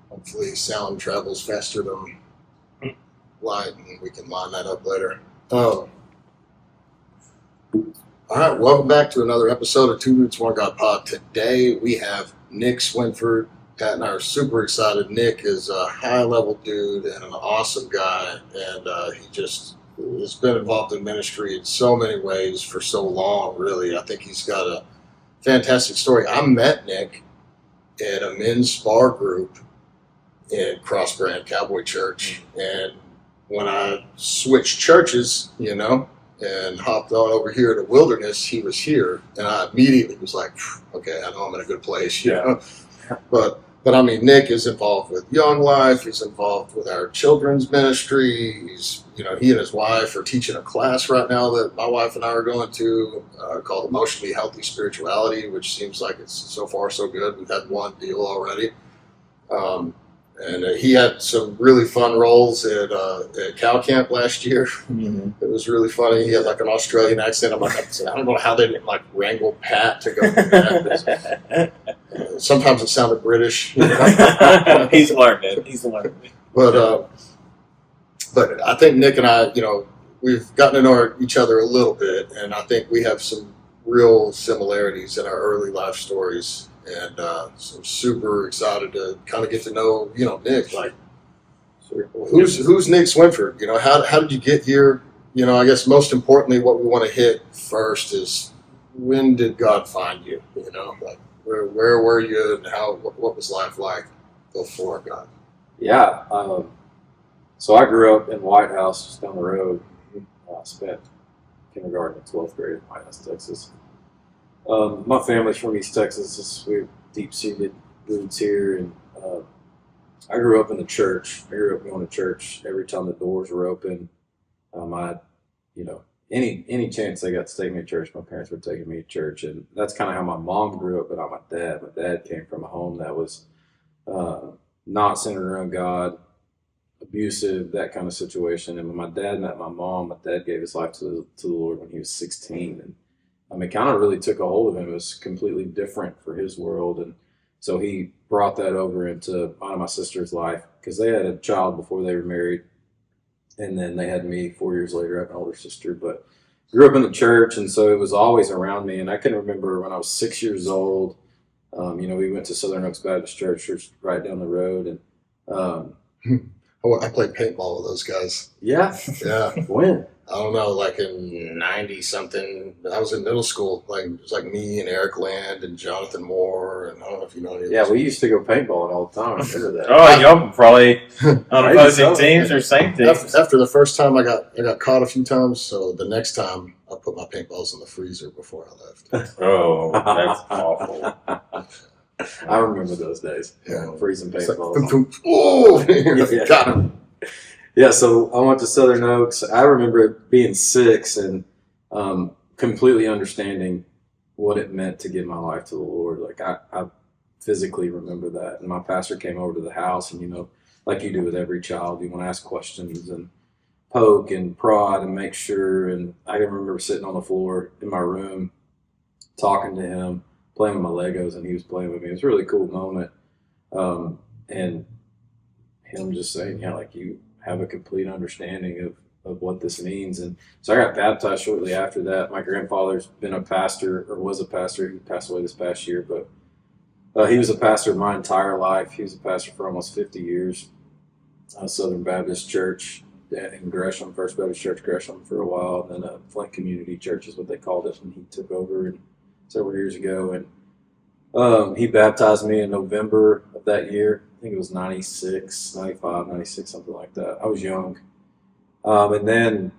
Hopefully sound travels faster than light, and we can line that up later. All right, welcome back to another episode of Two Roots One God Pod. Today we have Nick Swinford, and I'm super excited. Nick is a high-level dude and an awesome guy, and he just has been involved in ministry in so many ways for so long, really. I think he's got a fantastic story. I met Nick at a men's spar group in Cross Grand Cowboy Church, and when I switched churches, and hopped on over here to Wilderness, he was here, and I immediately was like, okay, I know I'm in a good place, But I mean, Nick is involved with Young Life. He's involved with our children's ministry. He's, he and his wife are teaching a class right now that my wife and I are going to called Emotionally Healthy Spirituality, which seems like it's so far so good. We've had one deal already. And he had some really fun roles at cow camp last year. Mm-hmm. It was really funny. He had like an Australian accent. I'm like, I don't know how they didn't like wrangle Pat to go with that. Sometimes it sounded British. He's learning. But I think Nick and I, we've gotten to know each other a little bit, and I think we have some real similarities in our early life stories. And so I'm super excited to kind of get to know, Nick. Like, who's Nick Swinford? How did you get here? I guess most importantly, what we want to hit first is, when did God find you? Like, where were you, and what was life like before God? Yeah. So I grew up in White House, just down the road. I spent kindergarten and 12th grade in White House, Texas. My family's from East Texas. We have deep-seated roots here, and I grew up in the church. I grew up going to church every time the doors were open. Any chance they got to take me to church, my parents were taking me to church, and that's kind of how my mom grew up, but not my dad. My dad came from a home that was not centered around God, abusive, that kind of situation. And when my dad met my mom, my dad gave his life to the Lord when he was 16, and it kind of really took a hold of him. It was completely different for his world. And so he brought that over into mine and my sister's life, because they had a child before they were married. And then they had me 4 years later. I have an older sister, but grew up in the church. And so it was always around me. And I can remember when I was 6 years old, we went to Southern Oaks Baptist Church right down the road. And I played paintball with those guys. Yeah? Yeah. When? I don't know, like in 90-something. I was in middle school. Like, it was like me and Eric Land and Jonathan Moore, and I don't know if you know any of those. Yeah, we used to go paintballing all the time. I remember that. Oh, y'all probably on opposing teams or same teams. After the first time, I got caught a few times, so the next time I put my paintballs in the freezer before I left. Oh, that's awful. I remember those days. Yeah. Freezing paintballs. Like, oh, got him. Yeah, so I went to Southern Oaks. I remember being 6 and completely understanding what it meant to give my life to the Lord. Like, I physically remember that. And my pastor came over to the house, and, like you do with every child, you want to ask questions and poke and prod and make sure. And I can remember sitting on the floor in my room talking to him, playing with my Legos, and he was playing with me. It was a really cool moment. And him just saying, like, you have a complete understanding of what this means. And so I got baptized shortly after that. My grandfather's been a pastor, or was a pastor. He passed away this past year, but he was a pastor my entire life. He was a pastor for almost 50 years. Southern Baptist Church in Gresham, First Baptist Church Gresham for a while, and then Flint Community Church is what they called it, and he took over several years ago. And he baptized me in November of that year. I think it was 96, 95, 96, something like that. I was young. And then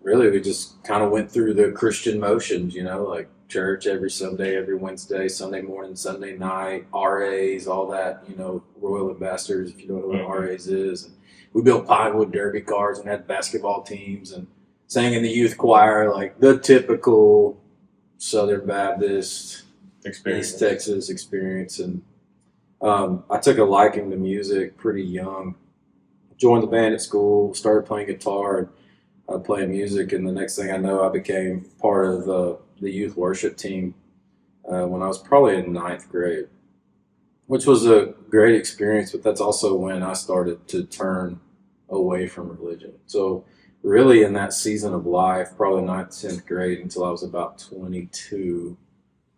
really we just kind of went through the Christian motions, like church every Sunday, every Wednesday, Sunday morning, Sunday night, RAs, all that, Royal Ambassadors, if you don't know what RAs is. And we built Pinewood Derby cars and had basketball teams and sang in the youth choir, like the typical Southern Baptist, East Texas experience. And I took a liking to music pretty young. Joined the band at school, started playing guitar and playing music, and the next thing I know, I became part of the youth worship team when I was probably in 9th grade. which was a great experience, but that's also when I started to turn away from religion. So really in that season of life, probably ninth, 10th grade until I was about 22,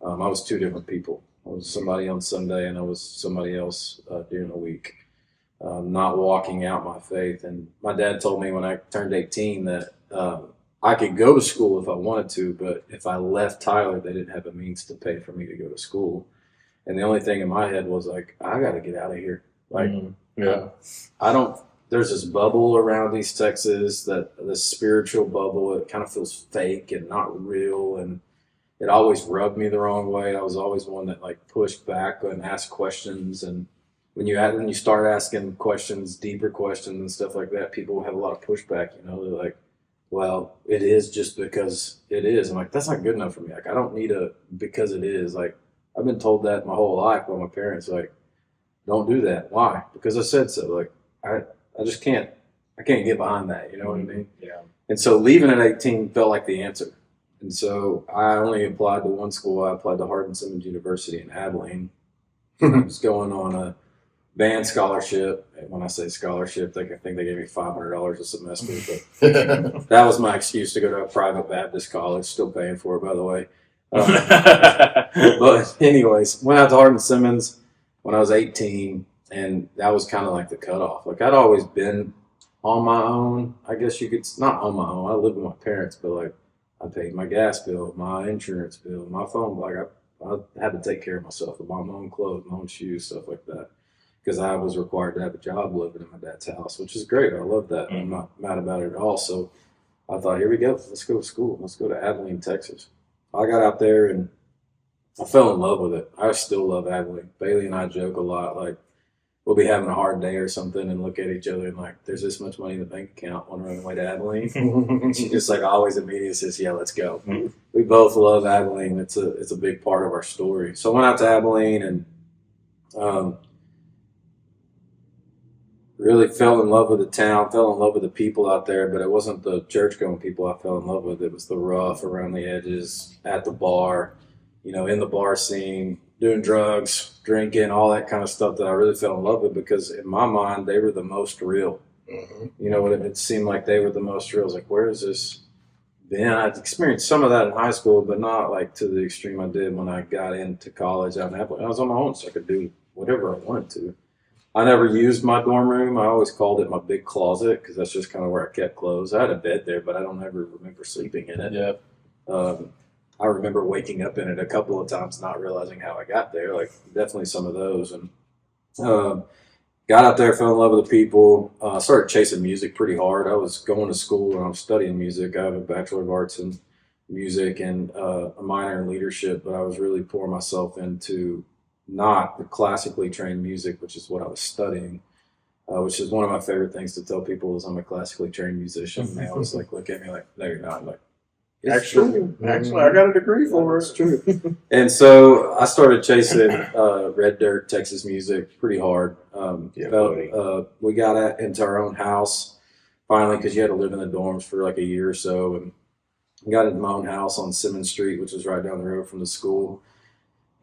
I was two different people. I was somebody on Sunday and I was somebody else during the week, not walking out my faith. And my dad told me when I turned 18 that I could go to school if I wanted to, but if I left Tyler, they didn't have a means to pay for me to go to school. And the only thing in my head was like, I got to get out of here. Like, yeah. I don't, there's this bubble around East Texas, that this spiritual bubble. It kind of feels fake and not real. And it always rubbed me the wrong way. I was always one that like pushed back and asked questions. And when you start asking questions, deeper questions and stuff like that, people have a lot of pushback. You know, they're like, well, it is just because it is. I'm like, that's not good enough for me. Like, I don't need because it is. Like, I've been told that my whole life by my parents, like, don't do that. Why? Because I said so. Like, I just can't get behind that. You know what I mean? Yeah. And so leaving at 18 felt like the answer. And so I only applied to one school. I applied to Hardin-Simmons University in Abilene. I was going on a band scholarship. And when I say scholarship, I think they gave me $500 a semester. But that was my excuse to go to a private Baptist college. Still paying for it, by the way. But anyways, went out to Hardin-Simmons when I was 18, and that was kind of like the cutoff. Like, I'd always been on my own. I guess you could, not on my own. I lived with my parents, but like, I paid my gas bill, my insurance bill, my phone. Like, I had to take care of myself, I bought my own clothes, my own shoes, stuff like that, because I was required to have a job living in my dad's house, which is great. I love that. I'm not mad about it at all. So I thought, here we go. Let's go to school. Let's go to Abilene, Texas. I got out there and I fell in love with it. I still love Abilene. Bailey and I joke a lot. Like, we'll be having a hard day or something and look at each other and like, there's this much money in the bank account on our way to Abilene. She just like always immediately says, yeah, let's go. We both love Abilene. It's a big part of our story. So I went out to Abilene and really fell in love with the town, fell in love with the people out there, but it wasn't the church-going people I fell in love with. It was the rough around the edges, at the bar, you know, in the bar scene, doing drugs, drinking, all that kind of stuff that I really fell in love with, because in my mind, they were the most real. You know, it seemed like they were the most real. I was like, where is this been? I'd experienced some of that in high school, but not like to the extreme I did when I got into college out in Abilene. I was on my own, so I could do whatever I wanted to. I never used my dorm room. I always called it my big closet, because that's just kind of where I kept clothes. I had a bed there, but I don't ever remember sleeping in it. Yeah. I remember waking up in it a couple of times, not realizing how I got there. Like, definitely some of those. And got out there, fell in love with the people. Started chasing music pretty hard. I was going to school and I was studying music. I have a Bachelor of Arts in music and a minor in leadership, but I was really pouring myself into not the classically trained music, which is what I was studying, which is one of my favorite things to tell people is I'm a classically trained musician. And they always like look at me like, no, you're not. I'm like, Actually, I got a degree for it. It's true. And so I started chasing red dirt Texas music pretty hard. We got into our own house finally, because you had to live in the dorms for like a year or so, and got into my own house on Simmons Street, which was right down the road from the school.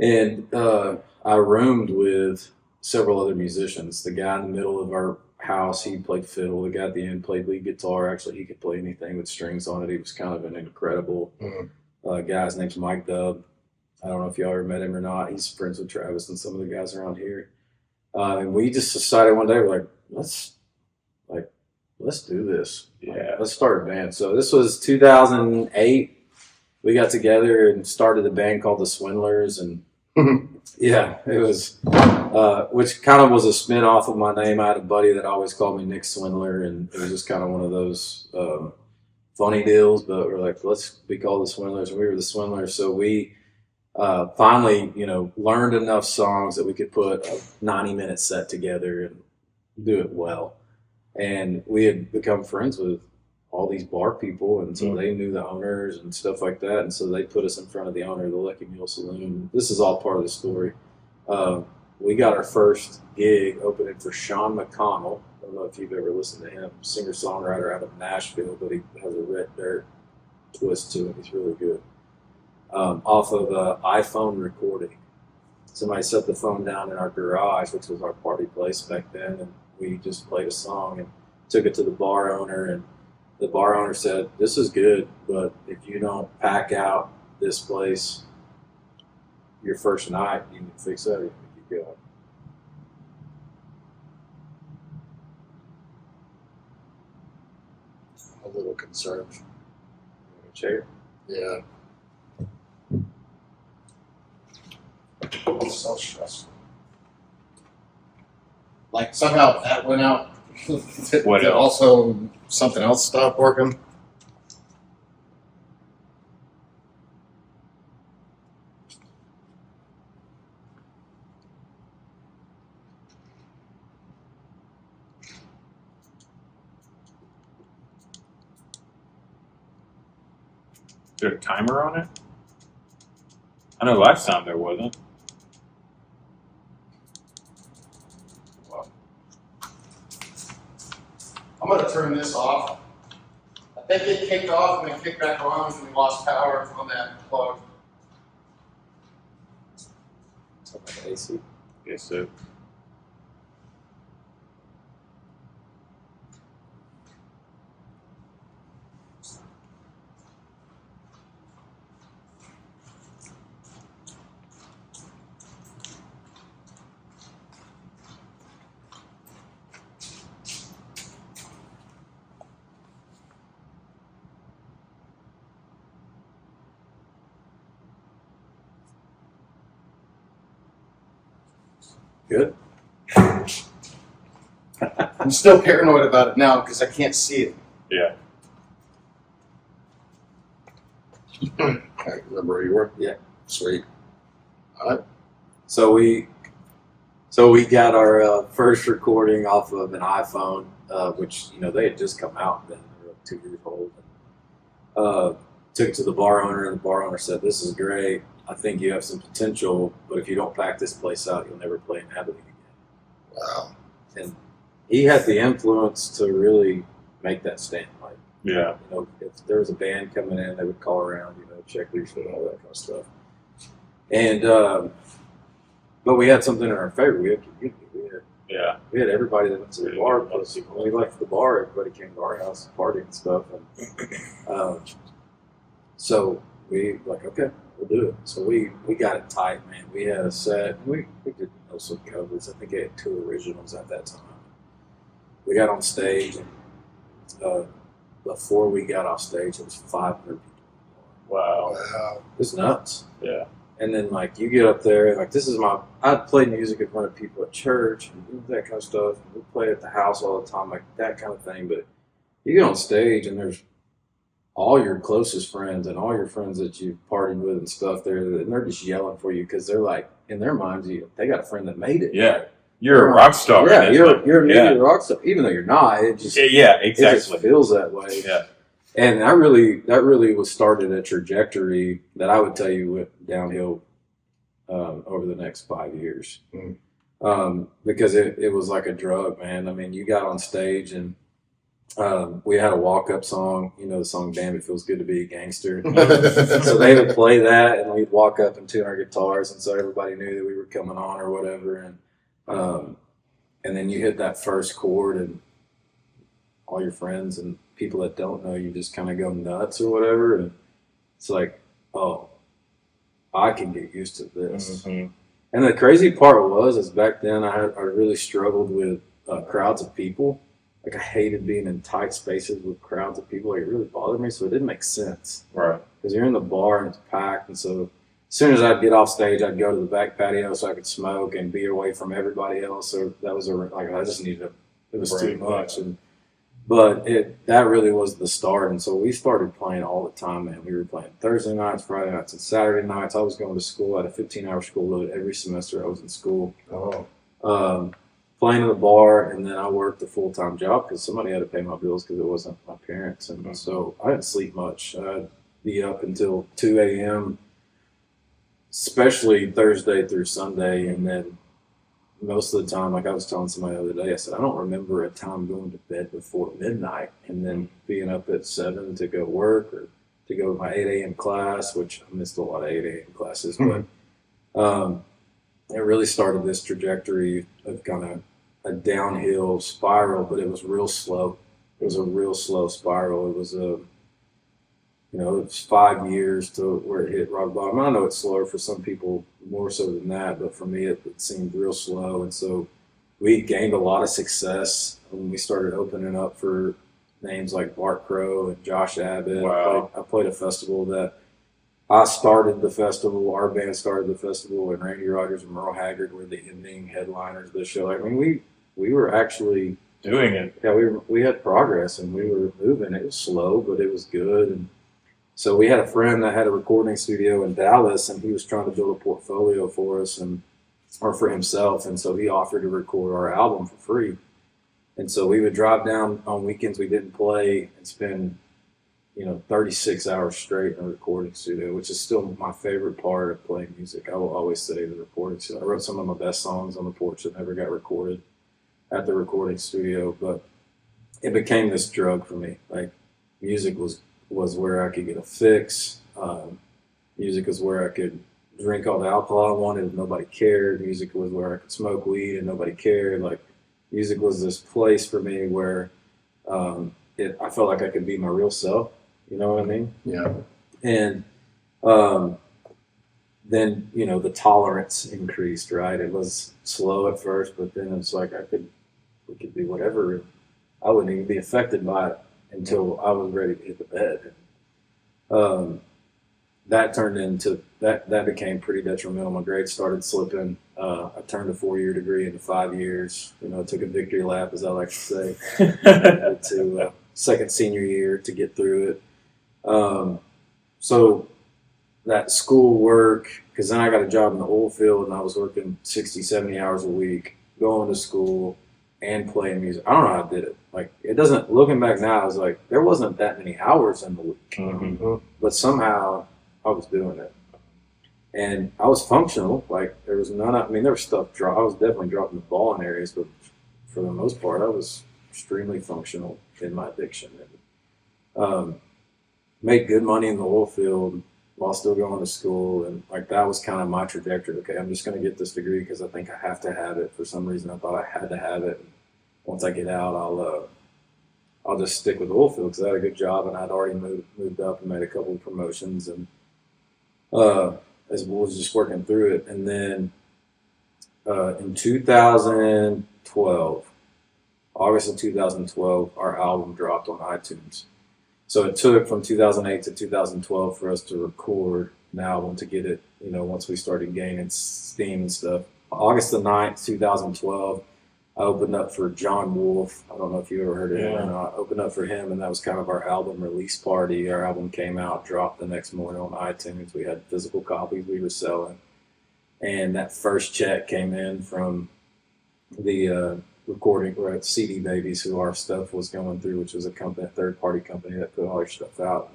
And I roomed with several other musicians. The guy in the middle of our house, he played fiddle. The guy at the end played lead guitar. Actually, he could play anything with strings on it. He was kind of an incredible guy. His name's Mike Dubb. I don't know if y'all ever met him or not. He's friends with Travis and some of the guys around here. And we just decided one day, we're like, let's do this. Yeah. Let's start a band. So this was 2008. We got together and started a band called the Swindlers, and yeah, it was, which kind of was a spin off of my name. I had a buddy that always called me Nick Swindler, and it was just kind of one of those funny deals, but we're like, let's be called the Swindlers, and we were the Swindlers. So we finally, learned enough songs that we could put a 90-minute set together and do it well. And we had become friends with all these bar people, and so they knew the owners and stuff like that, and so they put us in front of the owner of the Lucky Mule Saloon. This is all part of the story. We got our first gig opening for Sean McConnell. I don't know if you've ever listened to him, singer-songwriter out of Nashville, but he has a red dirt twist to it. He's really good. Off of iPhone recording. somebody set the phone down in our garage, which was our party place back then, and we just played a song and took it to the bar owner, and the bar owner said, "This is good, but if you don't pack out this place your first night, you can fix everything. Keep going." I'm a little concerned. Chair. Yeah. It's so stressful. Like somehow that went out. What Did else? Also, something else stopped working. Is there a timer on it? I know last time there wasn't. I'm going to turn this off. I think it kicked off and then kicked back on when we lost power on that plug. Something like AC. Guess so. Good. I'm still paranoid about it now because I can't see it. Yeah. Okay, remember where you were? Yeah. Sweet. All right. So we got our first recording off of an iPhone, which they had just come out then. They were like 2 years old. Took it to the bar owner, and the bar owner said, "This is great. I think you have some potential, but if you don't pack this place out, you'll never play in Abilene again." Wow. And he had the influence to really make that stand. Like, Yeah. if there was a band coming in, they would call around, check refit, all that kind of stuff. And but we had something in our favor. We had community. Yeah. We had everybody that went to the bar. Plus, when we left the bar, everybody came to our house, party and stuff. And so we like, okay, we'll do it. So we got it tight, man. We had a set. We did some covers. I think I had 2 originals at that time. We got on stage, and before we got off stage, it was 500 people. Wow. Wow. It was nuts. Yeah. And then, like, you get up there, like, I'd play music in front of people at church and that kind of stuff. We play at the house all the time, like that kind of thing. But you get on stage, and there's all your closest friends and all your friends that you've partied with and stuff there, and they're just yelling for you because they're like, in their minds, they got a friend that made it. Yeah. You're a rock star. Yeah, you're immediately a rock star, even though you're not. It just Yeah, it exactly. just feels that way. Yeah. And that really was started a trajectory that I would tell you went downhill over the next 5 years. Because it was like a drug, man. I mean, you got on stage and we had a walk-up song, the song "Damn It Feels Good to Be a Gangster." So they would play that, and we'd walk up and tune our guitars, and so everybody knew that we were coming on or whatever. And then you hit that first chord, and all your friends and people that don't know you just kind of go nuts or whatever. And it's like, oh, I can get used to this. Mm-hmm. And the crazy part is back then I really struggled with crowds of people. Like, I hated being in tight spaces with crowds of people. Like, it really bothered me, so it didn't make sense. Right. Because you're in the bar and it's packed, and so as soon as I'd get off stage, I'd go to the back patio so I could smoke and be away from everybody else. So that was I just needed it was too much. But that really was the start. And so we started playing all the time, man. We were playing Thursday nights, Friday nights, and Saturday nights. I was going to school. I had a 15-hour school load every semester I was in school. Oh. Playing in the bar, and then I worked a full-time job because somebody had to pay my bills because it wasn't my parents. And so I didn't sleep much. I'd be up until 2 a.m., especially Thursday through Sunday. And then most of the time, like I was telling somebody the other day, I said, I don't remember a time going to bed before midnight and then being up at 7 to go work or to go to my 8 a.m. class, which I missed a lot of 8 a.m. classes. But it really started this trajectory of kind of a downhill spiral, but it was real slow. It was a real slow spiral. It was it was 5 years to where it hit rock bottom. I know it's slower for some people, more so than that, but for me, it seemed real slow. And so we gained a lot of success when we started opening up for names like Bart Crow and Josh Abbott. Wow. I played a festival that I started the festival, our band started the festival, and Randy Rogers and Merle Haggard were the ending headliners of the show. I mean, we were actually Doing it. yeah, we had progress and we were moving. It was slow, but it was good. And so we had a friend that had a recording studio in Dallas, and he was trying to build a portfolio for us or for himself. And so he offered to record our album for free. And so we would drive down on weekends we didn't play and spend 36 hours straight in a recording studio, which is still my favorite part of playing music. I will always say the recording studio. I wrote some of my best songs on the porch that never got recorded at the recording studio, but it became this drug for me. Like, music was where I could get a fix. Music was where I could drink all the alcohol I wanted and nobody cared. Music was where I could smoke weed and nobody cared. Like, music was this place for me where I felt like I could be my real self. You know what I mean? Yeah. And then, the tolerance increased, right? It was slow at first, but then it's like we could do whatever. I wouldn't even be affected by it until I was ready to hit the bed. That turned into, that became pretty detrimental. My grades started slipping. I turned a 4-year degree into 5 years. Took a victory lap, as I like to say, to second senior year to get through it. So that school work, because then I got a job in the oil field and I was working 60, 70 hours a week, going to school and playing music. I don't know how I did it. Like, it doesn't, looking back now, I was like, there wasn't that many hours in the week, Mm-hmm. but somehow I was doing it. And I was functional. Like, there was there was stuff, I was definitely dropping the ball in areas, but for the most part, I was extremely functional in my addiction. And, made good money in the oil field while still going to school, and like that was kind of my trajectory. Okay, I'm just going to get this degree because I think I have to have it. For some reason, I thought I had to have it. Once I get out, I'll just stick with the oil field because I had a good job and I'd already moved up and made a couple of promotions, and as well as just working through it. And then in 2012, August of 2012, our album dropped on iTunes. So it took from 2008 to 2012 for us to record an album to get it, once we started gaining steam and stuff. August the 9th, 2012, I opened up for John Wolfe. I don't know if you ever heard of him or not. I opened up for him, and that was kind of our album release party. Our album came out, dropped the next morning on iTunes. We had physical copies we were selling. And that first check came in from the recording, or at CD Babies, who our stuff was going through, which was a third-party company that put all our stuff out.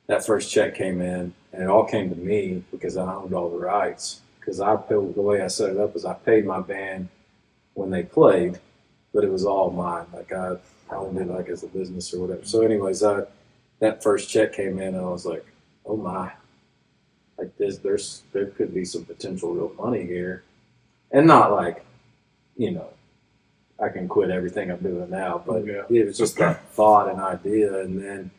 That first check came in, and it all came to me because I owned all the rights. Because the way I set it up is I paid my band when they played, but it was all mine. Like, I owned it like as a business or whatever. So anyways, that first check came in, and I was like, oh my, like there could be some potential real money here. And not like, I can quit everything I'm doing now, but it was just that thought and idea. And then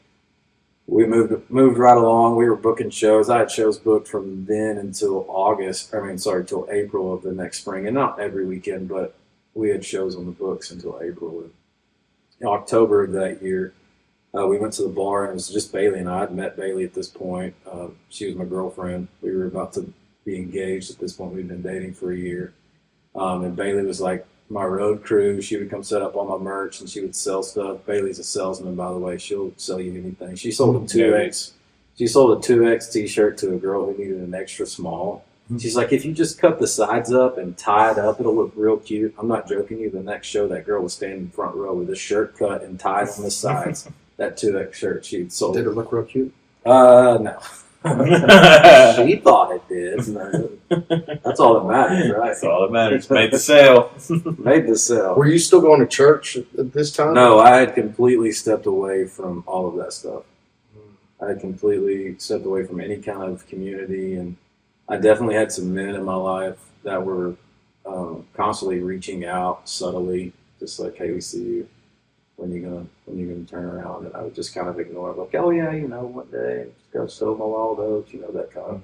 we moved right along. We were booking shows. I had shows booked from then until till April of the next spring. And not every weekend, but we had shows on the books until April. And in October of that year, we went to the bar, and it was just Bailey and I. I'd met Bailey at this point. She was my girlfriend. We were about to be engaged at this point. We'd been dating for a year. And Bailey was like my road crew. She would come set up all my merch and she would sell stuff. Bailey's a salesman, by the way. She'll sell you anything. She sold a 2X. She sold a 2X t-shirt to a girl who needed an extra small. She's like, if you just cut the sides up and tie it up, it'll look real cute. I'm not joking you. The next show, that girl was standing in front row with a shirt cut and tied on the sides. That 2X shirt she'd sold. Did it look real cute? No. She thought it did. That's all that matters, right? That's all that matters. Made the sale. Made the sale. Were you still going to church at this time? No, I had completely stepped away from all of that stuff. I had completely stepped away from any kind of community, and I definitely had some men in my life that were constantly reaching out subtly, just like, "Hey, we see you. When you gonna turn around?" And I would just kind of ignore it, like, "Oh yeah, one day just go sow my wild oats," that kind of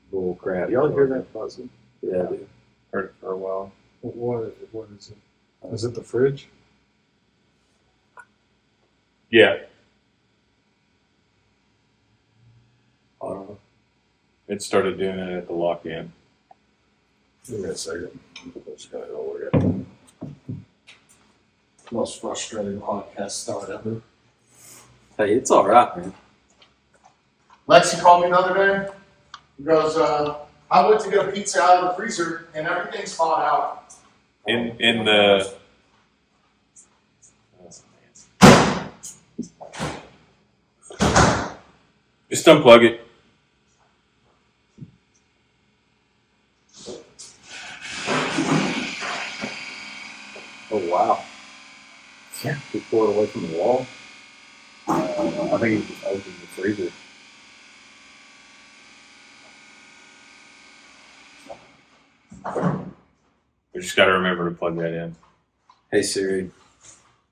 bull crap. Y'all hear that buzzing? Yeah, dude. Heard it for a while. What is it? Is it the fridge? Yeah, I don't know. it started doing it at the lock-in. Give me a second. I'm just gonna go look at it. Most frustrating podcast start ever. Hey, it's all right, man. Lexi called me the other day. He goes, I went to get a pizza out of the freezer and everything's thawed out. In the just unplug it. Oh wow. Yeah. He pulled it away from the wall. I think he just opened the freezer. We just got to remember to plug that in. Hey Siri,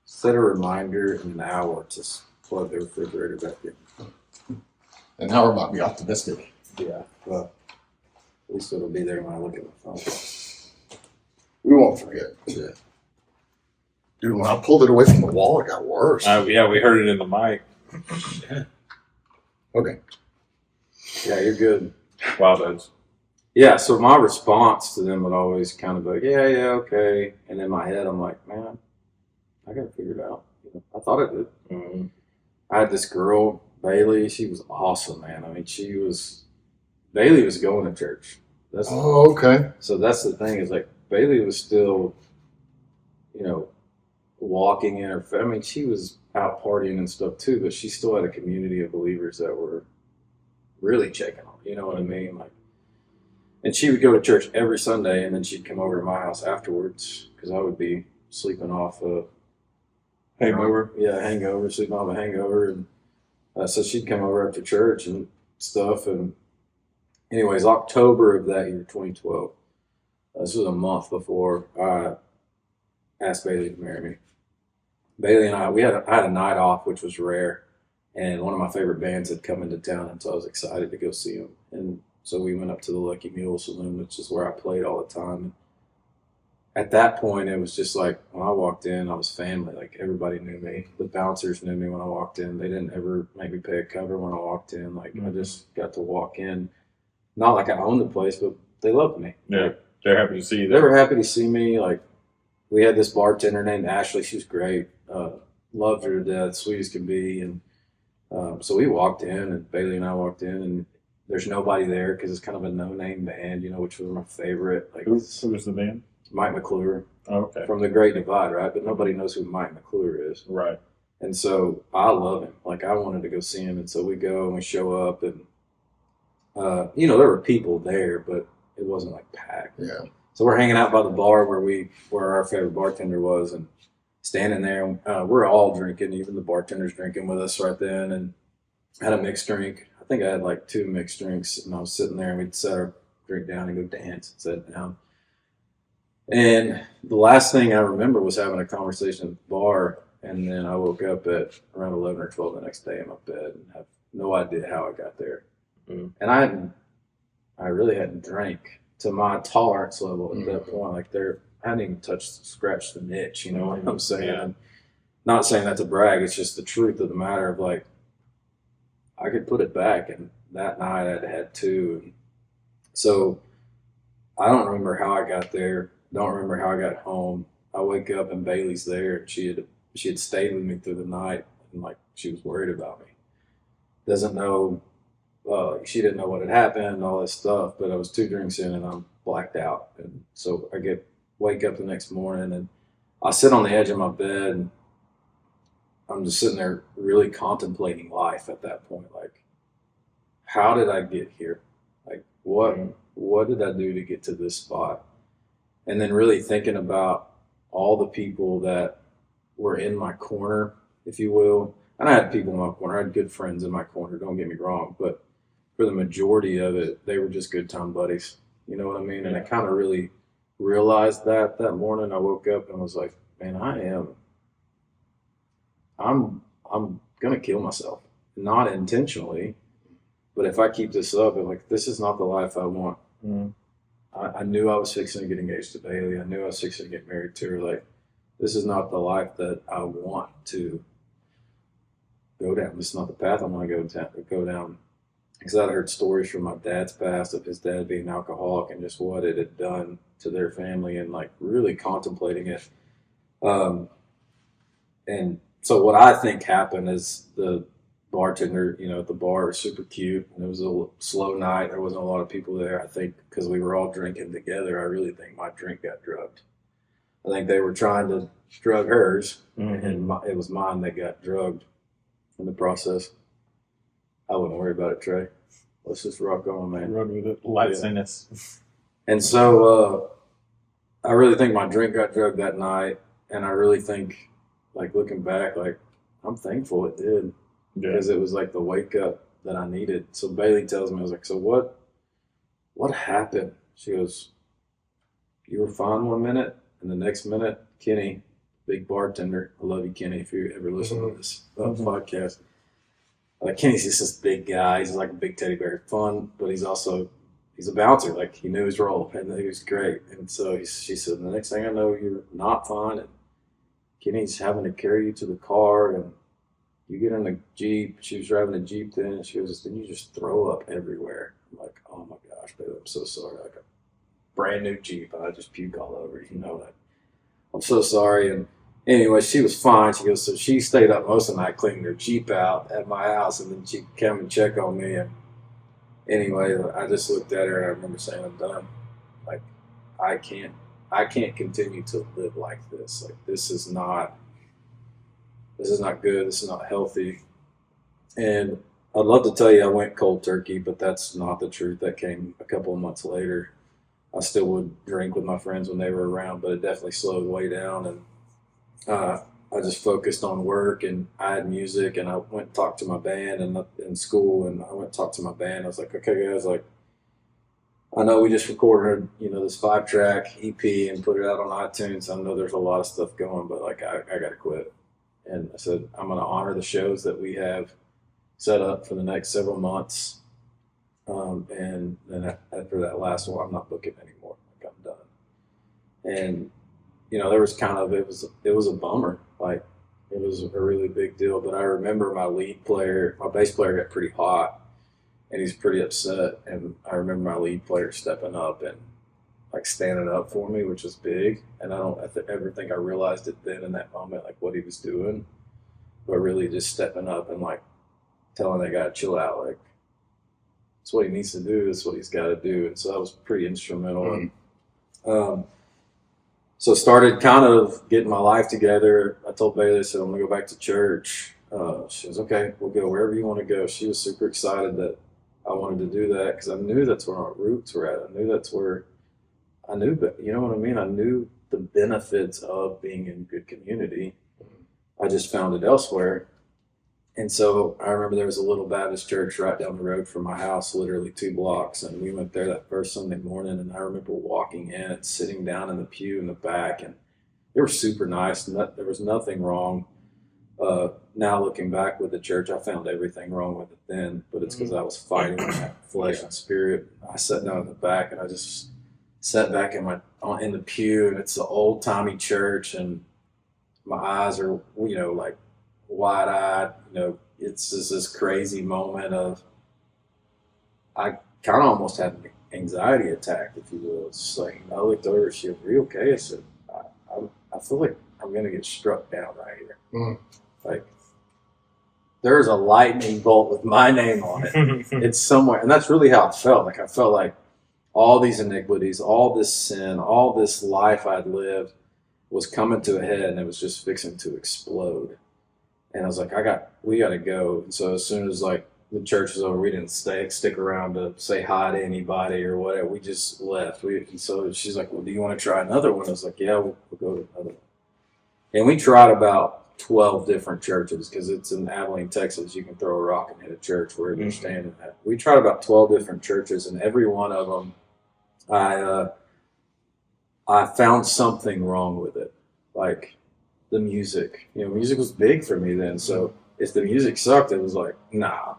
set a reminder in an hour to plug the refrigerator back in. An hour might be optimistic. Yeah, well, at least it'll be there when I look at my phone. We won't forget. Yeah. Dude, when I pulled it away from the wall, it got worse. Yeah, we heard it in the mic. Okay. Yeah, you're good. Wow, that's Yeah, so my response to them would always kind of be like, yeah, okay. And in my head, I'm like, man, I got to figure it out. I thought I did. mm-hmm. I had this girl, Bailey. She was awesome, man. I mean, Bailey was going to church. Oh, okay. So that's the thing is like Bailey was still, walking in her. I mean, she was out partying and stuff too, but she still had a community of believers that were really checking on. You know what I mean? Like, and she would go to church every Sunday, and then she'd come over to my house afterwards because I would be sleeping off a hangover. Sleeping off a hangover, and so she'd come over after church and stuff. And anyways, October of that year, 2012. This was a month before I asked Bailey to marry me. Bailey and I had a night off, which was rare, and one of my favorite bands had come into town, and so I was excited to go see them. And so we went up to the Lucky Mule Saloon, which is where I played all the time. And at that point, it was just like when I walked in, I was family. Like everybody knew me. The bouncers knew me when I walked in. They didn't ever make me pay a cover when I walked in. Like I just got to walk in, not like I owned the place, but they loved me. Yeah, they're happy to see you. They were happy to see me. Like we had this bartender named Ashley. She was great. Loved her to death, sweet as could be. And so we walked in, and Bailey and I walked in, and there's nobody there because it's kind of a no-name band, which was my favorite. Like Who was the band? Mike McClure Okay. from the Great Divide, right? But nobody knows who Mike McClure is. Right. And so I love him. Like I wanted to go see him, and so we go and we show up, and there were people there, but it wasn't like packed. Yeah. So we're hanging out by the bar where our favorite bartender was, and standing there. We're all drinking, even the bartender's drinking with us right then, and had a mixed drink. I think I had like 2 mixed drinks, and I was sitting there, and we'd set our drink down and go dance and sit down. And the last thing I remember was having a conversation at the bar, and then I woke up at around 11 or 12 the next day in my bed and have no idea how I got there. Mm. And I really hadn't drank to my tolerance level at that point. Like I hadn't even scratched the niche, you know what I'm saying? Yeah. I'm not saying that to brag, it's just the truth of the matter of like, I could put it back, and that night I'd had 2. And so I don't remember how I got there. Don't remember how I got home. I wake up and Bailey's there, and she had stayed with me through the night, and like she was worried about me. Doesn't know, she didn't know what had happened and all this stuff, but I was 2 drinks in and I'm blacked out. And so I wake up the next morning, and I sit on the edge of my bed, and I'm just sitting there really contemplating life at that point. Like, how did I get here? Like, what did I do to get to this spot? And then really thinking about all the people that were in my corner, if you will. And I had people in my corner. I had good friends in my corner, don't get me wrong. But for the majority of it, they were just good time buddies. You know what I mean? And I kind of really realized that morning. I woke up and was like, man, I'm gonna kill myself, not intentionally, but if I keep this up, I'm like, this is not the life I want. Mm. I knew I was fixing to get engaged to Bailey. I knew I was fixing to get married to her. Like, this is not the life that I want to go down. This is not the path I want to go down. Because I'd heard stories from my dad's past of his dad being an alcoholic and just what it had done to their family, and like really contemplating it. And so what I think happened is the bartender, at the bar was super cute, and it was a slow night. There wasn't a lot of people there. I think because we were all drinking together, I really think my drink got drugged. I think they were trying to drug hers, and it was mine that got drugged in the process. I wouldn't worry about it, Trey. Let's just rock on, man. Run with it. Light sentence. And so I really think my drink got drugged that night, and I really think, like, looking back, like, I'm thankful it did. Because it was like the wake up that I needed. So Bailey tells me, I was like, so what happened? She goes, you were fine one minute, and the next minute, Kenny, big bartender, I love you, Kenny, if you ever listen to this podcast. Kenny's just this big guy. He's like a big teddy bear, fun, but he's a bouncer. Like, he knew his role, and he was great. And so she said, the next thing I know, you're not fine, and Kenny's having to carry you to the car, and you get in the Jeep. She was driving a Jeep then, and she goes, then you just throw up everywhere. I'm like, oh my gosh, babe, I'm so sorry. Like a brand new Jeep, and I just puke all over, that. I'm so sorry. And anyway, she was fine. She goes, so she stayed up most of the night cleaning her Jeep out at my house, and then she came and checked on me. And anyway, I just looked at her, and I remember saying, I'm done. Like, I can't continue to live like this. Like, this is not good. This is not healthy. And I'd love to tell you I went cold turkey, but that's not the truth. That came a couple of months later. I still would drink with my friends when they were around, but it definitely slowed way down. And I just focused on work, and I had music, and I went and talked to my band in school, and I went and talked to my band. I was like, okay, guys, like, I know we just recorded, this 5-track EP and put it out on iTunes. I know there's a lot of stuff going, but like, I got to quit. And I said, I'm going to honor the shows that we have set up for the next several months. And then after that last one, I'm not booking anymore. Like, I'm done. And, there was it was a bummer. Like, it was a really big deal. But I remember my bass player got pretty hot, and he's pretty upset. And I remember my lead player stepping up and like standing up for me, which was big. And I don't ever think I realized it then in that moment, like what he was doing, but really just stepping up and like telling that guy to chill out. Like, it's what he needs to do. It's what he's got to do. And so that was pretty instrumental. And so started kind of getting my life together. I told Bailey, I said, I'm going to go back to church. She was, okay, we'll go wherever you want to go. She was super excited that I wanted to do that because I knew that's where our roots were at. But you know what I mean? I knew the benefits of being in good community. I just found it elsewhere. And so I remember there was a little Baptist church right down the road from my house, literally 2 blocks. And we went there that first Sunday morning, and I remember walking in and sitting down in the pew in the back, and they were super nice. And there was nothing wrong. Now looking back with the church, I found everything wrong with it then, but it's because I was fighting that flesh and spirit. I sat down in the back, and I just sat back in the pew, and it's the old timey church, and my eyes are, like wide eyed. It's just this crazy moment of, I kind of almost had an anxiety attack, if you will. It's just like, I looked over, she was, "Are you okay?" I said, I feel like I'm going to get struck down right here. Like, there's a lightning bolt with my name on it. It's somewhere. And that's really how I felt. Like, I felt like all these iniquities, all this sin, all this life I'd lived was coming to a head, and it was just fixing to explode. And I was like, we got to go. And so as soon as like the church was over, we didn't stick around to say hi to anybody or whatever. We just left. And so she's like, well, do you want to try another one? I was like, yeah, we'll go to another one. And we tried about 12 different churches, because it's in Abilene, Texas. You can throw a rock and hit a church where you're standing at. We tried about 12 different churches, and every one of them I found something wrong with it, like the music. Music was big for me then. So if the music sucked, it was like, nah,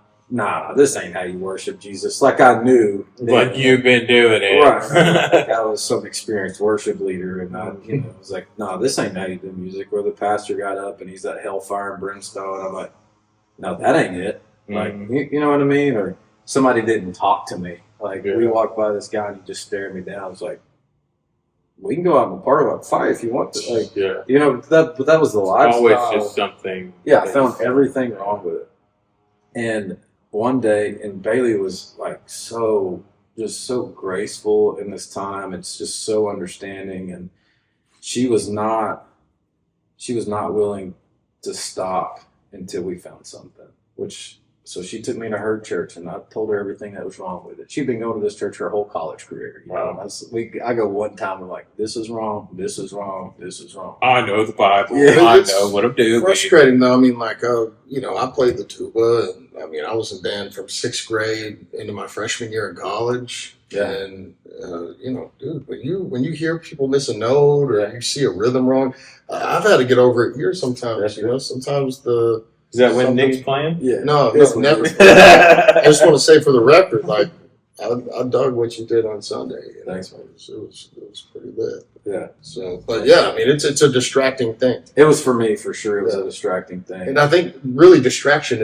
this ain't how you worship Jesus. Like I knew, But you've been doing it, right? Like I was some experienced worship leader, and I was like, no, this ain't how you do music. Where the pastor got up and he's that hellfire and brimstone. I'm like, no, that ain't it. Like, you know what I mean? Or somebody didn't talk to me. Like we walked by this guy and he just stared me down. I was like, we can go out and party like fight if you want to. Like, that was the lifestyle. Always just something. Yeah, I found everything wrong with it. And one day, and Bailey was like so graceful in this time. It's just so understanding, and she was not willing to stop until we found something. So she took me to her church, and I told her everything that was wrong with it. She'd been going to this church her whole college career. Wow. I go one time and like, this is wrong, this is wrong, this is wrong. I know the Bible. Yeah, I know what I'm doing. Frustrating though. I mean, like, I played the tuba, and I mean, I was in band from 6th grade into my freshman year in college. Yeah. And dude, when you hear people miss a note or you see a rhythm wrong, I've had to get over it here sometimes. Sometimes Is that when Nick's playing? Yeah. No, never. I just want to say for the record, like, I dug what you did on Sunday. Thanks, man. It was pretty lit. Yeah. So, but yeah, I mean, it's a distracting thing. It was for me, for sure. It was a distracting thing. And I think really distraction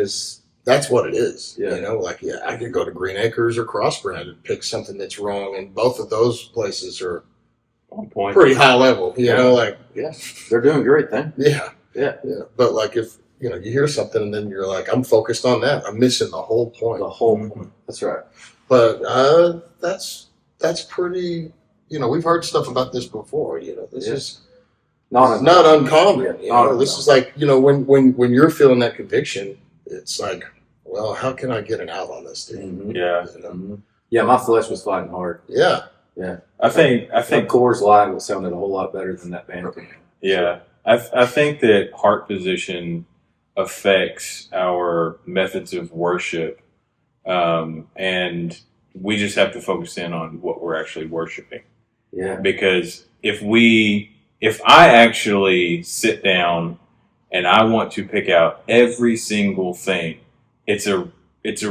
that's what it is. Yeah. I could go to Green Acres or Cross Brand and pick something that's wrong, and both of those places are on point. Pretty high level. You know, like they're doing a great thing. Yeah. But like if you hear something and then you're like, I'm focused on that, I'm missing the whole point. The whole point. That's right. But that's pretty. We've heard stuff about this before. This is not uncommon. This is like when you're feeling that conviction, it's like, well, how can I get an out on this thing? Mm-hmm. Yeah. Yeah, my flesh was fighting hard. Yeah. I think Coors Live sounded a whole lot better than that band. Yeah. I think that heart position affects our methods of worship, and we just have to focus in on what we're actually worshiping. Yeah. Because if I actually sit down and I want to pick out every single thing, it's a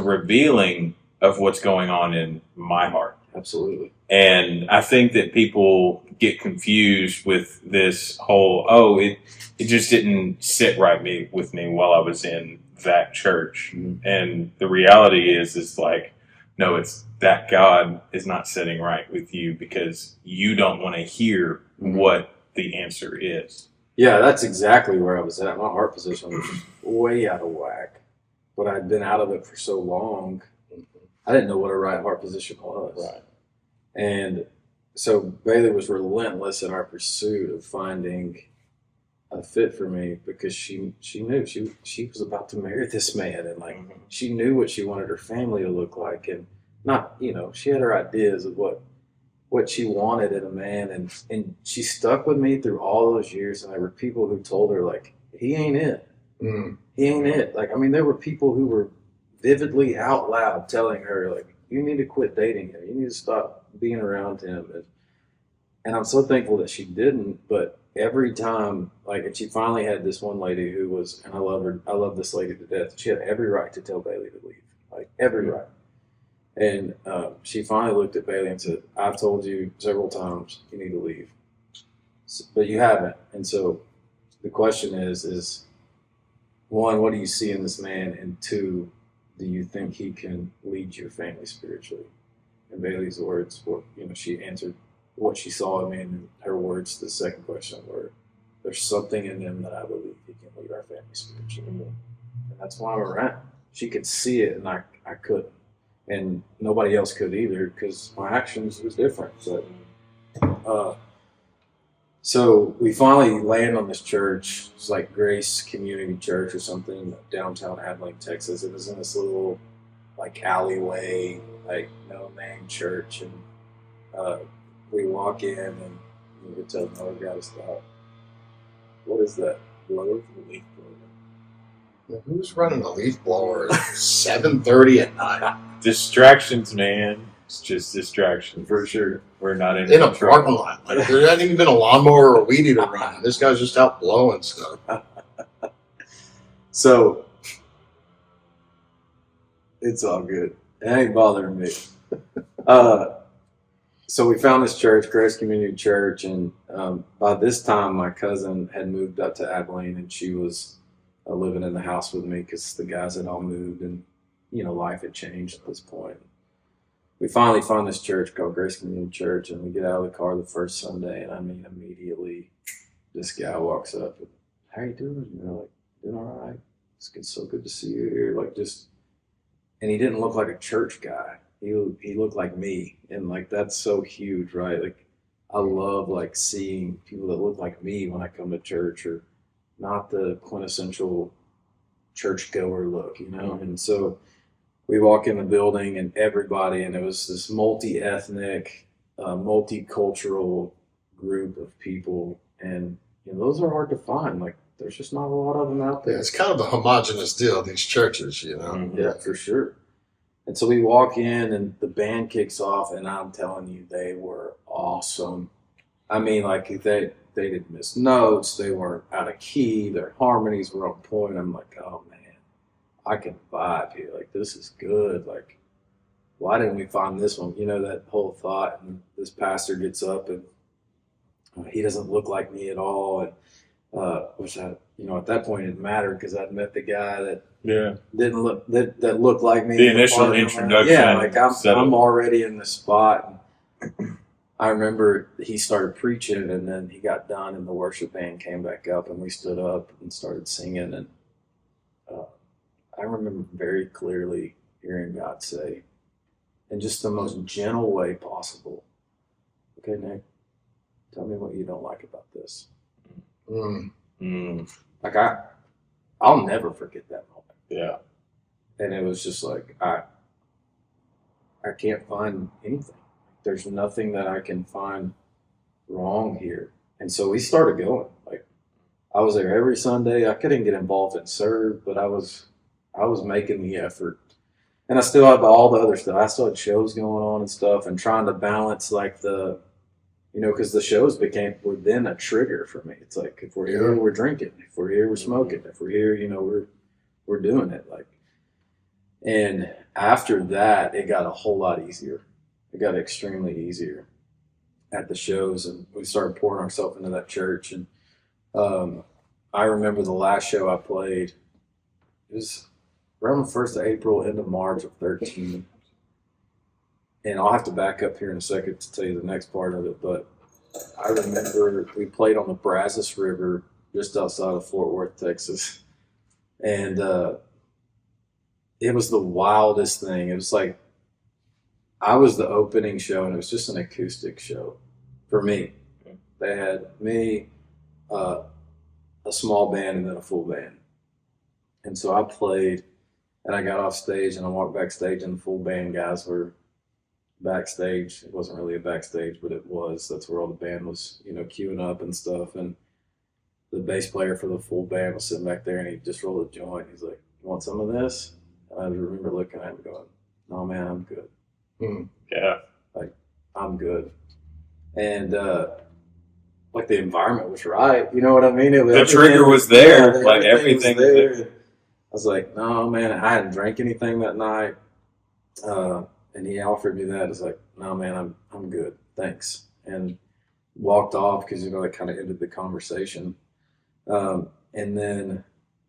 revealing of what's going on in my heart. Absolutely. And I think that people get confused with this whole, it just didn't sit right with me while I was in that church. Mm-hmm. And the reality is like, no, it's that God is not sitting right with you because you don't want to hear what the answer is. Yeah, that's exactly where I was at. My heart position was way out of whack. But I'd been out of it for so long, I didn't know what a right heart position was. Right. And so Bailey was relentless in our pursuit of finding a fit for me because she knew she was about to marry this man, and like she knew what she wanted her family to look like, and not she had her ideas of what she wanted in a man, and she stuck with me through all those years. And there were people who told her like, he ain't it. He ain't it. Like, I mean, there were people who were vividly out loud telling her like, you need to quit dating him. You need to stop being around him. And I'm so thankful that she didn't. But every time, like, and she finally had this one lady who was, and I love her. I love this lady to death. She had every right to tell Bailey to leave, like every right. And she finally looked at Bailey and said, I've told you several times you need to leave, but you haven't. And so the question is one, what do you see in this man? And two, do you think he can lead your family spiritually? And Bailey's words were, she answered what she saw in me, and her words, the second question were, there's something in him that I believe he can lead our family spiritually. And that's why we're around. She could see it, and I couldn't. And nobody else could either because my actions was different. But so we finally land on this church. It's like Grace Community Church or something, downtown Abilene, Texas. It was in this little like alleyway, like no name church, and we walk in and you could tell another guy to stop. What is that? Blower from the leaf blower. Who's running a leaf blower at 7:30 at night? Distractions, man. It's just distraction. For sure. We're not in In a control. parking lot. Like, there hasn't even been a lawnmower or a weed eater running. This guy's just out blowing stuff. So it's all good. It ain't bothering me. So we found this church, Grace Community Church, and by this time my cousin had moved up to Abilene, and she was living in the house with me because the guys had all moved, and life had changed at this point. We finally found this church called Grace Community Church, and we get out of the car the first Sunday, and I mean immediately this guy walks up and, "How you doing?" And you're like, "Doing all right. It's so good to see you here." And he didn't look like a church guy. He looked like me, and that's so huge, right? Like, I love seeing people that look like me when I come to church, or not the quintessential churchgoer look, And so we walk in the building, and everybody, and it was this multi-ethnic, multicultural group of people, and those are hard to find. There's just not a lot of them out there. Yeah, it's kind of a homogenous deal, these churches, Yeah, for sure. And so we walk in, and the band kicks off, and I'm telling you, they were awesome. I mean, they didn't miss notes. They weren't out of key. Their harmonies were on point. I'm like, oh man, I can vibe here. This is good. Why didn't we find this one? That whole thought. And this pastor gets up, and he doesn't look like me at all. And which at that point it mattered, because I'd met the guy that didn't look that looked like me. The initial introduction. Yeah, I'm already in the spot. And I remember he started preaching, and then he got done, and the worship band came back up, and we stood up and started singing. And I remember very clearly hearing God say, in just the most gentle way possible, "Okay, Nick, tell me what you don't like about this." I'll never forget that moment. Yeah. And it was just I can't find anything. There's nothing that I can find wrong here. And so we started going. I was there every Sunday. I couldn't get involved in serve, but I was making the effort. And I still had all the other stuff. I still had shows going on and stuff, and trying to balance because the shows were then a trigger for me. It's if we're here, we're drinking. If we're here, we're smoking. If we're here, we're doing it. And after that, it got a whole lot easier. It got extremely easier at the shows, and we started pouring ourselves into that church. And I remember the last show I played, it was around the 1st of April, end of March of 13. And I'll have to back up here in a second to tell you the next part of it. But I remember we played on the Brazos River just outside of Fort Worth, Texas. And it was the wildest thing. It was I was the opening show, and it was just an acoustic show for me. They had me, a small band, and then a full band. And so I played, and I got off stage, and I walked backstage, and the full band guys were backstage. It wasn't really a backstage, but it was. That's where all the band was, queuing up and stuff. And the bass player for the full band was sitting back there, and he just rolled a joint. He's like, "You want some of this?" And I remember looking at him going, "No, man, I'm good." Yeah. I'm good. And the environment was right. You know what I mean? The trigger was there. Everything was there. I was like, "No, man, I hadn't drank anything that night." And he offered me that. I was like, "No, man, I'm good. Thanks." And walked off because, that kind of ended the conversation. And then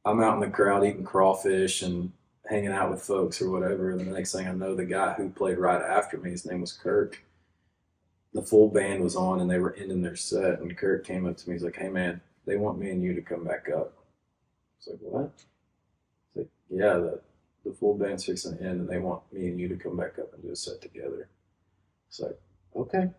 I'm out in the crowd eating crawfish and hanging out with folks or whatever. And the next thing I know, the guy who played right after me, his name was Kirk. The full band was on, and they were ending their set. And Kirk came up to me. He's like, "Hey, man, they want me and you to come back up." I was like, "What?" He's like, "Yeah, the full band's fixing to end, and they want me and you to come back up and do a set together." It's like, okay,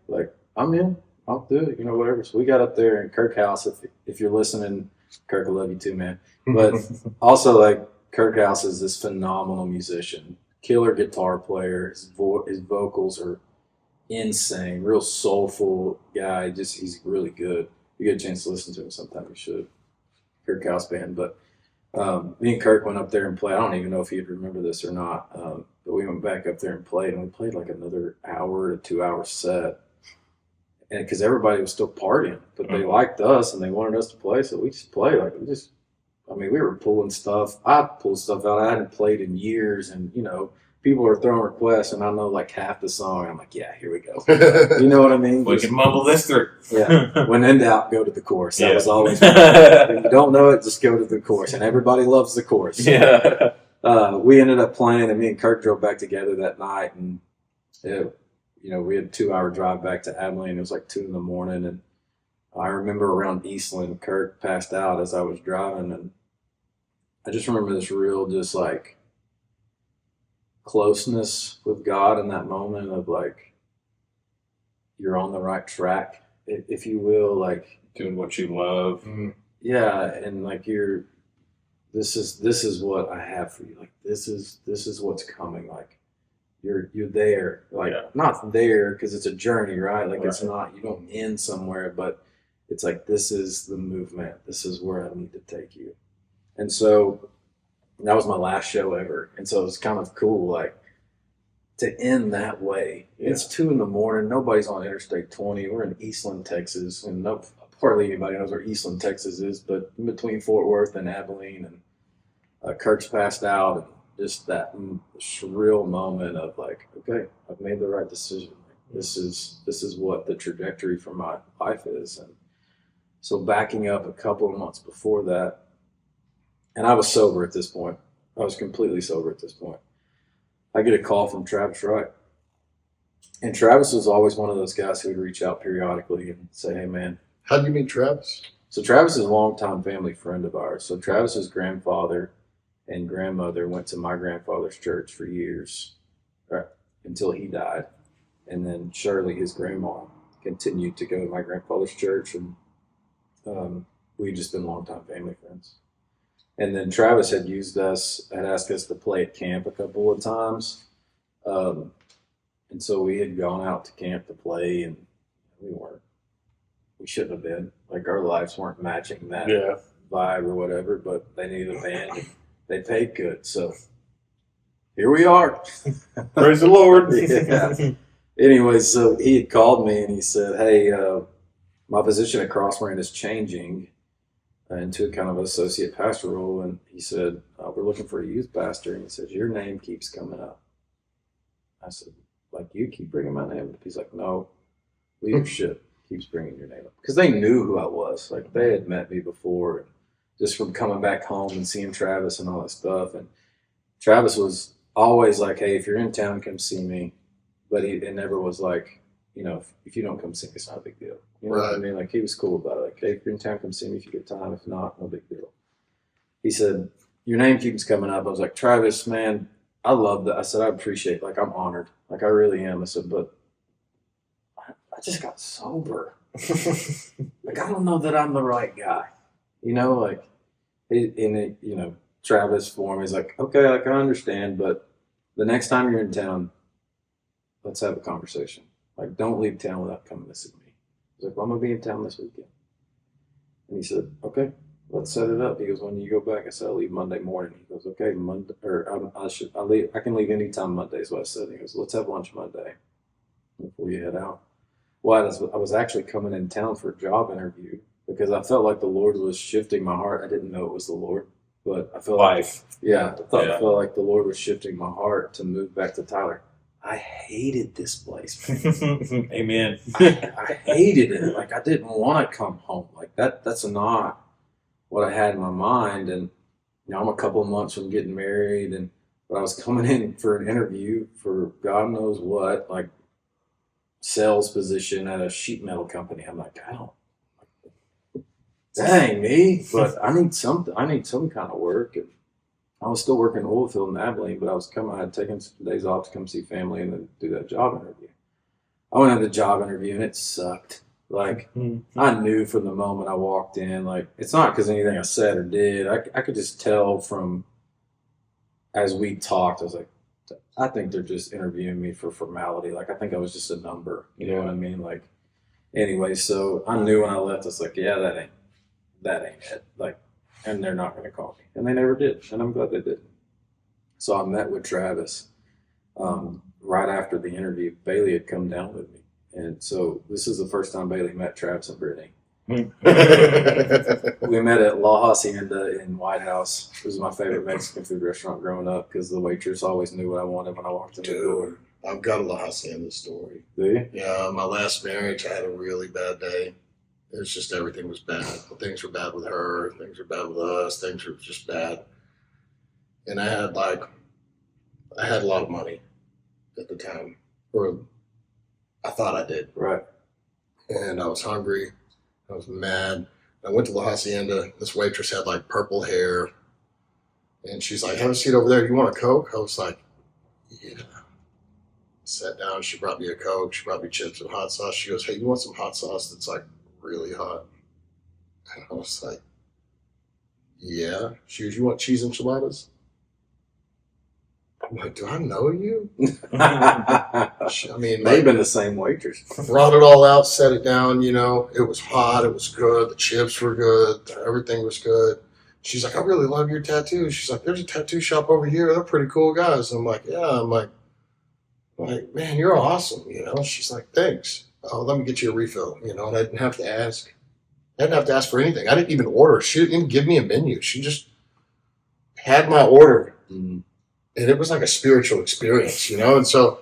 I'm in. I'll do it, whatever. So we got up there, and Kirk House, if you're listening, Kirk, I love you too, man. But also, Kirk House is this phenomenal musician, killer guitar player. His vocals are insane, real soulful guy. He's really good. If you get a chance to listen to him sometime, you should. Kirk House band. But Me and Kirk went up there and played. I don't even know if you'd remember this or not, but we went back up there and we played like another hour to 2 hour set. And because everybody was still partying, but they liked us and they wanted us to play, so we just played. We were pulling stuff. I pulled stuff out I hadn't played in years, and people are throwing requests, and I know like half the song. I'm like, yeah, here we go. You know what I mean? We can mumble this through. Yeah. When in doubt, go to the chorus. That was always. If you don't know it, just go to the chorus, and everybody loves the chorus. So, Yeah. we ended up playing, and me and Kirk drove back together that night, and we had a 2 hour drive back to Abilene. It was like 2 a.m, and I remember around Eastland, Kirk passed out as I was driving, and I just remember this real just like closeness with God in that moment of like you're on the right track, if you will, like Doing what you love. yeah, and like this is what I have for you. Like this is what's coming. Like you're there, like not there because it's a journey, right? Like it's not, you don't end somewhere, but it's like this is the movement. This is where I need to take you. And so that was my last show ever. And so it was kind of cool, like to end that way. Yeah. It's 2 a.m. Nobody's on Interstate 20. We're in Eastland, Texas, and hardly anybody knows where Eastland, Texas is, but in between Fort Worth and Abilene, and Kirk's passed out, and just that surreal moment of like, okay, I've made the right decision. This is what the trajectory for my life is. And so backing up a couple of months before that, and I was sober at this point. I was completely sober at this point. I get a call from Travis Wright. And Travis was always one of those guys who would reach out periodically and say, hey, man. How did you meet Travis? So Travis is a longtime family friend of ours. So Travis's grandfather and grandmother went to my grandfather's church for years, right, until he died. And then Shirley, his grandma, continued to go to my grandfather's church. And we'd just been longtime family friends. And then Travis had asked us to play at camp a couple of times. And so we had gone out to camp to play, and we shouldn't have been. Like our lives weren't matching that vibe or whatever, but they needed a band and they paid good. So here we are. Praise the Lord. Yeah. Anyway, so he had called me and he said, hey, my position at Crossbrand is changing into kind of an associate pastor role. And he said, we're looking for a youth pastor. And he said, your name keeps coming up. I said, like you keep bringing my name up? He's like, no, leadership keeps bringing your name up. Because they knew who I was. Like they had met me before, and just from coming back home and seeing Travis and all that stuff. And Travis was always like, hey, if you're in town, come see me. But it never was like, if you don't come see me, it's not a big deal. You know what I mean? Like he was cool about it. Like, hey, if you're in town, come see me if you get time. If not, no big deal. He said, your name keeps coming up. I was like, Travis, man, I love that. I said, I appreciate it. Like, I'm honored. Like, I really am. I said, but I just got sober. Like, I don't know that I'm the right guy. Travis for me is like, okay, like I understand, but the next time you're in town, let's have a conversation. Like, don't leave town without coming to see me. I was like, well, I'm going to be in town this weekend. And he said, okay, let's set it up. He goes, when you go back? I said, I'll leave Monday morning. He goes, okay, Monday, or I can leave anytime Monday is what I said. He goes, let's have lunch Monday before you head out. Well, I was actually coming in town for a job interview because I felt like the Lord was shifting my heart. I didn't know it was the Lord, but I felt I felt like the Lord was shifting my heart to move back to Tyler. I hated this place. Amen. I hated it. Like I didn't want to come home. Like that's not what I had in my mind. And I'm a couple of months from getting married, but I was coming in for an interview for God knows what, like sales position at a sheet metal company. I'm like, that ain't me. But I need some kind of work. And I was still working oil field in Abilene, but I had taken some days off to come see family and then do that job interview. I went to the job interview and it sucked. Like I knew from the moment I walked in, like it's not because anything I said or did. I could just tell from as we talked, I was like, I think they're just interviewing me for formality. Like I think I was just a number. You know what I mean? Like anyway, so I knew when I left, I was like, yeah, that ain't it. Like and they're not going to call me. And they never did, and I'm glad they didn't. So I met with Travis right after the interview. Bailey had come down with me. And so this is the first time Bailey met Travis and Brittany. We met at La Hacienda in White House. It was my favorite Mexican food restaurant growing up because the waitress always knew what I wanted when I walked in the door. Dude, I've got a La Hacienda story. Do you? Yeah, my last marriage, I had a really bad day. It was just everything was bad. Things were bad with her. Things were bad with us. Things were just bad. And I had a lot of money at the time, or I thought I did. Right. And I was hungry. I was mad. I went to La Hacienda. This waitress had like purple hair. And she's like, have a seat over there. You want a Coke? I was like, yeah. Sat down. She brought me a Coke. She brought me chips and hot sauce. She goes, hey, you want some hot sauce that's like really hot? And I was like, yeah. She goes, you want cheese enchiladas? I'm like, do I know you? I mean, They've been the same waitress. brought it all out, set it down, you know. It was hot. It was good. The chips were good. Everything was good. She's like, I really love your tattoos. She's like, there's a tattoo shop over here. They're pretty cool guys. I'm like, yeah. I'm like, man, you're awesome, you know. She's like, thanks. Oh, let me get you a refill, you know. And I didn't have to ask. I didn't have to ask for anything. I didn't even order. She didn't even give me a menu. She just had my order. Mm-hmm. And it was like a spiritual experience, you know. And so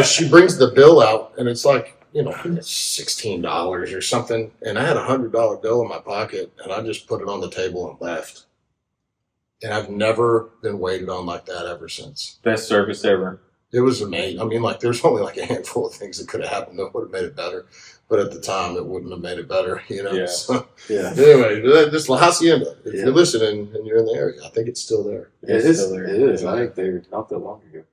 she brings the bill out, and it's like, you know, it's $16 or something. And I had a $100 bill in my pocket, and I just put it on the table and left. And I've never been waited on like that ever since. Best service ever. It was amazing. I mean, like, there's only like a handful of things that could have happened that would have made it better. But at the time, it wouldn't have made it better, you know. Yeah. So, Yeah. anyway, this La Hacienda, if Yeah. you're listening and you're in the area, I think it's still there. It is. still there. It is. Yeah. I think they were not that long ago.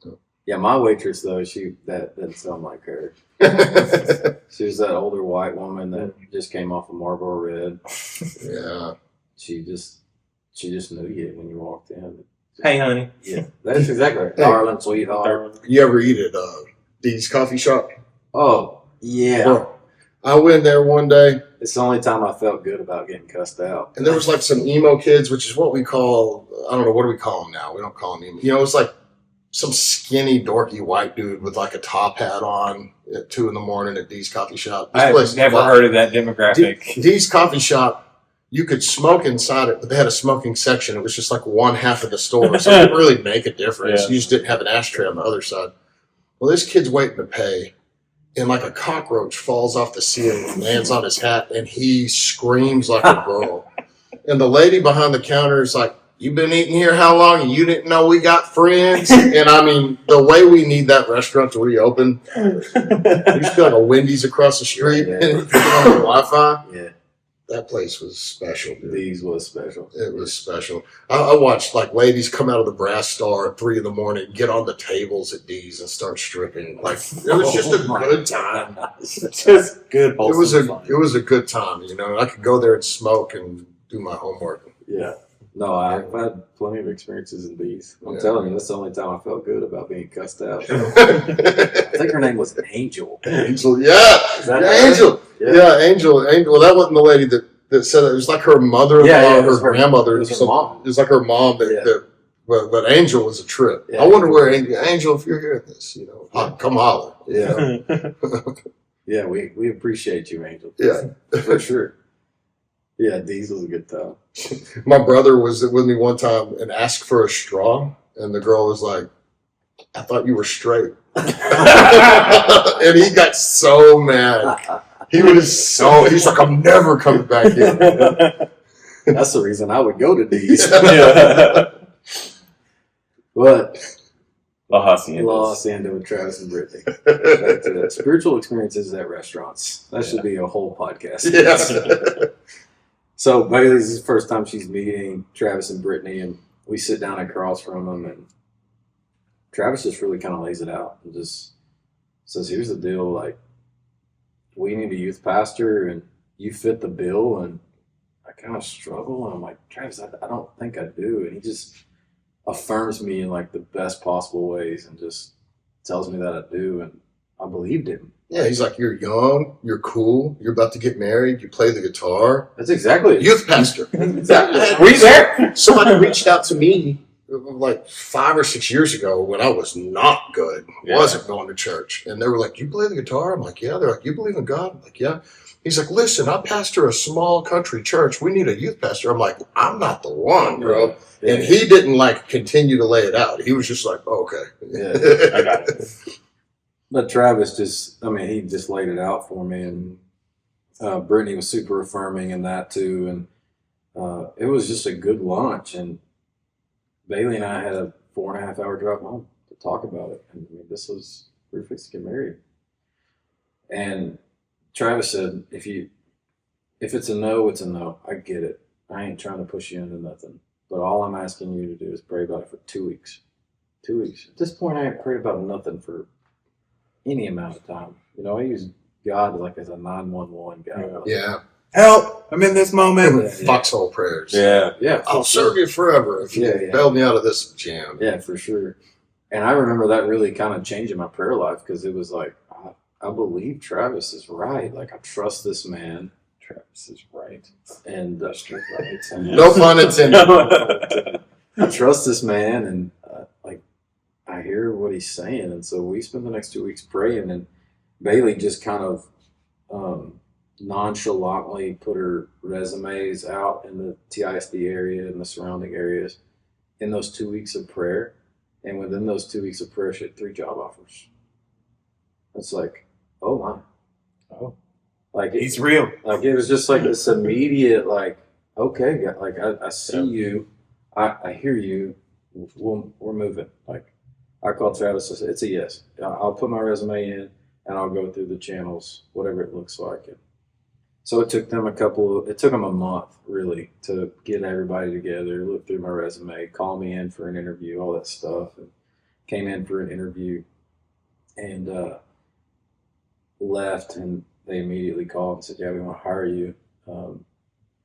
Yeah. Yeah, my waitress though, that didn't sound like her. She was that older white woman that just came off of Marlboro Red. Yeah. She just knew you when you walked in. Hey, honey. Yeah, that's exactly right. Hey. Darling, sweetheart. You ever eat at Dee's coffee shop? Oh, yeah. Bro, I went there one day, It's the only time I felt good about getting cussed out. and there was like some emo kids, which is what we call, I don't know, what do we call them now? We don't call them emo. You know, it's like some skinny, dorky white dude with like a top hat on at 2 a.m. at Dee's coffee shop. This I've place is never wild. heard of that demographic. Dee's coffee shop, you could smoke inside it, but they had a smoking section. It was just like one half of the store, so it didn't really make a difference. Yeah. You just didn't have an ashtray on the other side. Well, this kid's waiting to pay, and like a cockroach falls off the ceiling and lands on his hat, and he screams like a girl. And the lady behind the counter is like, "You've been eating here how long, and you didn't know we got friends?" And I mean, the way we need that restaurant to reopen, there used to be like a Wendy's across the street, Yeah. and you could get on the Wi-Fi. Yeah, That place was special, dude. these was special. It was special. I watched like ladies come out of the Brass Star at 3 a.m, get on the tables at D's and start stripping. Like it was just a good time. Just good. It was wholesome fun. it was a good time, you know. I could go there and smoke and do my homework. Yeah. No, I've had plenty of experiences in these. I'm Yeah. telling you, that's the only time I felt good about being cussed out. I Angel, think her name was Angel. yeah, Is that her? Angel, Yeah. yeah, Angel. Well, that wasn't the lady that said it. It was like her mother-in-law, Yeah, it her was her- grandmother. it was her something. mom. It was like her mom. Yeah. But Angel was a trip. Yeah. I wonder where Angel, if you're hearing this, you know, come holler. Yeah. Yeah, we appreciate you, Angel. Yeah. For sure. Yeah, these was a good time. My brother was with me one time and asked for a straw, and the girl was like, "I thought you were straight," and he got so mad. He's like, "I'm never coming back here." That's the reason I would go to these. Yeah. But La Hacienda. La Hacienda with Travis and Brittany. Back to that. Spiritual experiences at restaurants. That should be a whole podcast. Yes. So Bailey's is the first time she's meeting Travis and Brittany, and we sit down across from them, and Travis just really kind of lays it out and just says, "Here's the deal, like, we need a youth pastor, and you fit the bill." And I kind of struggle, and I'm like, "Travis, I don't think I do." And he just affirms me in like the best possible ways and just tells me that I do, and I believed him. Yeah, he's like, you're young, you're cool, you're about to get married, you play the guitar. That's exactly it. Youth pastor. Exactly. Were you there? Somebody reached out to me like 5 or 6 years ago when I was not good, wasn't going to church. And they were like, you play the guitar? I'm like, yeah. They're like, you believe in God? I'm like, yeah. He's like, listen, I pastor a small country church. We need a youth pastor. I'm like, I'm not the one, bro. Yeah. And he didn't like continue to lay it out. He was just like, oh, okay. Yeah. I got it. But Travis he just laid it out for me, and Brittany was super affirming in that too, and it was just a good lunch. And Bailey and I had a 4.5 hour drive home to talk about it. And I mean, we were fixing to get married. And Travis said, if it's a no, it's a no. I get it. I ain't trying to push you into nothing. But all I'm asking you to do is pray about it for 2 weeks. 2 weeks. At this point, I ain't prayed about nothing for any amount of time. You know, I use God like as a 911 guy. Yeah. Help! I'm in this moment. Foxhole prayers. Yeah. Yeah. I'll serve you forever if you bailed me out of this jam. Yeah, for sure. And I remember that really kind of changing my prayer life, because it was like, I believe Travis is right. Like, I trust this man. Travis is right. And that's right. No pun intended. I trust this man, and I hear what he's saying. And so we spent the next 2 weeks praying, and Bailey just kind of nonchalantly put her resumes out in the TISD area and the surrounding areas in those 2 weeks of prayer. And within those 2 weeks of prayer, she had 3 job offers. It's like, oh my. Oh. Like, He's real. Like, it was just like this immediate, like, okay, like, I see you. I hear you. We're moving. Like, I called Travis. I said, it's a yes. I'll put my resume in, and I'll go through the channels, whatever it looks like. And so it took them a month, really, to get everybody together, look through my resume, call me in for an interview, all that stuff. And came in for an interview and left, and they immediately called and said, yeah, we want to hire you.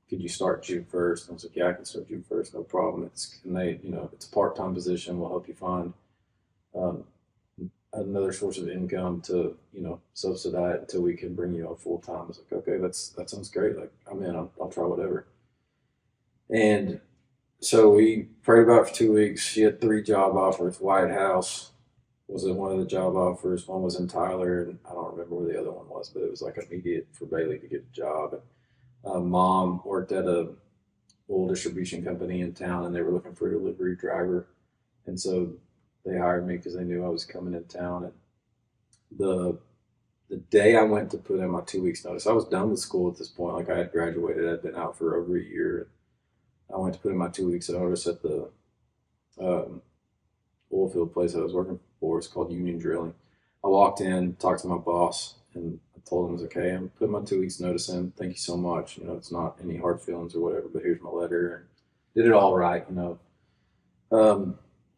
Could you start June 1st? And I was like, yeah, I can start June 1st, no problem. It's a part-time position. We'll help you find another source of income to, subsidize it until we can bring you on full time. I was like, okay, that sounds great. Like, I'm in, I'll try whatever. And so we prayed about it for 2 weeks. She had 3 job offers. White House was in one of the job offers. One was in Tyler, and I don't remember where the other one was, but it was like immediate for Bailey to get a job. And Mom worked at a oil distribution company in town, and they were looking for a delivery driver. And so they hired me because they knew I was coming in town. And the day I went to put in my 2 weeks notice, I was done with school at this point. Like, I had graduated. I'd been out for over a year. I went to put in my 2 weeks notice at the oil field place I was working for. It's called Union Drilling. I walked in, talked to my boss, and I told him, I was okay, I'm putting my 2 weeks notice in. Thank you so much. It's not any hard feelings or whatever, but here's my letter. And did it all right,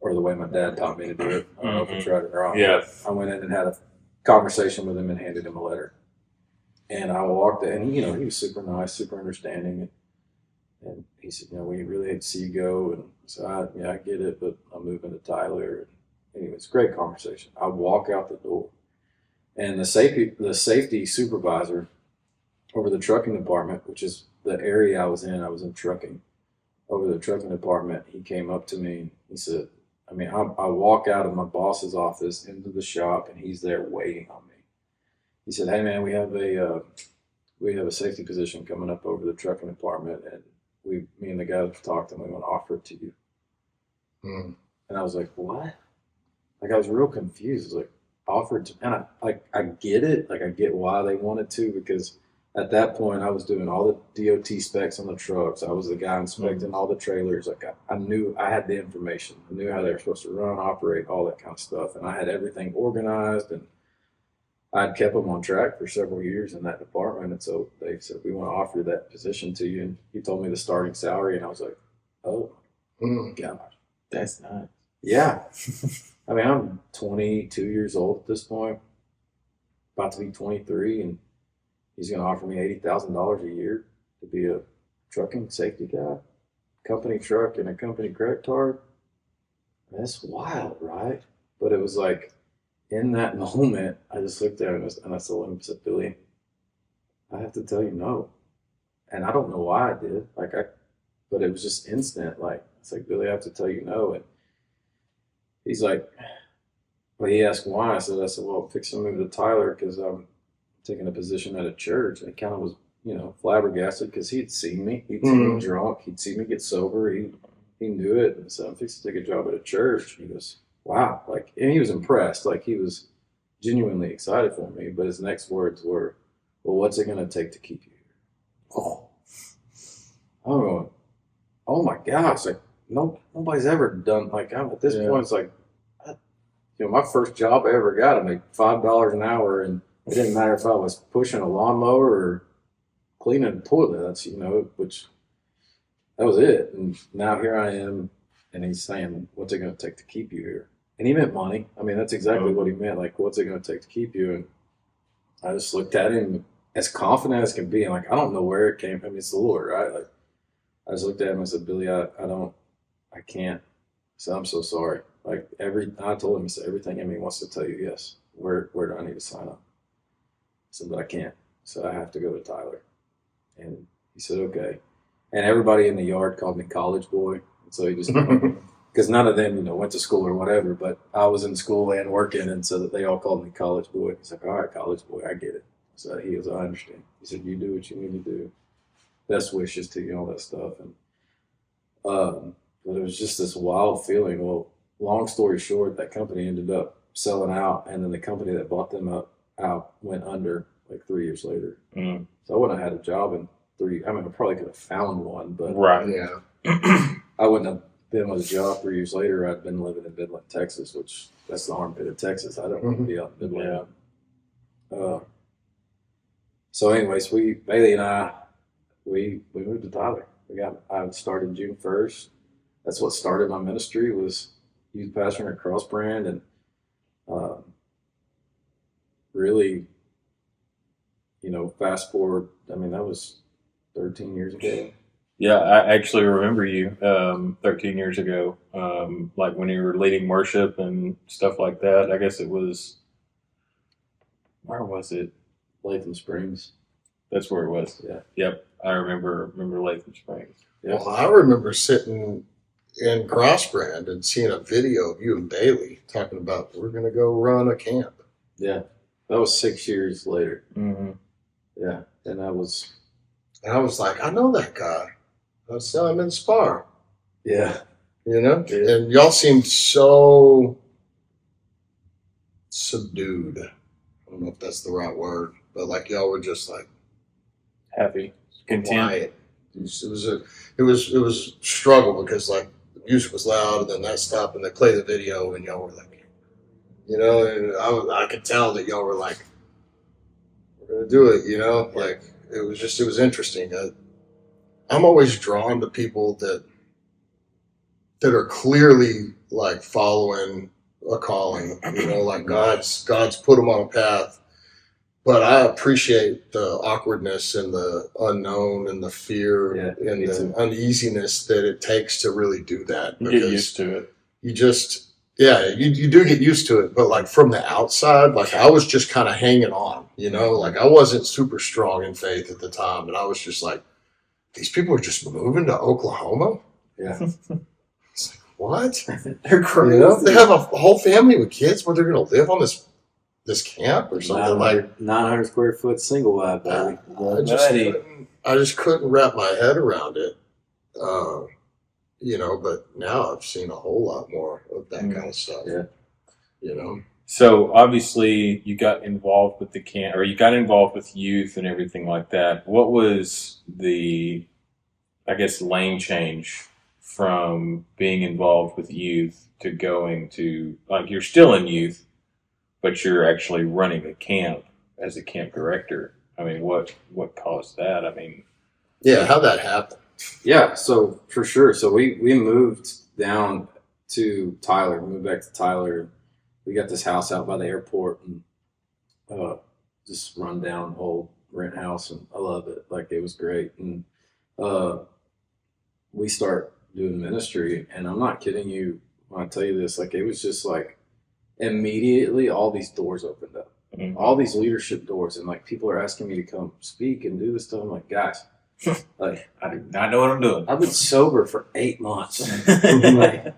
or the way my dad taught me to do it. I don't know if it's right or wrong. Yeah. I went in and had a conversation with him and handed him a letter. And I walked in, and he was super nice, super understanding. And he said, we really hate to see you go. And so I get it, but I'm moving to Tyler. And anyway, it's a great conversation. I walk out the door, and the safety supervisor over the trucking department, which is the area I was in trucking, over the trucking department, he came up to me and he said, I walk out of my boss's office into the shop, and he's there waiting on me. He said, hey man, we have a safety position coming up over the trucking department, and me and the guys have talked, and we want to offer it to you. And I was like, what? Like, I was real confused. I was like, offered to, and I get it. Like, I get why they wanted to, because at that point I was doing all the DOT specs on the trucks. I was the guy inspecting all the trailers. Like, I knew I had the information. I knew how they were supposed to run, operate, all that kind of stuff. And I had everything organized, and I'd kept them on track for several years in that department. And so they said, we want to offer that position to you. And he told me the starting salary, and I was like, oh, gosh. That's nice. Yeah. I'm 22 years old at this point, about to be 23, and he's going to offer me $80,000 a year to be a trucking safety guy, company truck, and a company credit card. That's wild, right? But it was like, in that moment, I just looked at him and I told him, I said, Billy, I have to tell you no. And I don't know why I did. But it was just instant. Like, it's like, Billy, I have to tell you no. And he's like, well, he asked why. I said, well, I'm fixing to move to Tyler because I'm taking a position at a church. And he kind of was, flabbergasted because he'd seen me. He'd seen me drunk. He'd seen me get sober. He knew it. And so I'm fixing to take a job at a church. And he goes, wow. And he was impressed. Like, he was genuinely excited for me. But his next words were, well, what's it going to take to keep you here? Oh. I'm going, oh my gosh. Like, nobody's ever done, at this point, it's like, my first job I ever got, I made $5 an hour, and it didn't matter if I was pushing a lawnmower or cleaning a toilet. That's, which that was it. And now here I am, and he's saying, what's it going to take to keep you here? And he meant money. I mean, that's exactly what he meant. Like, what's it going to take to keep you? And I just looked at him as confident as can be. And I don't know where it came from. It's the Lord, right? Like, I just looked at him and said, Billy, I can't. So I'm so sorry. I told him, he said, everything in me wants to tell you yes. Where do I need to sign up? I said, but I can't. So I have to go to Tyler. And he said, okay. And everybody in the yard called me college boy. And so he just, because none of them, went to school or whatever, but I was in school and working. And so that they all called me college boy. He's like, all right, college boy, I get it. So he goes, I understand. He said, you do what you need to do. Best wishes to you, all that stuff. And, but it was just this wild feeling. Well, long story short, that company ended up selling out, and then the company that bought them out went under like 3 years later. Mm. So I wouldn't have had a job in 3. I mean, I probably could have found one, but right, yeah, I wouldn't have been with a job 3 years later. I'd been living in Midland, Texas, which that's the armpit of Texas. I don't want to be out in Midland. Yeah. So, anyways, Bailey and I, we moved to Tyler. I started June 1st. That's what started my ministry, was youth pastor at Cross Brand, and really, fast forward. I mean, that was 13 years ago. Yeah, I actually remember you 13 years ago, like when you were leading worship and stuff like that. I guess it was, where was it? Latham Springs. That's where it was. Yeah. Yep. I remember Latham Springs. Yep. Well, I remember sitting in Crossbrand and seeing a video of you and Bailey talking about, we're going to go run a camp. Yeah. That was 6 years later. Mm-hmm. Yeah. And I was like, I know that guy. I saw him in Spar. Yeah. Yeah. Yeah. And y'all seemed so subdued. I don't know if that's the right word, but like y'all were just like Happy, content. quiet. It was struggle because like the music was loud and then that stopped and they played the video and y'all were like, and I could tell that y'all were like, we're gonna do it, like it was interesting. I'm always drawn to people that are clearly like following a calling, like God's put them on a path. But I appreciate the awkwardness and the unknown and the fear and the uneasiness that it takes to really do that. You get used to it. You just, you do get used to it. But like from the outside, like I was just kind of hanging on, like I wasn't super strong in faith at the time. And I was just like, these people are just moving to Oklahoma? Yeah. It's like, what? They're crazy. They have a whole family with kids where they're going to live on this camp or something like 900 square foot single wide, baby. I just couldn't wrap my head around it. But now I've seen a whole lot more of that kind of stuff. Yeah. So obviously you got involved with the camp, or you got involved with youth and everything like that. What was the, I guess, lane change from being involved with youth to going to, like, you're still in youth, but you're actually running a camp as a camp director? I mean, what caused that? I mean, how'd that happen? Yeah, so for sure. So we moved down to Tyler. We moved back to Tyler. We got this house out by the airport, and just run down old rent house, and I love it. Like, it was great. And we start doing ministry, and I'm not kidding you when I tell you this. Like, it was just like immediately all these doors opened up. Mhm. All these leadership doors, and like people are asking me to come speak and do this stuff. I'm like, guys, like I do not know what I'm doing. I've been sober for 8 months. Like,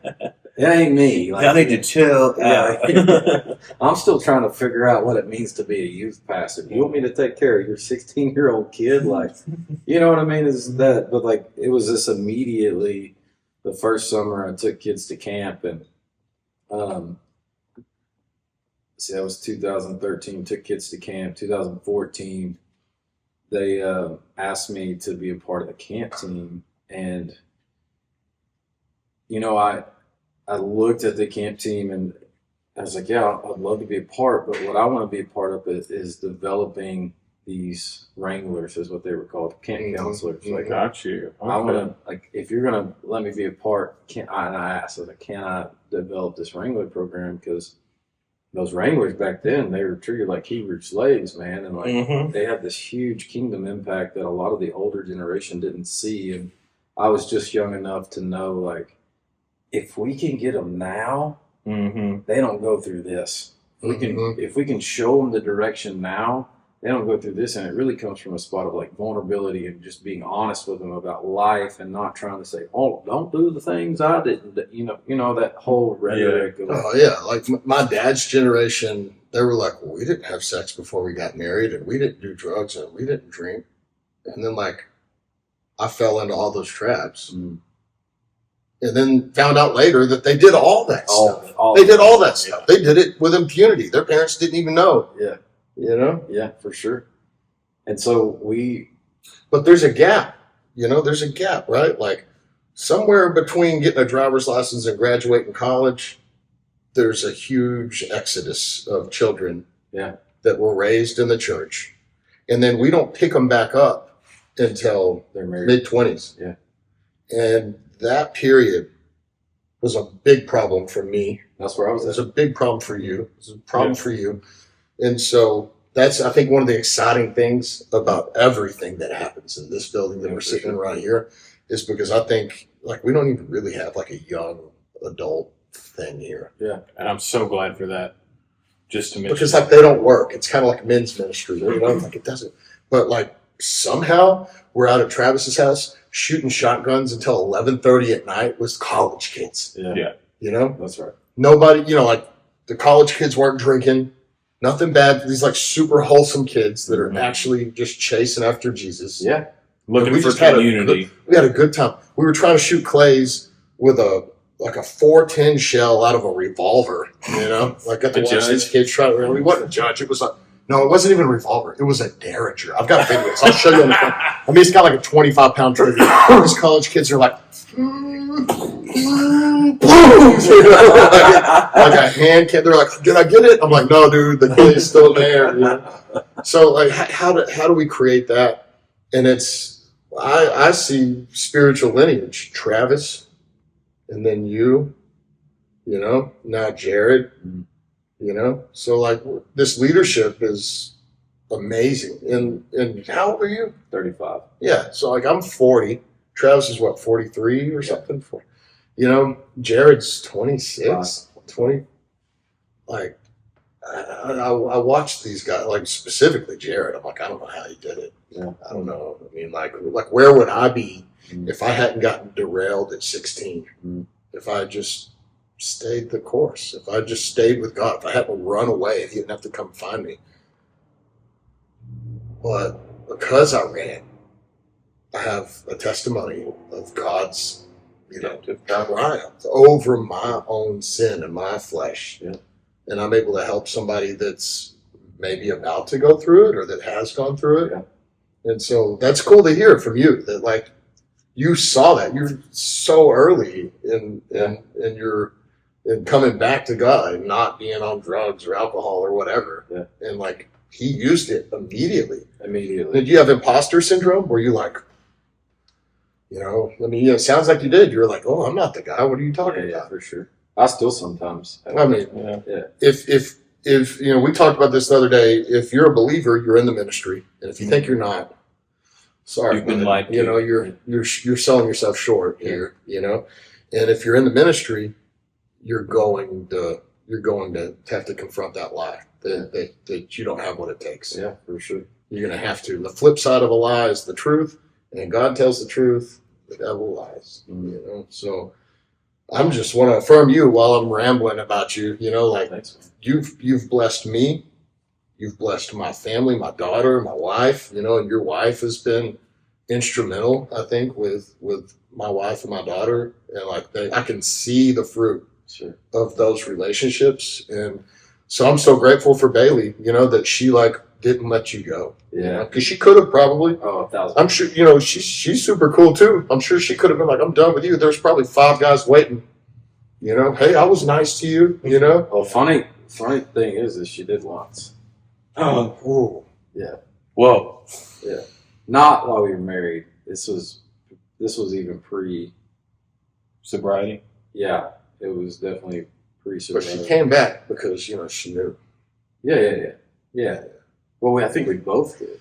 it ain't me. Like, I need to chill out. yeah. I'm still trying to figure out what it means to be a youth pastor. You want me to take care of your 16-year-old kid? Like, you know what I mean? Is that? But like, it was this immediately. The first summer, I took kids to camp, and see, that was 2013. Took kids to camp. 2014, they asked me to be a part of the camp team, and I looked at the camp team and I was like, yeah, I'd love to be a part, but what I want to be a part of is developing these wranglers, is what they were called, camp counselors. Like, Got you. I want to, like, if you're going to let me be a part, and I asked, I was like, can I develop this wrangler program? Because those wranglers back then, they were treated like Hebrew slaves, man. And like, they had this huge kingdom impact that a lot of the older generation didn't see. And I was just young enough to know, like, if we can get them now, they don't go through this. If we can show them the direction now, they don't go through this. And it really comes from a spot of like vulnerability and just being honest with them about life and not trying to say, oh, don't do the things I didn't, that whole rhetoric. Yeah. Oh yeah. Like my dad's generation, they were like, well, we didn't have sex before we got married, and we didn't do drugs, and we didn't drink. And then like, I fell into all those traps. And then found out later that they did all that stuff. They did all that stuff. They did it with impunity. Their parents didn't even know. Yeah. Yeah, for sure. And so but there's a gap. There's a gap, right? Like somewhere between getting a driver's license and graduating college, there's a huge exodus of children that were raised in the church. And then we don't pick them back up until they're married. Mid-20s. Yeah. And that period was a big problem for me. That's where I was. It was a big problem for you. It was a problem for you. And so that's, I think, one of the exciting things about everything that happens in this building that we're sitting in right here is because I think, like, we don't even really have, like, a young adult thing here. Yeah. And I'm so glad for that. Just to mention. Because, like, they don't work. It's kind of like men's ministry. Like, it doesn't. But, like, somehow we're out at Travis's house shooting shotguns until 11:30 at night with college kids. Yeah. That's right. Nobody, like the college kids weren't drinking, nothing bad. These like super wholesome kids that are actually just chasing after Jesus. Yeah. Looking for community. We had a good time. We were trying to shoot clays with a 410 shell out of a revolver, like got to watch these kids try. We wasn't a judge. It was like, no, it wasn't even a revolver. It was a Derringer. I've got videos. I'll show you on the phone. I mean, it's got like a 25-pound trigger. These college kids are like, like a hand cannon. They're like, did I get it? I'm like, no, dude, the kid's still there. So, like, how do we create that? And it's, I see spiritual lineage. Travis, and then you, now Jared. So like this leadership is amazing. And how old are you? 35. Yeah. So like I'm 40. Travis is what, 43 or something? Jared's 26, 20. Like I watched these guys, like specifically Jared. I'm like, I don't know how he did it. Yeah. I don't know. I mean, like where would I be if I hadn't gotten derailed at 16? If I just stayed the course, if I just stayed with God, if I hadn't run away, he didn't have to come find me. But because I ran, I have a testimony of God's, triumph over my own sin and my flesh. Yeah. And I'm able to help somebody that's maybe about to go through it or that has gone through it. Yeah. And so that's cool to hear from you that like you saw that. You're so early in your and coming back to God and not being on drugs or alcohol or whatever. Yeah. And like he used it immediately. Immediately. Did you have imposter syndrome? Were you like, it sounds like you did. You're like, oh, I'm not the guy. What are you talking about? Yeah, for sure. I still sometimes. I mean, if we talked about this the other day, if you're a believer, you're in the ministry. And if you think you're not, sorry, you've been lied to. You're selling yourself short here, And if you're in the ministry, you're going to you're going to have to confront that lie that you don't have what it takes. Yeah, for sure. You're going to have to. The flip side of a lie is the truth, and God tells the truth, the devil lies. You know, so I'm just want to affirm you while I'm rambling about you. You know, like Thanks. you've blessed me, you've blessed my family, my daughter, my wife. You know, and your wife has been instrumental, I think, with my wife and my daughter, and like I can see the fruit of those relationships, and so I'm so grateful for Bailey. You know, that she like didn't let you go. Yeah, because she could have probably. Oh, 1,000. I'm sure. You know, she's super cool too. I'm sure she could have been like, I'm done with you. There's probably 5 guys waiting. You know, hey, I was nice to you. You know. Well, funny thing is she did once. Oh, Yeah. Whoa. Yeah. Not while we were married. This was even pre Sobriety. Yeah, it was definitely pre but sobriety. she came back because she knew. Yeah. Well, I think we both did.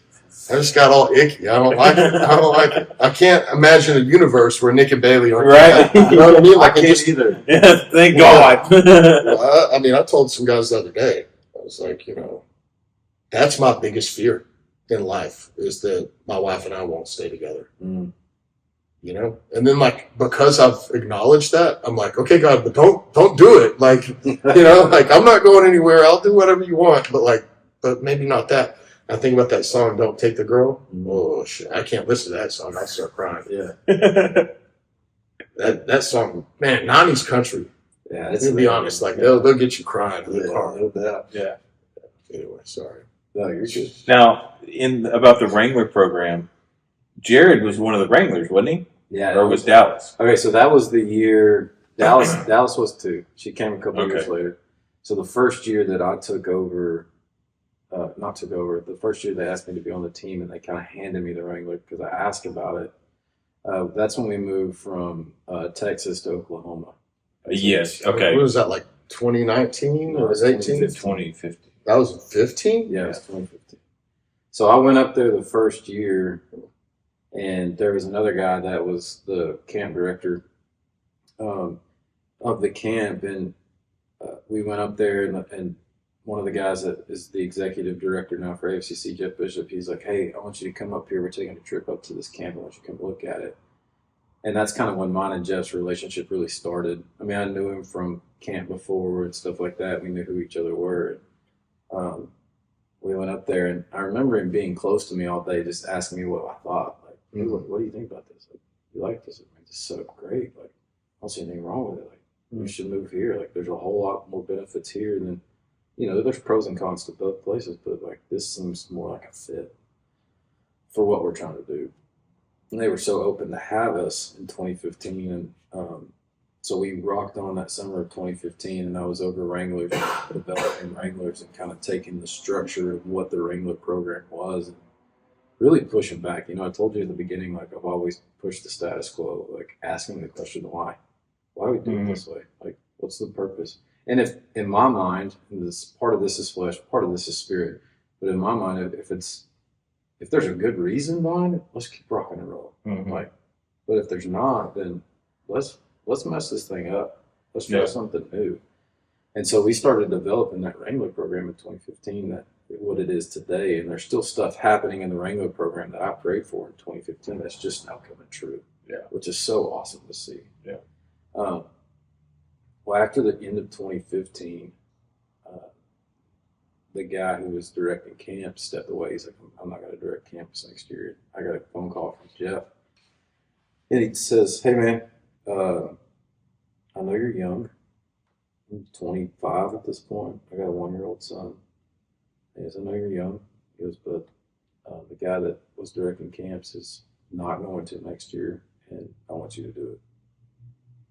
I just got all icky. I don't like it. I don't like it. I can't imagine a universe where Nick and Bailey are Right. You know what I mean? Like I it can't just, either. Yeah, thank Yeah. God. I mean, I told some guys the other day. I was like, you know, that's my biggest fear in life is that my wife and I won't stay together. Mm. You know, and then like because I've acknowledged that, I'm like, okay, God, but don't do it. Like, you know, like I'm not going anywhere. I'll do whatever you want, but maybe not that. I think about that song, "Don't Take the Girl." Oh shit, I can't listen to that song. I start crying. Yeah. That song, man, '90s country. Yeah, To be honest, like they'll get you crying really hard. No doubt. Yeah. Anyway, sorry. No, you're good. Now, about the Wrangler program, Jared was one of the Wranglers, wasn't he? Yeah. Or was Dallas? Okay, so that was the year Dallas was 2. She came a couple years later. So the first year that I took over, the first year they asked me to be on the team and they kind of handed me the Wrangler because I asked about it. That's when we moved from Texas to Oklahoma. Yes. Okay. What was that, like 2019 or was it 18? 2015. That was 15? Yeah, it was 2015. So I went up there the first year, and there was another guy that was the camp director of the camp, and we went up there, and one of the guys that is the executive director now for AFCC, Jeff Bishop, he's like, hey, I want you to come up here. We're taking a trip up to this camp. I want you to come look at it. And that's kind of when mine and Jeff's relationship really started. I mean, I knew him from camp before and stuff like that. We knew who each other were. We went up there, and I remember him being close to me all day, just asking me what I thought. Like, hey, what do you think about this? Like, you like this? Like, this is so great. Like, I don't see anything wrong with it. Like, you should move here. Like, there's a whole lot more benefits here. And then, you know, there's pros and cons to both places, but like, this seems more like a fit for what we're trying to do. And they were so open to have us in 2015. And so we rocked on that summer of 2015, and I was over Wranglers, developing Wranglers and kind of taking the structure of what the Wrangler program was and really pushing back. You know, I told you at the beginning, like I've always pushed the status quo, like asking the question, why? Why are we doing it this way? Like, what's the purpose? And if in my mind, and this part of this is flesh, part of this is spirit, but in my mind, if there's a good reason behind it, let's keep rocking and rolling. Mm-hmm. Like, but if there's not, then let's mess this thing up. Let's try something new. And so we started developing that Wrangler program in 2015, that what it is today. And there's still stuff happening in the Wrangler program that I prayed for in 2015 that's just now coming true. Yeah. Which is so awesome to see. Yeah. Well, after the end of 2015, the guy who was directing camp stepped away. He's like, I'm not going to direct campus next year. I got a phone call from Jeff. And he says, hey, man, I know you're young. I'm 25 at this point. I got a 1-year-old son. He goes, I know you're young. He goes, but the guy that was directing camps is not going to next year, and I want you to do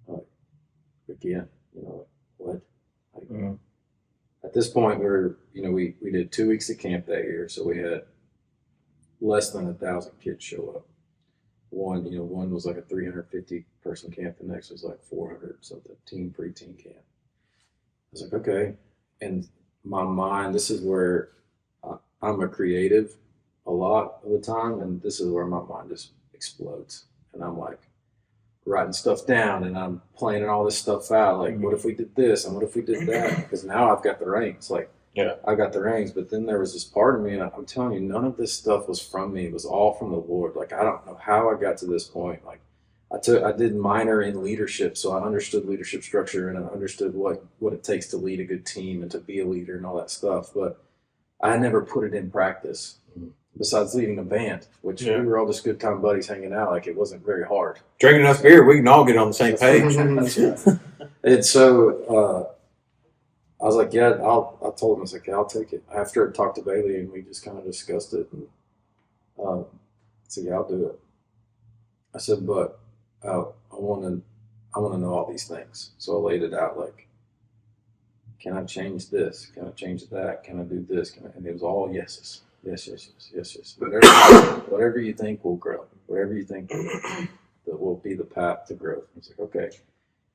it. Again, you know, what? Like, at this point, we did 2 weeks of camp that year, so we had less than 1,000 kids show up. One was like a 350 person camp. The next was like 400 something, preteen camp. I was like, okay. And my mind, this is where I'm a creative a lot of the time, and this is where my mind just explodes. And I'm like, writing stuff down and I'm planning all this stuff out. Like, what if we did this and what if we did that? Because now I've got the reins. Like, I got the reins. But then there was this part of me, and I'm telling you, none of this stuff was from me. It was all from the Lord. Like, I don't know how I got to this point. Like, I did minor in leadership, so I understood leadership structure and I understood what it takes to lead a good team and to be a leader and all that stuff. But I never put it in practice. Besides leading a band, which we were all just good time buddies hanging out, like it wasn't very hard. Drinking enough beer, we can all get on the same page. And so I was like, yeah, I told him, I was like, yeah, I'll take it. After I talked to Bailey and we just kind of discussed it, and I said, yeah, I'll do it. I said, but I want to know all these things. So I laid it out like, can I change this? Can I change that? Can I do this? And it was all yeses. Yes. Whatever you think will grow. Whatever you think that will be the path to growth. He's like, okay.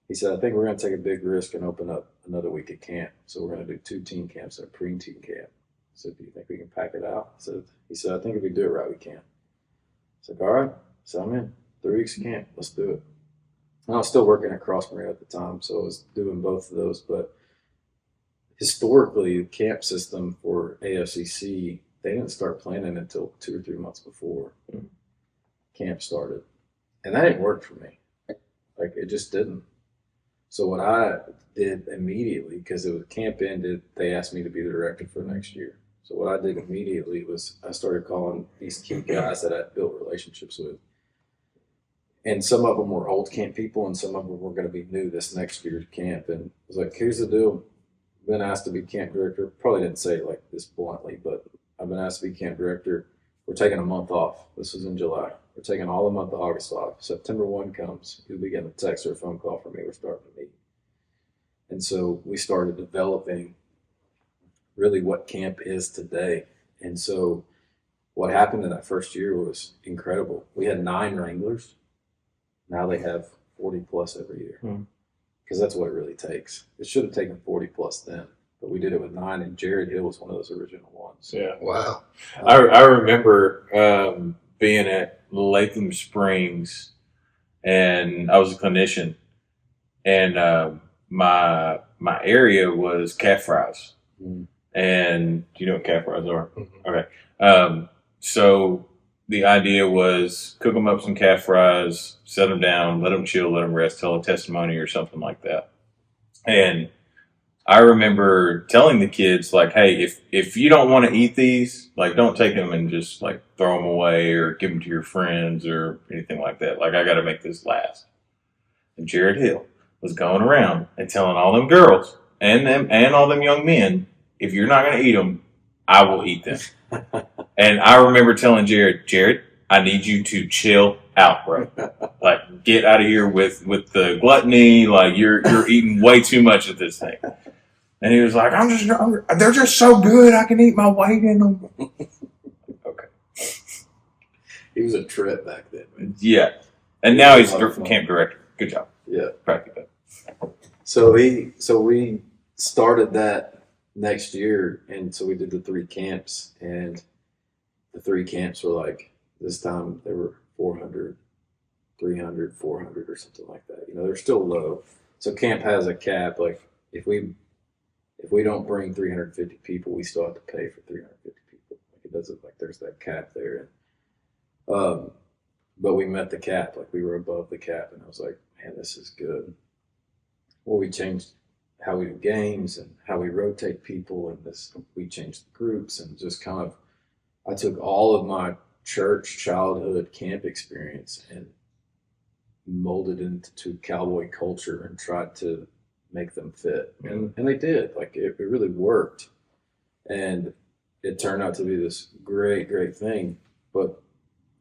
He said, I think we're going to take a big risk and open up another week of camp. So we're going to do 2 teen camps and a pre-teen camp. I said, do you think we can pack it out? He said, I think if we do it right, we can. I said, all right. So I'm in. 3 weeks of camp. Let's do it. And I was still working at Cross Marine at the time, so I was doing both of those. But historically, the camp system for AFCC, they didn't start planning until 2 or 3 months before camp started. And that didn't work for me. Like, it just didn't. So what I did immediately, because it was camp ended, they asked me to be the director for next year. So what I did immediately was I started calling these key guys that I built relationships with. And some of them were old camp people, and some of them were going to be new this next year's camp. And I was like, here's the deal. I've been asked to be camp director. Probably didn't say it like this bluntly, but I've been asked to be camp director. We're taking a month off. This was in July. We're taking all the month of August off. September 1 comes. You'll be getting a text or a phone call from me. We're starting to meet. And so we started developing really what camp is today. And so what happened in that first year was incredible. We had 9 wranglers. Now they have 40 plus every year. Because that's what it really takes. It should have taken 40 plus then. But we did it with 9, and Jared Hill was one of those original ones. Yeah. Wow. I remember being at Latham Springs, and I was a clinician, and my area was calf fries. And do you know what calf fries are? Okay. So the idea was cook them up some calf fries, set them down, let them chill, let them rest, tell a testimony or something like that. And I remember telling the kids, like, hey, if you don't want to eat these, like, don't take them and just, like, throw them away or give them to your friends or anything like that. Like, I got to make this last. And Jared Hill was going around and telling all them girls and all them young men, if you're not going to eat them, I will eat them. And I remember telling Jared, I need you to chill out, bro. Like, get out of here with the gluttony. Like, you're eating way too much of this thing. And he was like, they're just so good. I can eat my weight in them. Okay. He was a trip back then, man. Yeah. And now he's camp director. Good job. Yeah. Practically. So we started that next year, and so we did the 3 camps, and the 3 camps were like, this time they were 400, 300, 400 or something like that. You know, they're still low. So camp has a cap. Like, if we don't bring 350 people, we still have to pay for 350 people. Like, it doesn't, like, there's that cap there. But we met the cap. Like, we were above the cap, and I was like, man, this is good. Well, we changed how we do games and how we rotate people, and we changed the groups, and just kind of, I took all of my church childhood camp experience and molded into cowboy culture and tried to make them fit. And they did. Like, it really worked. And it turned out to be this great, great thing. But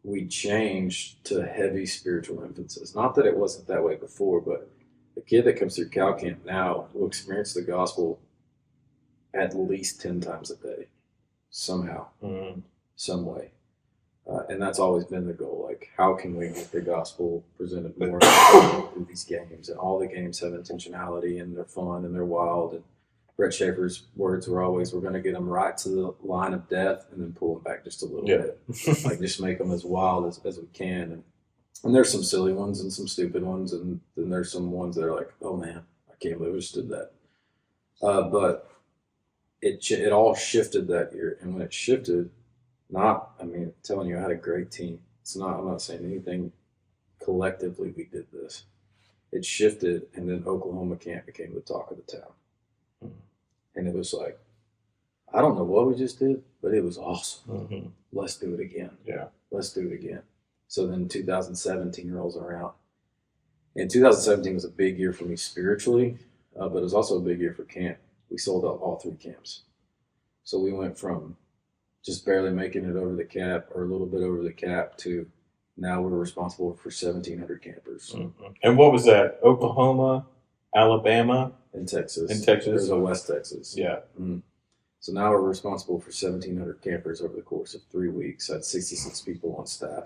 we changed to heavy spiritual emphasis. Not that it wasn't that way before, but the kid that comes through cow camp now will experience the gospel at least 10 times a day, somehow, some way. And that's always been the goal. Like, how can we make the gospel presented more through these games? And all the games have intentionality, and they're fun, and they're wild. And Brett Schaefer's words were always, we're going to get them right to the line of death and then pull them back just a little bit. Like, just make them as wild as we can. And there's some silly ones and some stupid ones, and then there's some ones that are like, oh man, I can't believe I just did that. But it all shifted that year, and when it shifted, I'm telling you, I had a great team. I'm not saying anything collectively we did this. It shifted, and then Oklahoma camp became the talk of the town. Mm-hmm. And it was like, I don't know what we just did, but it was awesome. Mm-hmm. Let's do it again. Yeah. Let's do it again. So then 2017 rolls around. And 2017 was a big year for me spiritually, but it was also a big year for camp. We sold out all 3 camps. So we went from just barely making it over the cap or a little bit over the cap to now we're responsible for 1,700 campers. Mm-hmm. And what was that? Oklahoma, Alabama? And Texas. There's a West Texas. Yeah. Mm-hmm. So now we're responsible for 1,700 campers over the course of 3 weeks. I had 66 people on staff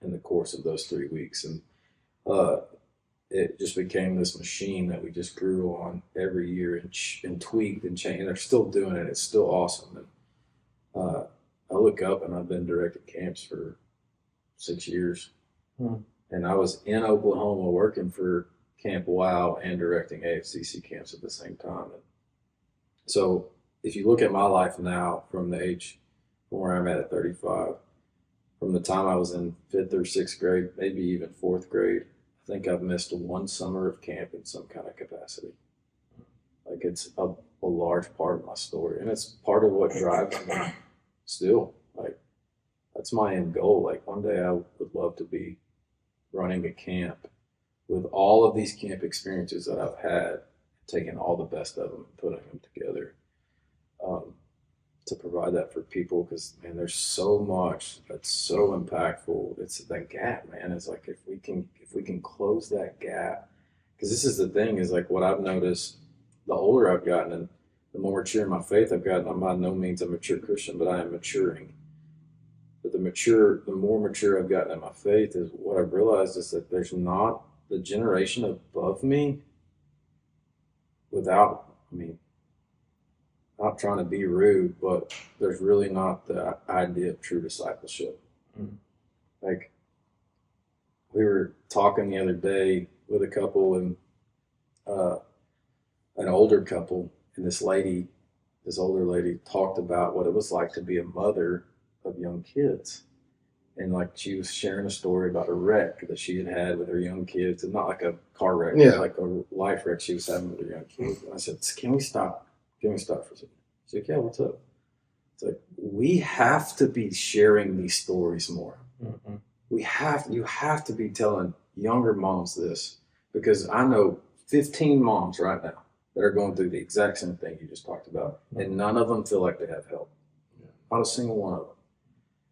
in the course of those 3 weeks. And it just became this machine that we just grew on every year and tweaked and changed. And they're still doing it. It's still awesome. And I look up and I've been directing camps for 6 years. And I was in Oklahoma working for Camp Wow and directing AFCC camps at the same time. And so if you look at my life now from the age from where I'm at 35, from the time I was in 5th or 6th grade, maybe even 4th grade, I think I've missed 1 summer of camp in some kind of capacity. Like it's a large part of my story, and it's part of what drives me still. Like that's my end goal. Like one day I would love to be running a camp with all of these camp experiences that I've had, taking all the best of them and putting them together to provide that for people. Because man, there's so much that's so impactful. It's that gap, man. It's like if we can close that gap, because this is the thing, is like what I've noticed. The older I've gotten and the more mature in my faith I've gotten, I'm by no means a mature Christian, but I am maturing. But the more mature I've gotten in my faith, is what I've realized is that there's not the generation above me not trying to be rude, but there's really not the idea of true discipleship. Mm-hmm. Like we were talking the other day with a couple and an older couple, and this older lady talked about what it was like to be a mother of young kids. And like she was sharing a story about a wreck that she had with her young kids, and not like a car wreck, but like a life wreck she was having with her young kids. And I said, can we stop for a second? She's like, yeah, what's up? It's like, we have to be sharing these stories more. Mm-hmm. You have to be telling younger moms this, because I know 15 moms right now that are going through the exact same thing you just talked about, and none of them feel like they have help. Not a single one of them.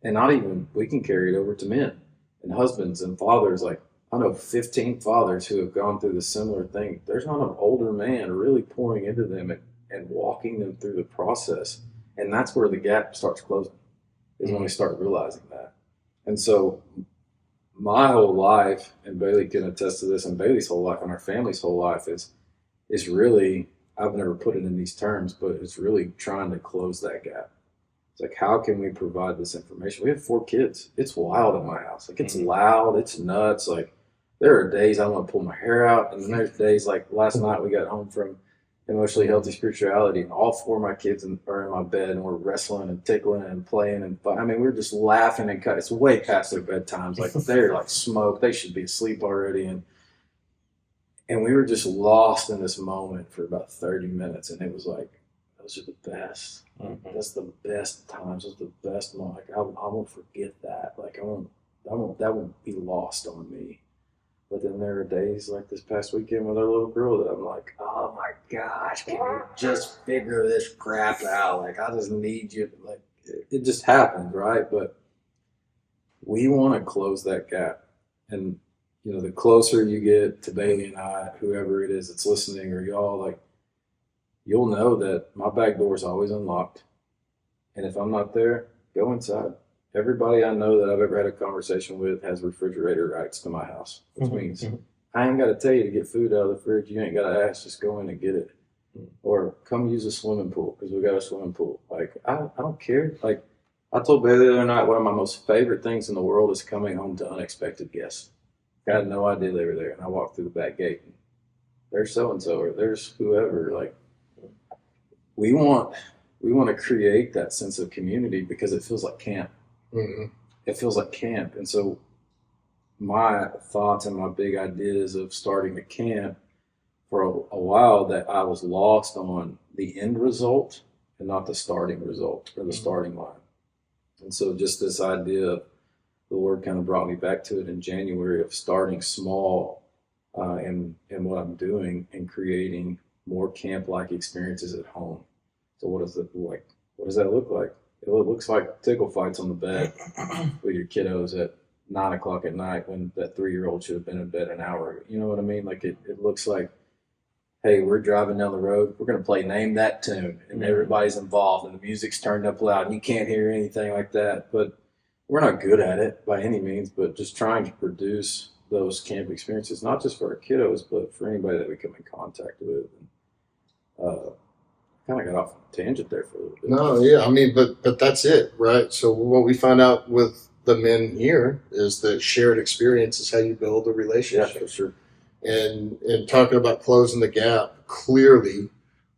And not even, we can carry it over to men and husbands and fathers. Like I know 15 fathers who have gone through the similar thing. There's not an older man really pouring into them and walking them through the process. And that's where the gap starts closing, is when we start realizing that. And so my whole life, and Bailey can attest to this, and Bailey's whole life and our family's whole life is really, I've never put it in these terms, but it's really trying to close that gap. It's like, how can we provide this information? We have 4 kids. It's wild in my house. Like it's loud, it's nuts. Like there are days I want to pull my hair out, and then there's days like last night we got home from Emotionally Healthy Spirituality, and all 4 of my kids are in my bed, and we're wrestling and tickling and playing, and we're just laughing, and it's way past their bedtimes. Like they're like smoked. They should be asleep already, and we were just lost in this moment for about 30 minutes, and it was like, those are the best. Mm-hmm. That's the best times. That's the best moment. Like I won't forget that. Like that won't be lost on me. But then there are days like this past weekend with our little girl that I'm like, oh my gosh, can you just figure this crap out? Like I just need you. Like it just happens, right? But we want to close that gap, and you know, the closer you get to Bailey and I, whoever it is that's listening, or y'all, like, you'll know that my back door is always unlocked. And if I'm not there, go inside. Everybody I know that I've ever had a conversation with has refrigerator rights to my house, which means I ain't got to tell you to get food out of the fridge. You ain't got to ask, just go in and get it. Or come use a swimming pool, because we got a swimming pool. Like, I don't care. Like, I told Bailey the other night one of my most favorite things in the world is coming home to unexpected guests. I had no idea they were there, and I walked through the back gate. And there's so and so, or there's whoever. Like we want to create that sense of community because it feels like camp. Mm-hmm. It feels like camp, and so my thoughts and my big ideas of starting a camp for a while that I was lost on the end result and not the starting result or the starting line. And so just this idea, the Lord kind of brought me back to it in January of starting small and what I'm doing and creating more camp-like experiences at home. So what does it like? What does that look like? It looks like tickle fights on the bed with your kiddos at 9 o'clock at night when that 3-year-old should have been in bed an hour ago. You know what I mean? Like it looks like, hey, we're driving down the road. We're going to play Name That Tune, and everybody's involved, and the music's turned up loud, and you can't hear anything like that. But we're not good at it by any means, but just trying to produce those camp experiences, not just for our kiddos, but for anybody that we come in contact with. And, kind of got off on a tangent there for a little bit. No, yeah, I mean, but that's it, right? So what we find out with the men here is that shared experience is how you build a relationship. Yeah, for sure. And talking about closing the gap, clearly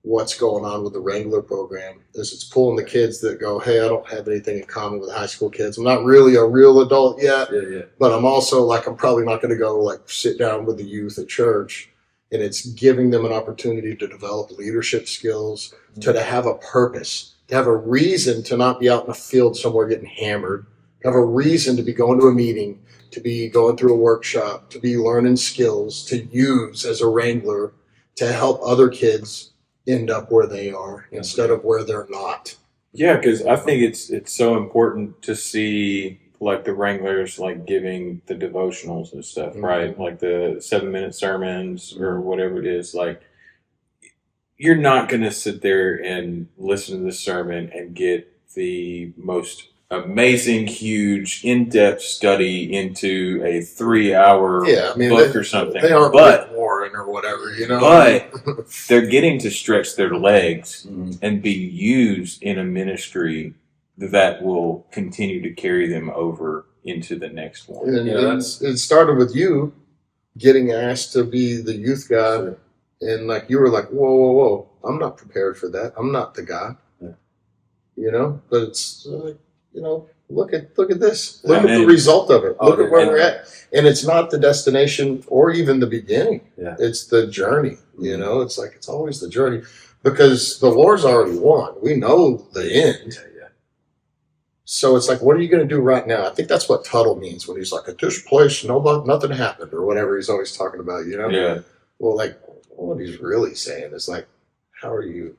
what's going on with the Wrangler program is it's pulling the kids that go, hey, I don't have anything in common with high school kids. I'm not really a real adult yet, but I'm also like, I'm probably not going to go like sit down with the youth at church. And it's giving them an opportunity to develop leadership skills, to have a purpose, to have a reason to not be out in a field somewhere getting hammered, to have a reason to be going to a meeting, to be going through a workshop, to be learning skills, to use as a wrangler to help other kids end up where they are instead of where they're not. Yeah, because I think it's so important to see like the Wranglers like giving the devotionals and stuff, right? Like the 7-minute sermons or whatever it is. Like you're not going to sit there and listen to the sermon and get the most amazing, huge, in-depth study into a 3-hour book or something. They aren't Rick Warren or whatever, you know. But they're getting to stretch their legs and be used in a ministry that will continue to carry them over into the next one. And it started with you getting asked to be the youth guy, and like you were like, whoa, I'm not prepared for that. I'm not the guy, you know. But it's like, you know, look at this. Look at the result of it. Look at where we're at, and it's not the destination or even the beginning. Yeah. It's the journey. You know, it's like it's always the journey because the war's already won. We know the end. So it's like, what are you going to do right now? I think that's what Tuttle means when he's like, at this place, nothing happened or whatever he's always talking about, you know? Yeah. Well, like what he's really saying is like, how are you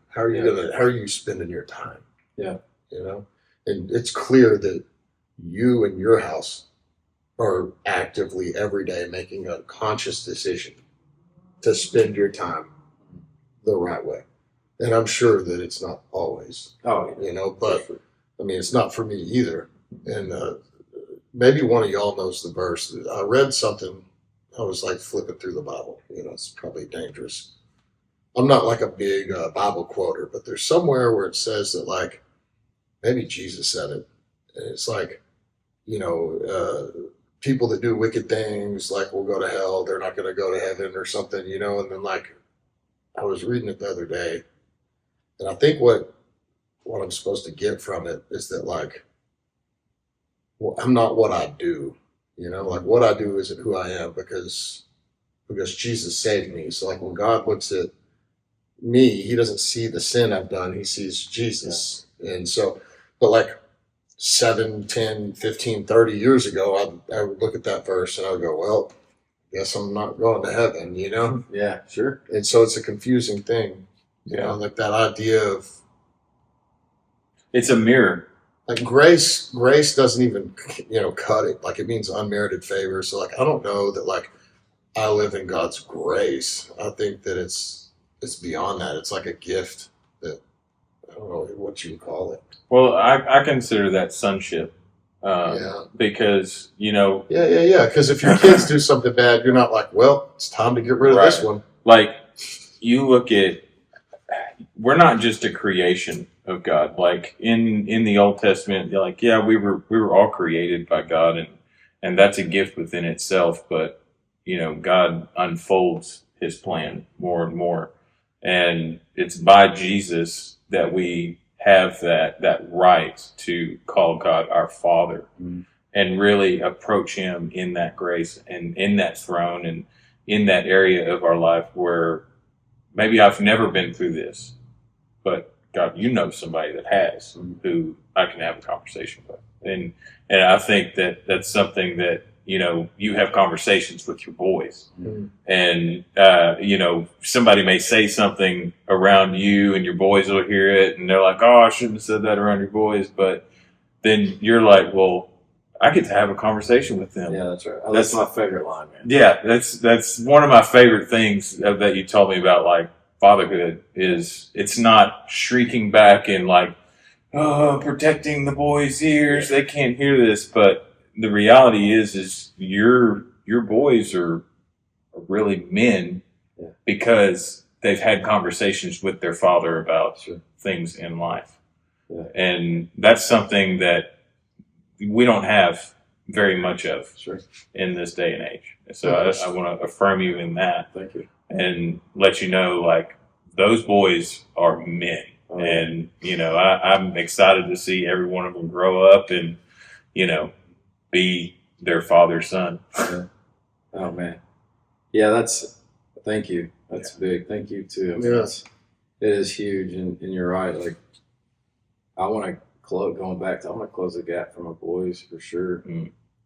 spending your time? Yeah. You know? And it's clear that you and your house are actively every day making a conscious decision to spend your time the right way. And I'm sure that it's not always, you know, but I mean, it's not for me either. And maybe one of y'all knows the verse. I read something. I was like flipping through the Bible. You know, it's probably dangerous. I'm not like a big Bible quoter, but there's somewhere where it says that like, maybe Jesus said it. And it's like, you know, people that do wicked things like will go to hell. They're not going to go to heaven or something, you know. And then like, I was reading it the other day, and I think what I'm supposed to get from it is that like, well, I'm not what I do, you know, like what I do isn't who I am because Jesus saved me. So like when God looks at me, he doesn't see the sin I've done. He sees Jesus. And so, but like 7, 10, 15, 30 years ago, I would look at that verse and I would go, well, guess I'm not going to heaven, you know? Yeah, sure. And so it's a confusing thing, you know, like that idea of, it's a mirror. like grace doesn't even, you know, cut it. Like it means unmerited favor. So like, I don't know that like I live in God's grace. I think that it's beyond that. It's like a gift that I don't know what you would call it. Well, I consider that sonship. Because, you know. Yeah. Because if your kids do something bad, you're not like, well, it's time to get rid of this one. Like you look at we're not just a creation of God. Like in the Old Testament, they're like, yeah, we were all created by God, and that's a gift within itself. But God unfolds His plan more and more, and it's by Jesus that we have that right to call God our Father, and really approach Him in that grace and in that throne and in that area of our life where maybe I've never been through this, but God, somebody that has, who I can have a conversation with. And I think that that's something that, you have conversations with your boys. And, somebody may say something around you and your boys will hear it and they're like, oh, I shouldn't have said that around your boys. But then you're like, well, I get to have a conversation with them. Yeah, that's right. That's my favorite line, man. Yeah, that's one of my favorite things that you told me about, like, fatherhood is it's not shrieking back and like, oh, protecting the boys' ears. They can't hear this. But the reality is your boys are really men because they've had conversations with their father about things in life. Yeah. And that's something that we don't have very much of in this day and age. So I want to affirm you in that. Thank you. And let you know, like, those boys are men. Oh, and, I'm excited to see every one of them grow up and, be their father's son. Yeah. Oh, man. Yeah, thank you. That's big. Thank you, too. I mean, it is huge. And you're right. Like, I want to going back, I want to close the gap for my boys for sure.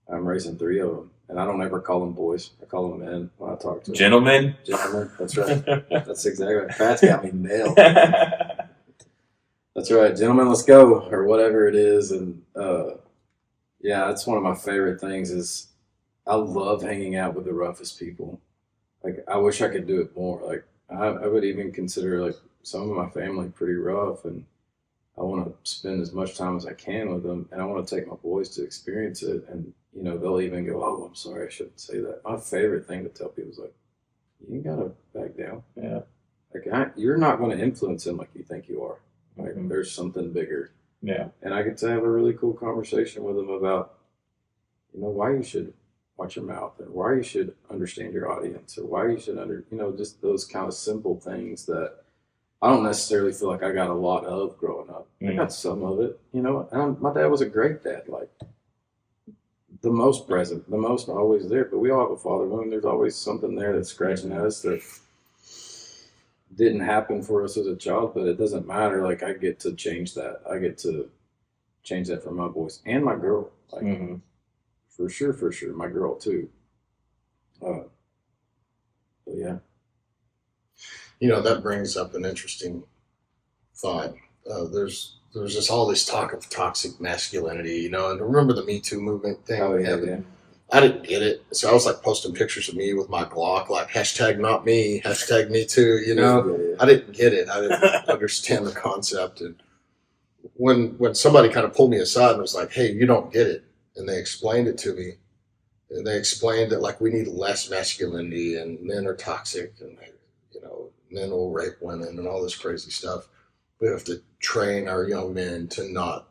I'm raising 3 of them, and I don't ever call them boys. I call them men when I talk to them. Gentlemen? Gentlemen, that's right. That's exactly right. Pat's got me nailed. That's right. Gentlemen, let's go, or whatever it is. And that's one of my favorite things is I love hanging out with the roughest people. Like, I wish I could do it more. Like, I would even consider, like, some of my family pretty rough, and I want to spend as much time as I can with them, and I want to take my boys to experience it. And, they'll even go, oh, I'm sorry, I shouldn't say that. My favorite thing to tell people is, like, you ain't got to back down. Yeah. Like, you're not going to influence them like you think you are. Like, there's something bigger. Yeah. And I get to have a really cool conversation with them about, why you should watch your mouth, and why you should understand your audience, or why you should just those kind of simple things that I don't necessarily feel like I got a lot of growing up. I got some of it, and my dad was a great dad, like the most present, the most always there. But we all have a father wound. There's always something there that's scratching at us that didn't happen for us as a child, but it doesn't matter. Like, I get to change that. I get to change that for my boys and my girl. Like, for sure, my girl too. But yeah. That brings up an interesting thought. There's just all this talk of toxic masculinity, and remember the Me Too movement thing? Oh, yeah. I didn't get it. So I was like posting pictures of me with my Glock, like hashtag not me, hashtag me too, Yeah. I didn't get it. I didn't understand the concept. And when somebody kind of pulled me aside and was like, hey, you don't get it, and they explained it to me, and they explained that, like, we need less masculinity and men are toxic and men will rape women and all this crazy stuff. We have to train our young men to not,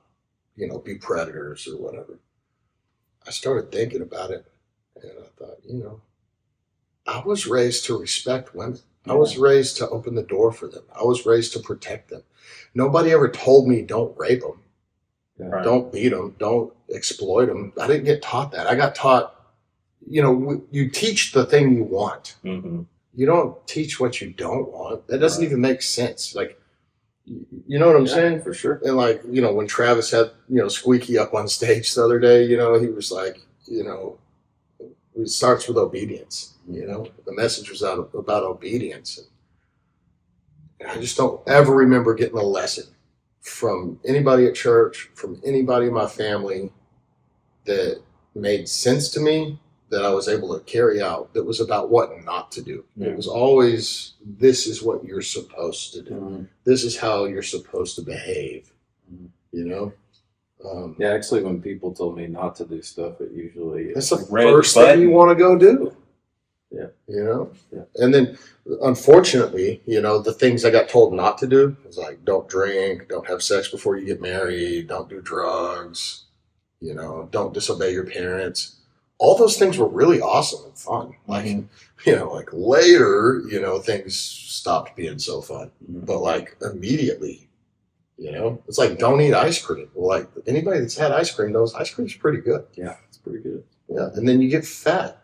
be predators or whatever. I started thinking about it, and I thought, I was raised to respect women. I was raised to open the door for them. I was raised to protect them. Nobody ever told me don't rape them, don't beat them, don't exploit them. I didn't get taught that. I got taught, you teach the thing you want. Mm-hmm. You don't teach what you don't want. That doesn't even make sense. Like, you know what I'm saying? For sure. And like, when Travis had, Squeaky up on stage the other day, he was like, it starts with obedience. The message was about obedience. And I just don't ever remember getting a lesson from anybody at church, from anybody in my family that made sense to me, that I was able to carry out, that was about what not to do. Yeah. It was always, this is what you're supposed to do. Mm-hmm. This is how you're supposed to behave, actually, when people told me not to do stuff, it usually... That's the first thing you want to go do. Yeah. You know? Yeah. And then, unfortunately, the things I got told not to do was like, don't drink, don't have sex before you get married, don't do drugs, don't disobey your parents. All those things were really awesome and fun. Like, like later, things stopped being so fun. But like immediately, it's like, don't eat ice cream. Well, like anybody that's had ice cream knows ice cream's pretty good. Yeah, it's pretty good. Yeah. And then you get fat.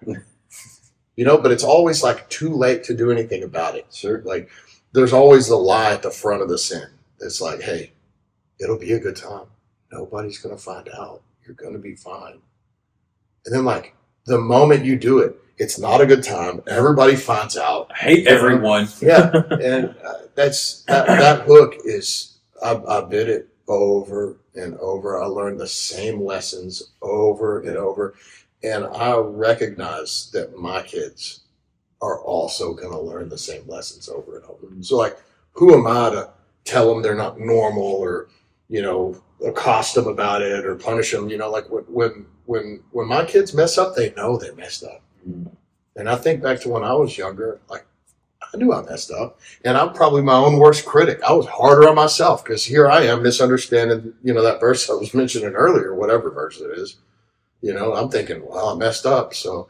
But it's always like too late to do anything about it. Sure. Like there's always the lie at the front of the sin. It's like, hey, it'll be a good time. Nobody's going to find out. You're going to be fine. And then like the moment you do it, it's not a good time. Everybody finds out. I hate everyone. Yeah. And that hook is, I bit it over and over. I learned the same lessons over and over. And I recognize that my kids are also going to learn the same lessons over and over. So, like, who am I to tell them they're not normal or, accost them about it or punish them? Like when my kids mess up, they know they messed up. And I think back to when I was younger, like, I knew I messed up. And I'm probably my own worst critic. I was harder on myself because here I am misunderstanding, that verse I was mentioning earlier, whatever verse it is. I'm thinking, well, I messed up. So,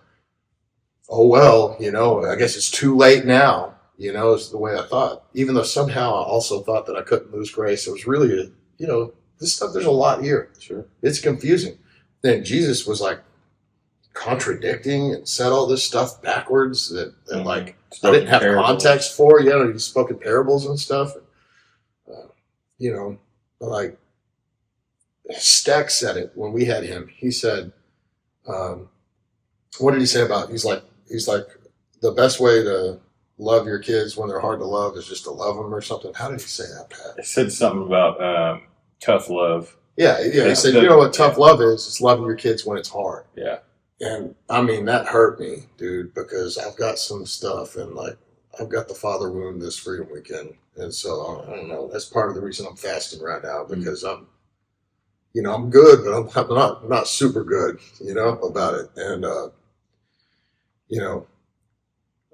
oh, well, I guess it's too late now, is the way I thought. Even though somehow I also thought that I couldn't lose grace. It was really, this stuff, there's a lot here. Sure. It's confusing. Then Jesus was like contradicting and said all this stuff backwards that like I didn't have context for. He spoke in parables and stuff. Like Stack said it when we had him. He said, what did he say about, he's like, the best way to love your kids when they're hard to love is just to love them or something. How did he say that, Pat? It said something about tough love. Yeah. He said, what tough love is? It's loving your kids when it's hard. Yeah. And I mean, that hurt me, dude, because I've got some stuff and like, I've got the father wound this freedom weekend. And so I don't know, that's part of the reason I'm fasting right now because I'm good, but I'm not super good, about it. And,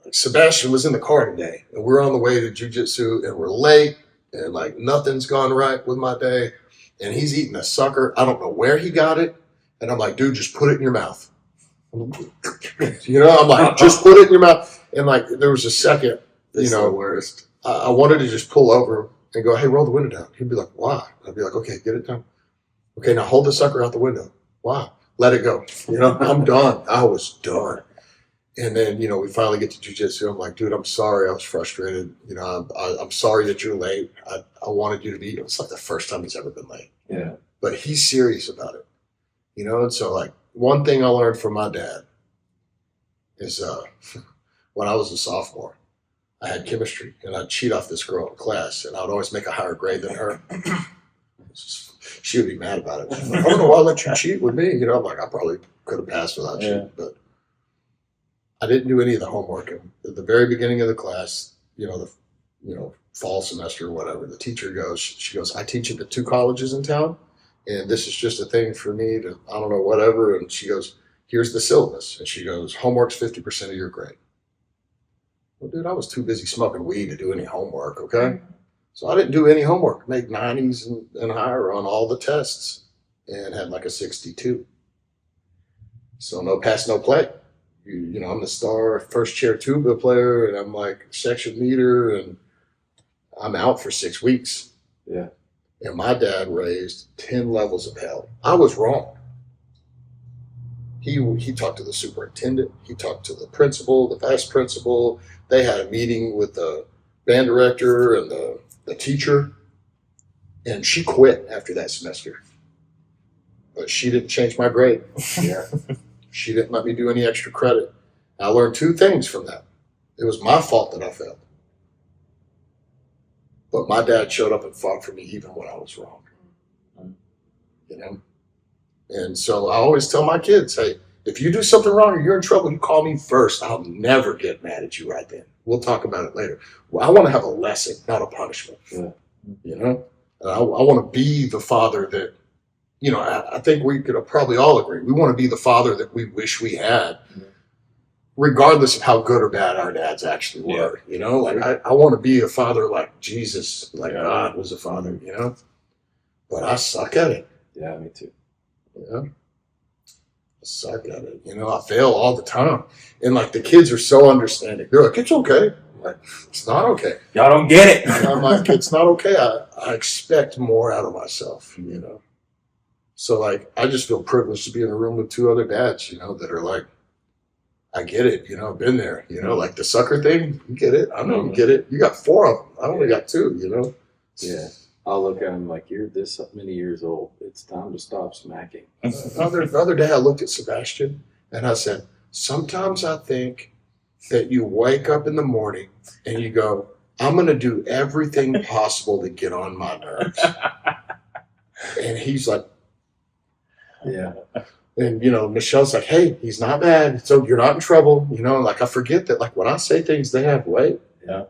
like Sebastian was in the car today and we're on the way to jiu-jitsu and we're late and like nothing's gone right with my day. And he's eating a sucker. I don't know where he got it. And I'm like, dude, just put it in your mouth. I'm like, just put it in your mouth. And like, there was a second, the worst. I wanted to just pull over and go, hey, roll the window down. He'd be like, why? I'd be like, okay, get it down. Okay, now hold the sucker out the window. Why? Let it go. I'm done. I was done. And then, we finally get to jiu-jitsu. I'm like, dude, I'm sorry. I was frustrated. I'm sorry that you're late. I wanted you to be, it's like the first time he's ever been late. Yeah. But he's serious about it. And so like one thing I learned from my dad is when I was a sophomore, I had chemistry and I'd cheat off this girl in class and I'd always make a higher grade than her. She would be mad about it. She's like, I don't know why I let you cheat with me. I'm like, I probably could have passed without cheating, but I didn't do any of the homework. And at the very beginning of the class, the fall semester or whatever, the teacher she goes, I teach at the 2 colleges in town, and this is just a thing for me to, I don't know, whatever. And she goes, here's the syllabus. And she goes, homework's 50% of your grade. Well, dude, I was too busy smoking weed to do any homework, okay? So I didn't do any homework, made 90s and higher on all the tests, and had like a 62. So no pass, no play. I'm the star first chair tuba player, and I'm like section leader, and I'm out for 6 weeks. Yeah. And my dad raised 10 levels of hell. I was wrong. He talked to the superintendent. He talked to the principal, the vice principal. They had a meeting with the band director and the teacher, and she quit after that semester. But she didn't change my grade. Yeah. She didn't let me do any extra credit. I learned 2 things from that. It was my fault that I failed. But my dad showed up and fought for me even when I was wrong. And so I always tell my kids, hey, if you do something wrong or you're in trouble, you call me first. I'll never get mad at you right then. We'll talk about it later. Well, I want to have a lesson, not a punishment. Yeah. And I want to be the father that, I think we could probably all agree. We want to be the father that we wish we had regardless of how good or bad our dads actually were. You know, like I want to be a father like Jesus, like God was a father. You know, but I suck at it. Yeah, me too. You know, I suck at it. You know, I fail all the time, and like the kids are so understanding. They're like, "It's okay." I'm like, it's not okay. Y'all don't get it. And I'm like, it's not okay. I expect more out of myself. You know, so like I just feel privileged to be in a room with 2 other dads. You know, that are like, I get it. You know, I've been there. You know, like the sucker thing. You get it. I know you get it. You got 4 of them. I only got 2. You know. Yeah. I'll look at him like, you're this many years old. It's time to stop smacking. The other day, I looked at Sebastian and I said, sometimes I think that you wake up in the morning and you go, I'm going to do everything possible to get on my nerves. And he's like, yeah. And, you know, Michelle's like, hey, he's not bad. So you're not in trouble. You know, like I forget that, like when I say things, they have weight. Yeah.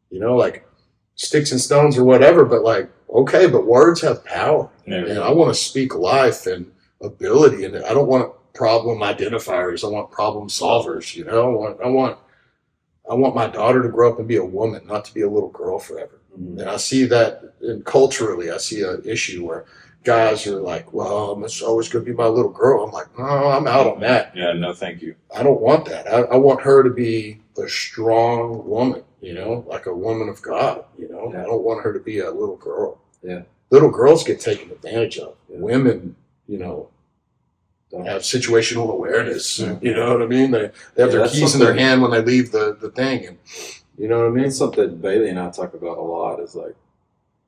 You know, like sticks and stones or whatever, but like, okay, but words have power. And I want to speak life and ability. And I don't want problem identifiers. I want problem solvers. You know, I want my daughter to grow up and be a woman, not to be a little girl forever. Mm-hmm. And I see that, and culturally, I see an issue where guys are like, well, it's always going to be my little girl. I'm like, no, I'm out on that. Yeah, no, thank you. I don't want that. I want her to be a strong woman, you know, like a woman of God, you know. Yeah. I don't want her to be a little girl. Yeah. Little girls get taken advantage of. Yeah. Women, you know, don't have situational awareness. Mm-hmm. You know what I mean? They have their keys in their hand when they leave the thing. And you know what I mean? It's something Bailey and I talk about a lot is like,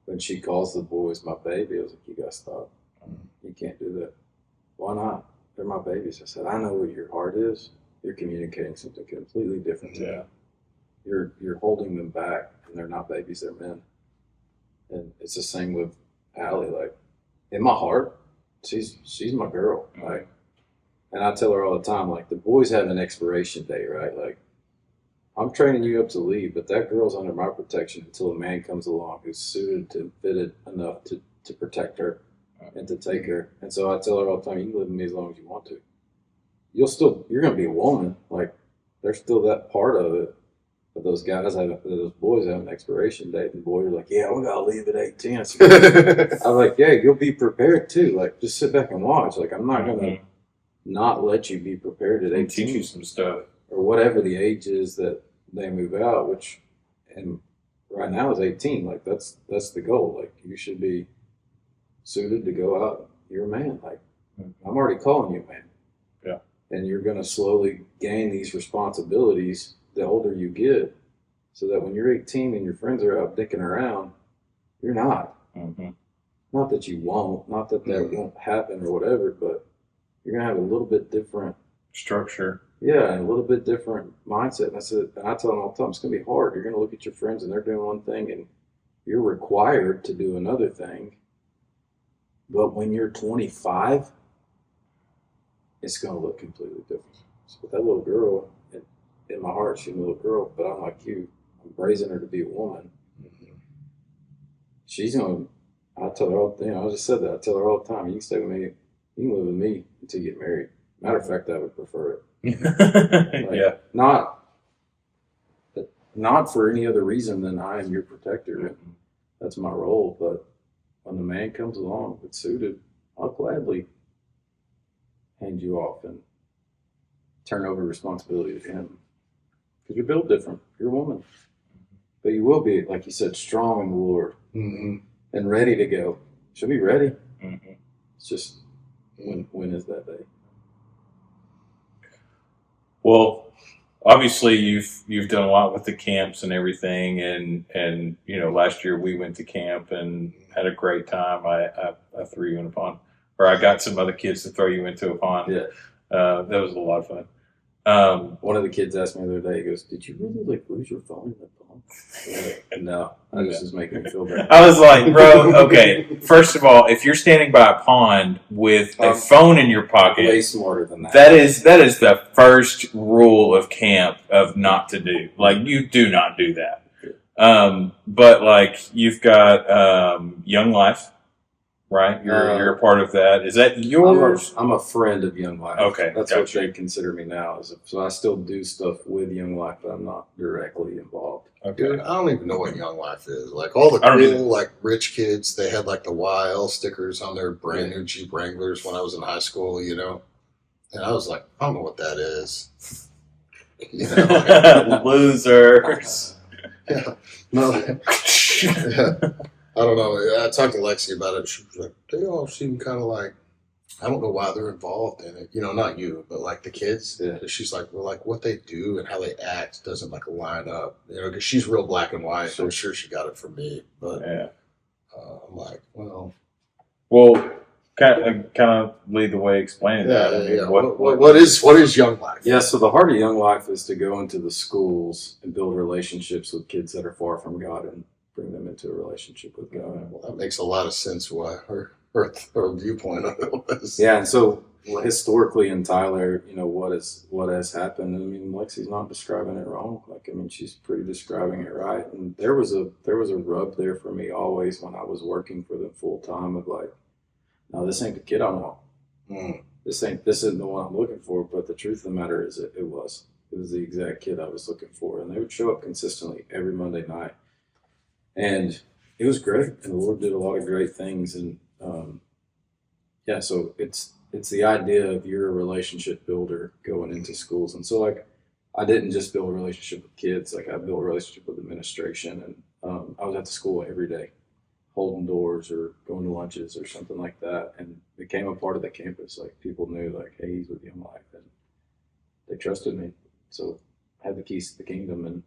when she calls the boys my baby, I was like, you gotta stop. You can't do that. Why not? They're my babies. I said, I know what your heart is. You're communicating something completely different to them. You're holding them back, and they're not babies, they're men. And it's the same with Allie. Like, in my heart, she's my girl. Like, and I tell her all the time, like, the boys have an expiration date, right? Like, I'm training you up to leave, but that girl's under my protection until a man comes along who's suited and fitted enough to protect her and to take her. And so I tell her all the time, you can live with me as long as you want to. You're going to be a woman. Like, there's still that part of it. But those boys have an expiration date, and boys are like, yeah, we got to leave at 18. I'm like, yeah, you'll be prepared too. Like, just sit back and watch. Like, I'm not going to not let you be prepared at 18. Teach you some stuff. Or whatever the age is that they move out, which, and right now is 18. Like, that's the goal. Like, you should be suited to go out. You're a man. Like, I'm already calling you a man. Yeah. And you're going to slowly gain these responsibilities the older you get, so that when you're 18 and your friends are out dicking around, you're not. Mm-hmm. Not that you won't, not that won't happen or whatever, but you're going to have a little bit different structure. Yeah, and a little bit different mindset. And I tell them all the time, it's going to be hard. You're going to look at your friends and they're doing one thing and you're required to do another thing. But when you're 25, it's going to look completely different. So with that little girl, in my heart, she's a little girl, but I'm like you. I'm raising her to be a woman. Mm-hmm. She's going to, I tell her all, I just said that. I tell her all the time, you can stay with me, you can live with me until you get married. Matter of fact, I would prefer it. Like, yeah. Not for any other reason than I am your protector. And that's my role. But when the man comes along that's suited, I'll gladly hand you off and turn over responsibility to him. Because you're built different. You're a woman. But you will be, like you said, strong in the Lord and ready to go. She'll be ready. Mm-hmm. It's just, when is that day? Well, obviously you've done a lot with the camps and everything, and you know, last year we went to camp and had a great time. I threw you in a pond, or I got some other kids to throw you into a pond. Yeah, that was a lot of fun. One of the kids asked me the other day, he goes, "Did you really lose your phone in the pond?" No, I just was making me feel bad. I was like, bro, okay, first of all, if you're standing by a pond with a phone in your pocket, way smarter than that. That is the first rule of camp of not to do. Like, you do not do that. But like, you've got Young Life, right? You're a part of that. Is that I'm yours? I'm a friend of Young Life. Okay, That's gotcha. what they consider me now. So I still do stuff with Young Life, but I'm not directly involved. Dude, Okay. I don't even know what Young Life is. Like all the I don't either. cool, like rich kids, they had like the YL stickers on their brand new Jeep Wranglers when I was in high school, you know. And I was like, I don't know what that is. You know, Losers. yeah. No, yeah. I don't know. I talked to Lexi about it. She was like, they all seem kind of like, I don't know why they're involved in it. You know, not you, but like the kids. Yeah. She's like, well, like what they do and how they act doesn't like line up. You know, because she's real black and white. Sure. I'm sure she got it from me, but Yeah. I'm like, well, kind of lead the way explaining that. I mean, yeah. What is Young Life? Yeah, so the heart of Young Life is to go into the schools and build relationships with kids that are far from God and bring them into a relationship with God. Well, that makes a lot of sense. Why her viewpoint of it was. Yeah, and so historically in Tyler, you know, what has happened. I mean, Lexi's not describing it wrong. Like, I mean, she's pretty describing it right. And there was a rub there for me always when I was working for them full time of like, no, this ain't the kid I want. Mm. This isn't the one I'm looking for. But the truth of the matter is, it was the exact kid I was looking for, and they would show up consistently every Monday night, and it was great. And the Lord did a lot of great things, and yeah, so it's the idea of you're a relationship builder going into schools, and so like I didn't just build a relationship with kids, like I built a relationship with administration, and I was at the school every day, holding doors or going to lunches or something like that, and became a part of the campus. Like people knew, like, hey, he's with Young Life, and they trusted me. So I had the keys to the kingdom, and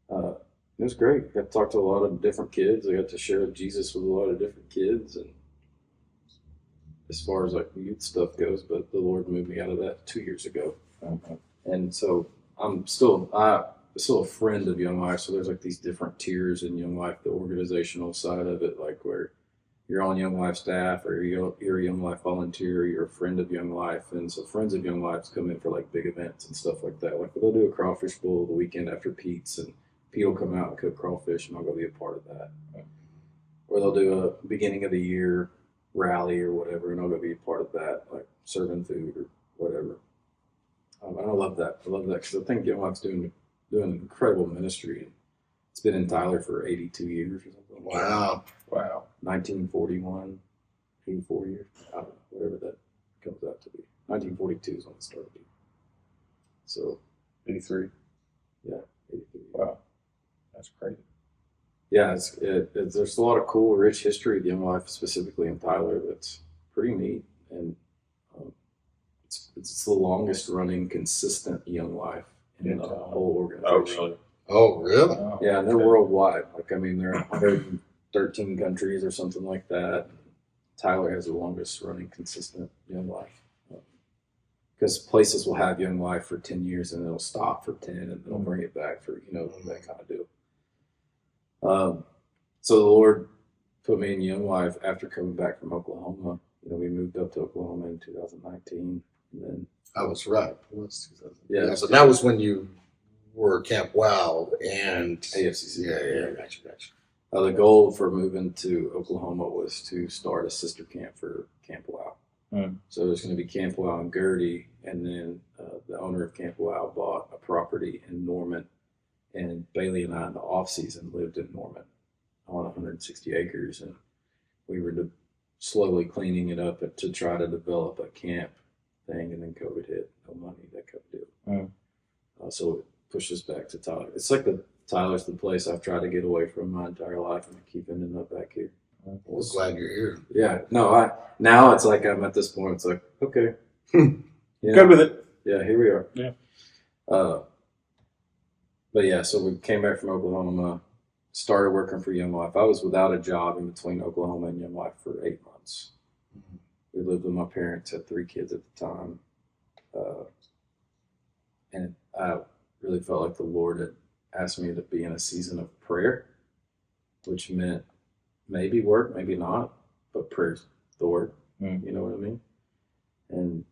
it was great. I got to talk to a lot of different kids. I got to share Jesus with a lot of different kids, and as far as like youth stuff goes, but the Lord moved me out of that 2 years ago, and so I'm still a friend of Young Life. So there's like these different tiers in Young Life, the organizational side of it, like where you're on Young Life staff or you're a Young Life volunteer, you're a friend of Young Life. And so friends of Young Life come in for like big events and stuff like that. Like they'll do a crawfish bowl the weekend after Pete's, and Pete will come out and cook crawfish, and I'll go be a part of that. Or they'll do a beginning of the year rally or whatever, and I'll go be a part of that, like serving food or whatever. And I love that. I love that because I think Young Life's doing an incredible ministry. It's been in Tyler for 82 years or something. Wow. 1941, 84 years. I don't know, whatever that comes out to be. 1942 is when it started. So 83. Yeah, 83. Wow, that's crazy. Yeah, there's a lot of cool, rich history of Young Life, specifically in Tyler, that's pretty neat. And it's the longest running consistent Young Life in the whole organization. Oh, really? Oh, really? Oh, Yeah, and they're worldwide. Like, I mean, they're in 113 countries or something like that. Tyler has the longest running consistent Young Life. Because places will have Young Life for 10 years and they'll stop for 10 and they'll bring it back for, that kind of deal. So the Lord put me in Young Life after coming back from Oklahoma. We moved up to Oklahoma in 2019. And then I was right. It was 2000. Yeah. So that was when you were Camp Wow and AFCC. Yeah. Gotcha. The goal for moving to Oklahoma was to start a sister camp for Camp Wow. So there's going to be Camp Wow in Gertie, and then the owner of Camp Wow bought a property in Norman, and Bailey and I in the off season lived in Norman on 160 acres, and we were slowly cleaning it up to try to develop a camp thing, and then COVID hit, no money, that kind of deal. So it pushed us back to Tyler. It's like Tyler's the place I've tried to get away from my entire life, and I keep ending up back here. Well, glad you're here. Yeah, no, now it's like I'm at this point. It's like, okay, Good with it. Yeah, here we are. Yeah. But yeah, so we came back from Oklahoma, started working for Young Life. I was without a job in between Oklahoma and Young Life for 8 months. We lived with my parents, had 3 kids at the time, and I really felt like the Lord had asked me to be in a season of prayer, which meant maybe work, maybe not, but prayer's the word. You know what I mean? And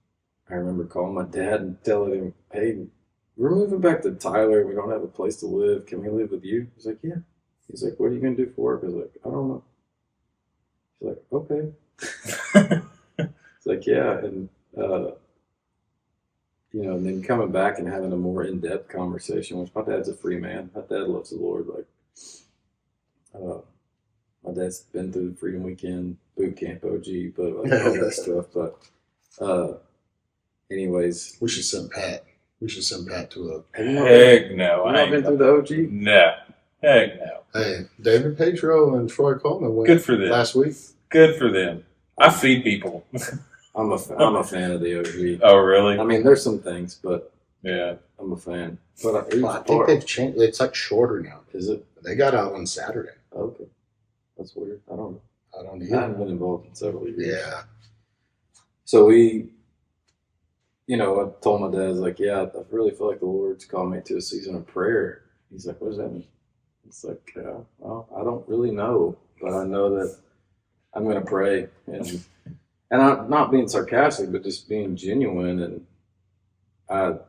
I remember calling my dad and telling him, hey, we're moving back to Tyler. We don't have a place to live. Can we live with you? He's like, yeah. He's like, what are you going to do for work? I was like, I don't know. She's like, okay. It's like, yeah. And, and then coming back and having a more in-depth conversation, which my dad's a free man. My dad loves the Lord. Like, my dad's been through the Freedom Weekend, boot camp OG, but all that stuff. But, anyways. We should send Pat. We should send Pat to Heck no. Have you not been through the OG? No. Heck no. Hey, David Petro and Troy Coleman went Good for them. last week. Good for them. I feed people. I'm a fan of the OG. Oh, really? I mean, there's some things, but Yeah. I'm a fan. But I think they've changed. It's like shorter now. Is it? They got out on Saturday. Okay. That's weird. I don't know. I don't I either. haven't been involved in several years. Yeah. So we, I told my dad, I was like, yeah, I really feel like the Lord's called me to a season of prayer. He's like, what does that mean? It's like, well, I don't really know, but I know that I'm going to pray. And I'm not being sarcastic, but just being genuine. And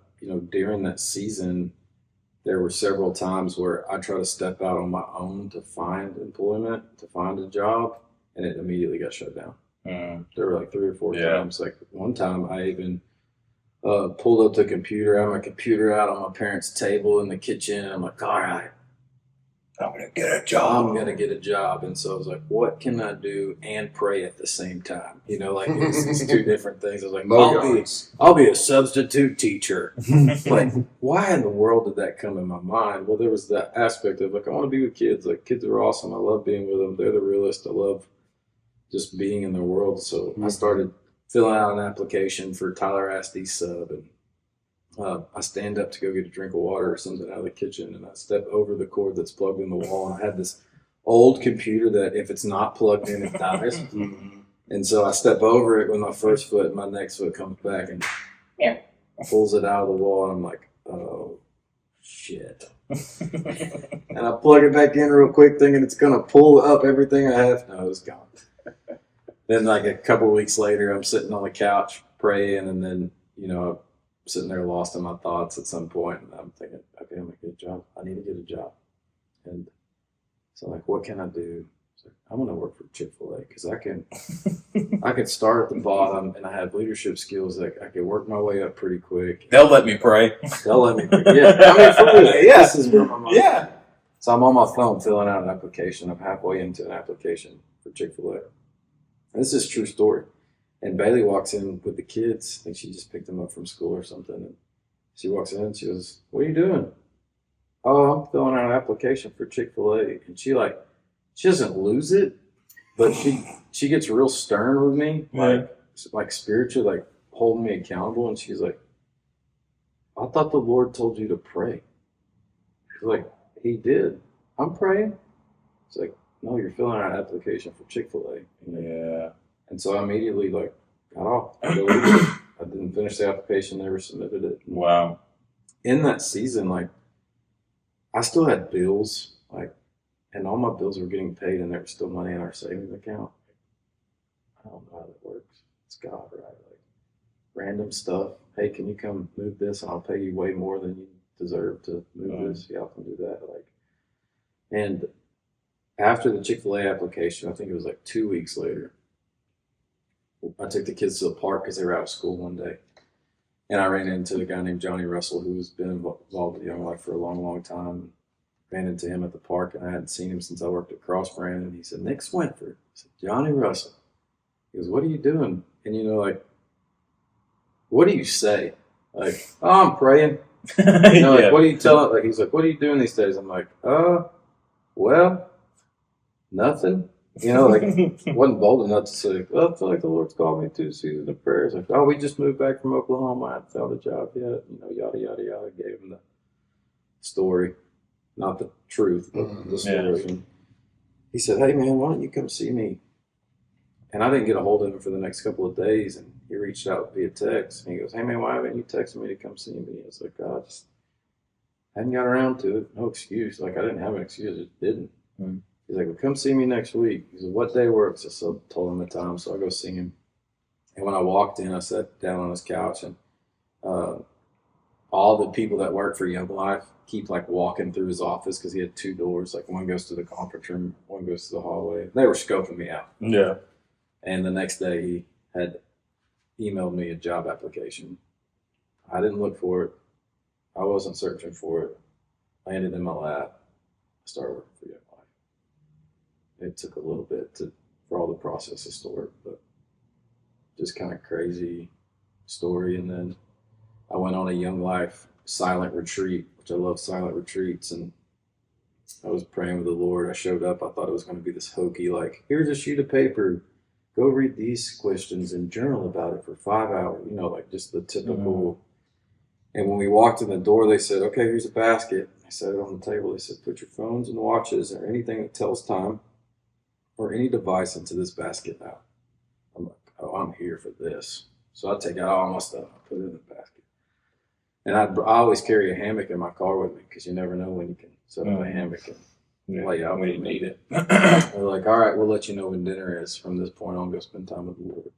during that season, there were several times where I tried to step out on my own to find employment, to find a job, and it immediately got shut down. There were like 3 or 4 times. Like one time I even pulled up the computer, I had my computer out on my parents' table in the kitchen, and I'm like, all right, I'm going to get a job. I'm going to get a job. And so I was like, what can I do and pray at the same time? It's 2 different things. I was like, I'll be a substitute teacher. Like, why in the world did that come in my mind? Well, there was that aspect of like, I want to be with kids. Like, kids are awesome. I love being with them. They're the realest. I love just being in their world. So I started filling out an application for Tyler Astee's sub, and I stand up to go get a drink of water or something out of the kitchen, and I step over the cord that's plugged in the wall, and I had this old computer that if it's not plugged in, it dies. And so I step over it with my first foot, and my next foot comes back and pulls it out of the wall, and I'm like, oh, shit. And I plug it back in real quick, thinking it's going to pull up everything I have. No, it's gone. Then like a couple of weeks later, I'm sitting on the couch praying, and then, I'm sitting there lost in my thoughts at some point, and I'm thinking, okay, I'm going to get a job. I need to get a job. And so like, what can I do? So I'm going to work for Chick-fil-A because I can start at the bottom, and I have leadership skills that I can work my way up pretty quick. They'll let me pray. They'll let me pray. Yeah. I mean, for real. Yeah. This is where my mind is. Yeah. So I'm on my phone filling out an application. I'm halfway into an application for Chick-fil-A. This is a true story. And Bailey walks in with the kids. I think she just picked them up from school or something. And she walks in and she goes, what are you doing? Oh, I'm filling out an application for Chick-fil-A. And she doesn't lose it, but she gets real stern with me, like spiritually, like holding me accountable. And she's like, I thought the Lord told you to pray. She's like, he did. I'm praying. It's like, no, you're filling out an application for Chick-fil-A. Yeah. And so I immediately got off. I didn't finish the application, never submitted it. Wow. In that season, I still had bills, and all my bills were getting paid, and there was still money in our savings account. I don't know how that works. It's God, right? Random stuff. Hey, can you come move this, and I'll pay you way more than you deserve to move this. Yeah, I can do that. And after the Chick-fil-A application, I think it was 2 weeks later, I took the kids to the park because they were out of school one day. And I ran into a guy named Johnny Russell, who's been involved with Young Life for a long, long time. Ran into him at the park, and I hadn't seen him since I worked at Cross Brand. And he said, Nick Swinford. I said, Johnny Russell. He goes, what are you doing? And, what do you say? Oh, I'm praying. What are you telling? He's like, what are you doing these days? I'm like, well, nothing. Wasn't bold enough to say, well, I feel like the Lord's called me to a season of prayers. Like, we just moved back from Oklahoma. I haven't found a job yet. Yada, yada, yada. Gave him the story. Not the truth, but the story. And he said, hey, man, why don't you come see me? And I didn't get a hold of him for the next couple of days. And he reached out via text. And he goes, hey, man, why haven't you texted me to come see me? I was like, I just hadn't got around to it. No excuse. I didn't have an excuse. I just didn't. He's like, well, come see me next week. He said, what day works? I told him the time, so I go see him. And when I walked in, I sat down on his couch, and all the people that work for Young Life keep like walking through his office because he had 2 doors. Like one goes to the conference room, one goes to the hallway. They were scoping me out. Yeah. And the next day he had emailed me a job application. I didn't look for it. I wasn't searching for it. Landed in my lap. Started working for Young Life. It took a little bit for all the processes to work, but just kind of crazy story. And then I went on a Young Life silent retreat, which I love silent retreats, and I was praying with the Lord. I showed up. I thought it was going to be this hokey, like, here's a sheet of paper. Go read these questions and journal about it for 5 hours. You know, like just the typical. And when we walked in the door, they said, okay, here's a basket. I set it on the table. They said, put your phones and watches or anything that tells time or any device into this basket now. I'm like, oh, I'm here for this. So I take out all my stuff. I put it in the basket. And I always carry a hammock in my car with me because you never know when you can set up a hammock and lay out when you need it. They're like, all right, we'll let you know when dinner is. From this point on, go spend time with the Lord.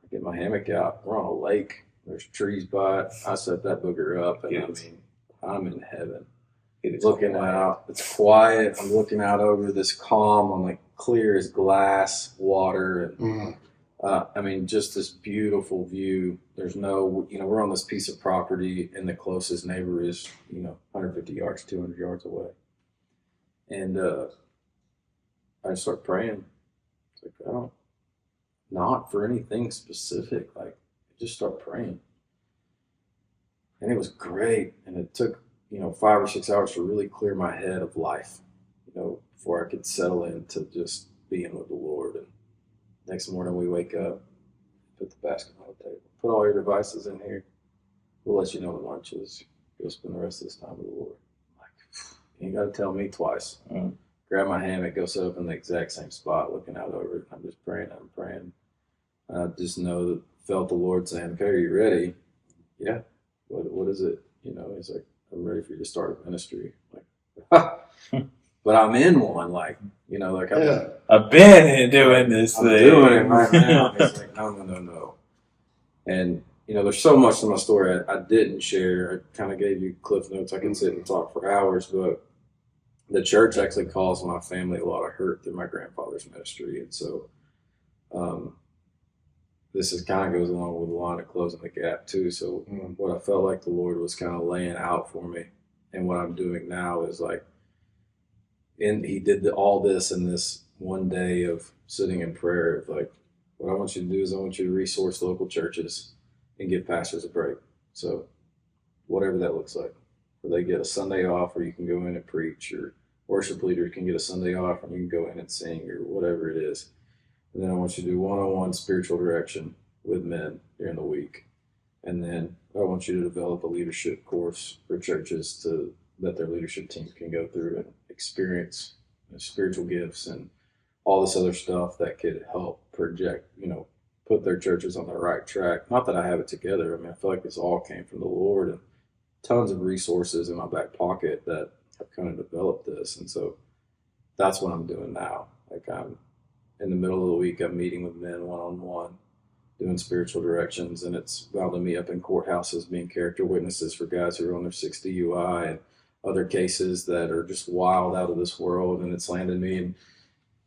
I get my hammock out. We're on a lake. There's trees by it. I set that booger up, and I mean, I'm in heaven. Looking out, it's quiet. I'm looking out over this calm on like clear as glass water, and I mean, just this beautiful view. There's no, we're on this piece of property, and the closest neighbor is, 150 yards, 200 yards away. And I start praying. It's like, I don't, not for anything specific. Like, just start praying. And it was great. And it took, 5 or 6 hours to really clear my head of life, before I could settle into just being with the Lord. And next morning we wake up, put the basket on the table, put all your devices in here. We'll let you know when lunch is. Go spend the rest of this time with the Lord. You got to tell me twice. Grab my hammock, go set up in the exact same spot, looking out over it. I'm just praying. I'm praying. I just felt the Lord saying, "Okay, are you ready?" Yeah. What is it? He's like, "I'm ready for you to start a ministry." Like, but I'm in one. Like, I've been doing this I'm thing. doing it right now. He's like, no. And there's so much to my story I didn't share. I kind of gave you cliff notes. I can sit and talk for hours, but the church actually caused my family a lot of hurt through my grandfather's ministry. And so this is kind of goes along with the line of closing the gap too. So what I felt like the Lord was kind of laying out for me, and what I'm doing now is like, he did all this in this one day of sitting in prayer of like, what I want you to do is I want you to resource local churches and give pastors a break. So whatever that looks like, where they get a Sunday off where you can go in and preach, or worship leader can get a Sunday off and you can go in and sing, or whatever it is. And then I want you to do one-on-one spiritual direction with men during the week. And then I want you to develop a leadership course for churches that their leadership teams can go through and experience spiritual gifts and all this other stuff that could help project, put their churches on the right track. Not that I have it together. I mean, I feel like this all came from the Lord, and tons of resources in my back pocket that have kind of developed this. And so that's what I'm doing now. Like, I'm in the middle of the week, I'm meeting with men one-on-one, doing spiritual directions, and it's rounding me up in courthouses, being character witnesses for guys who are on their 6th DUI and other cases that are just wild, out of this world. And it's landed me in,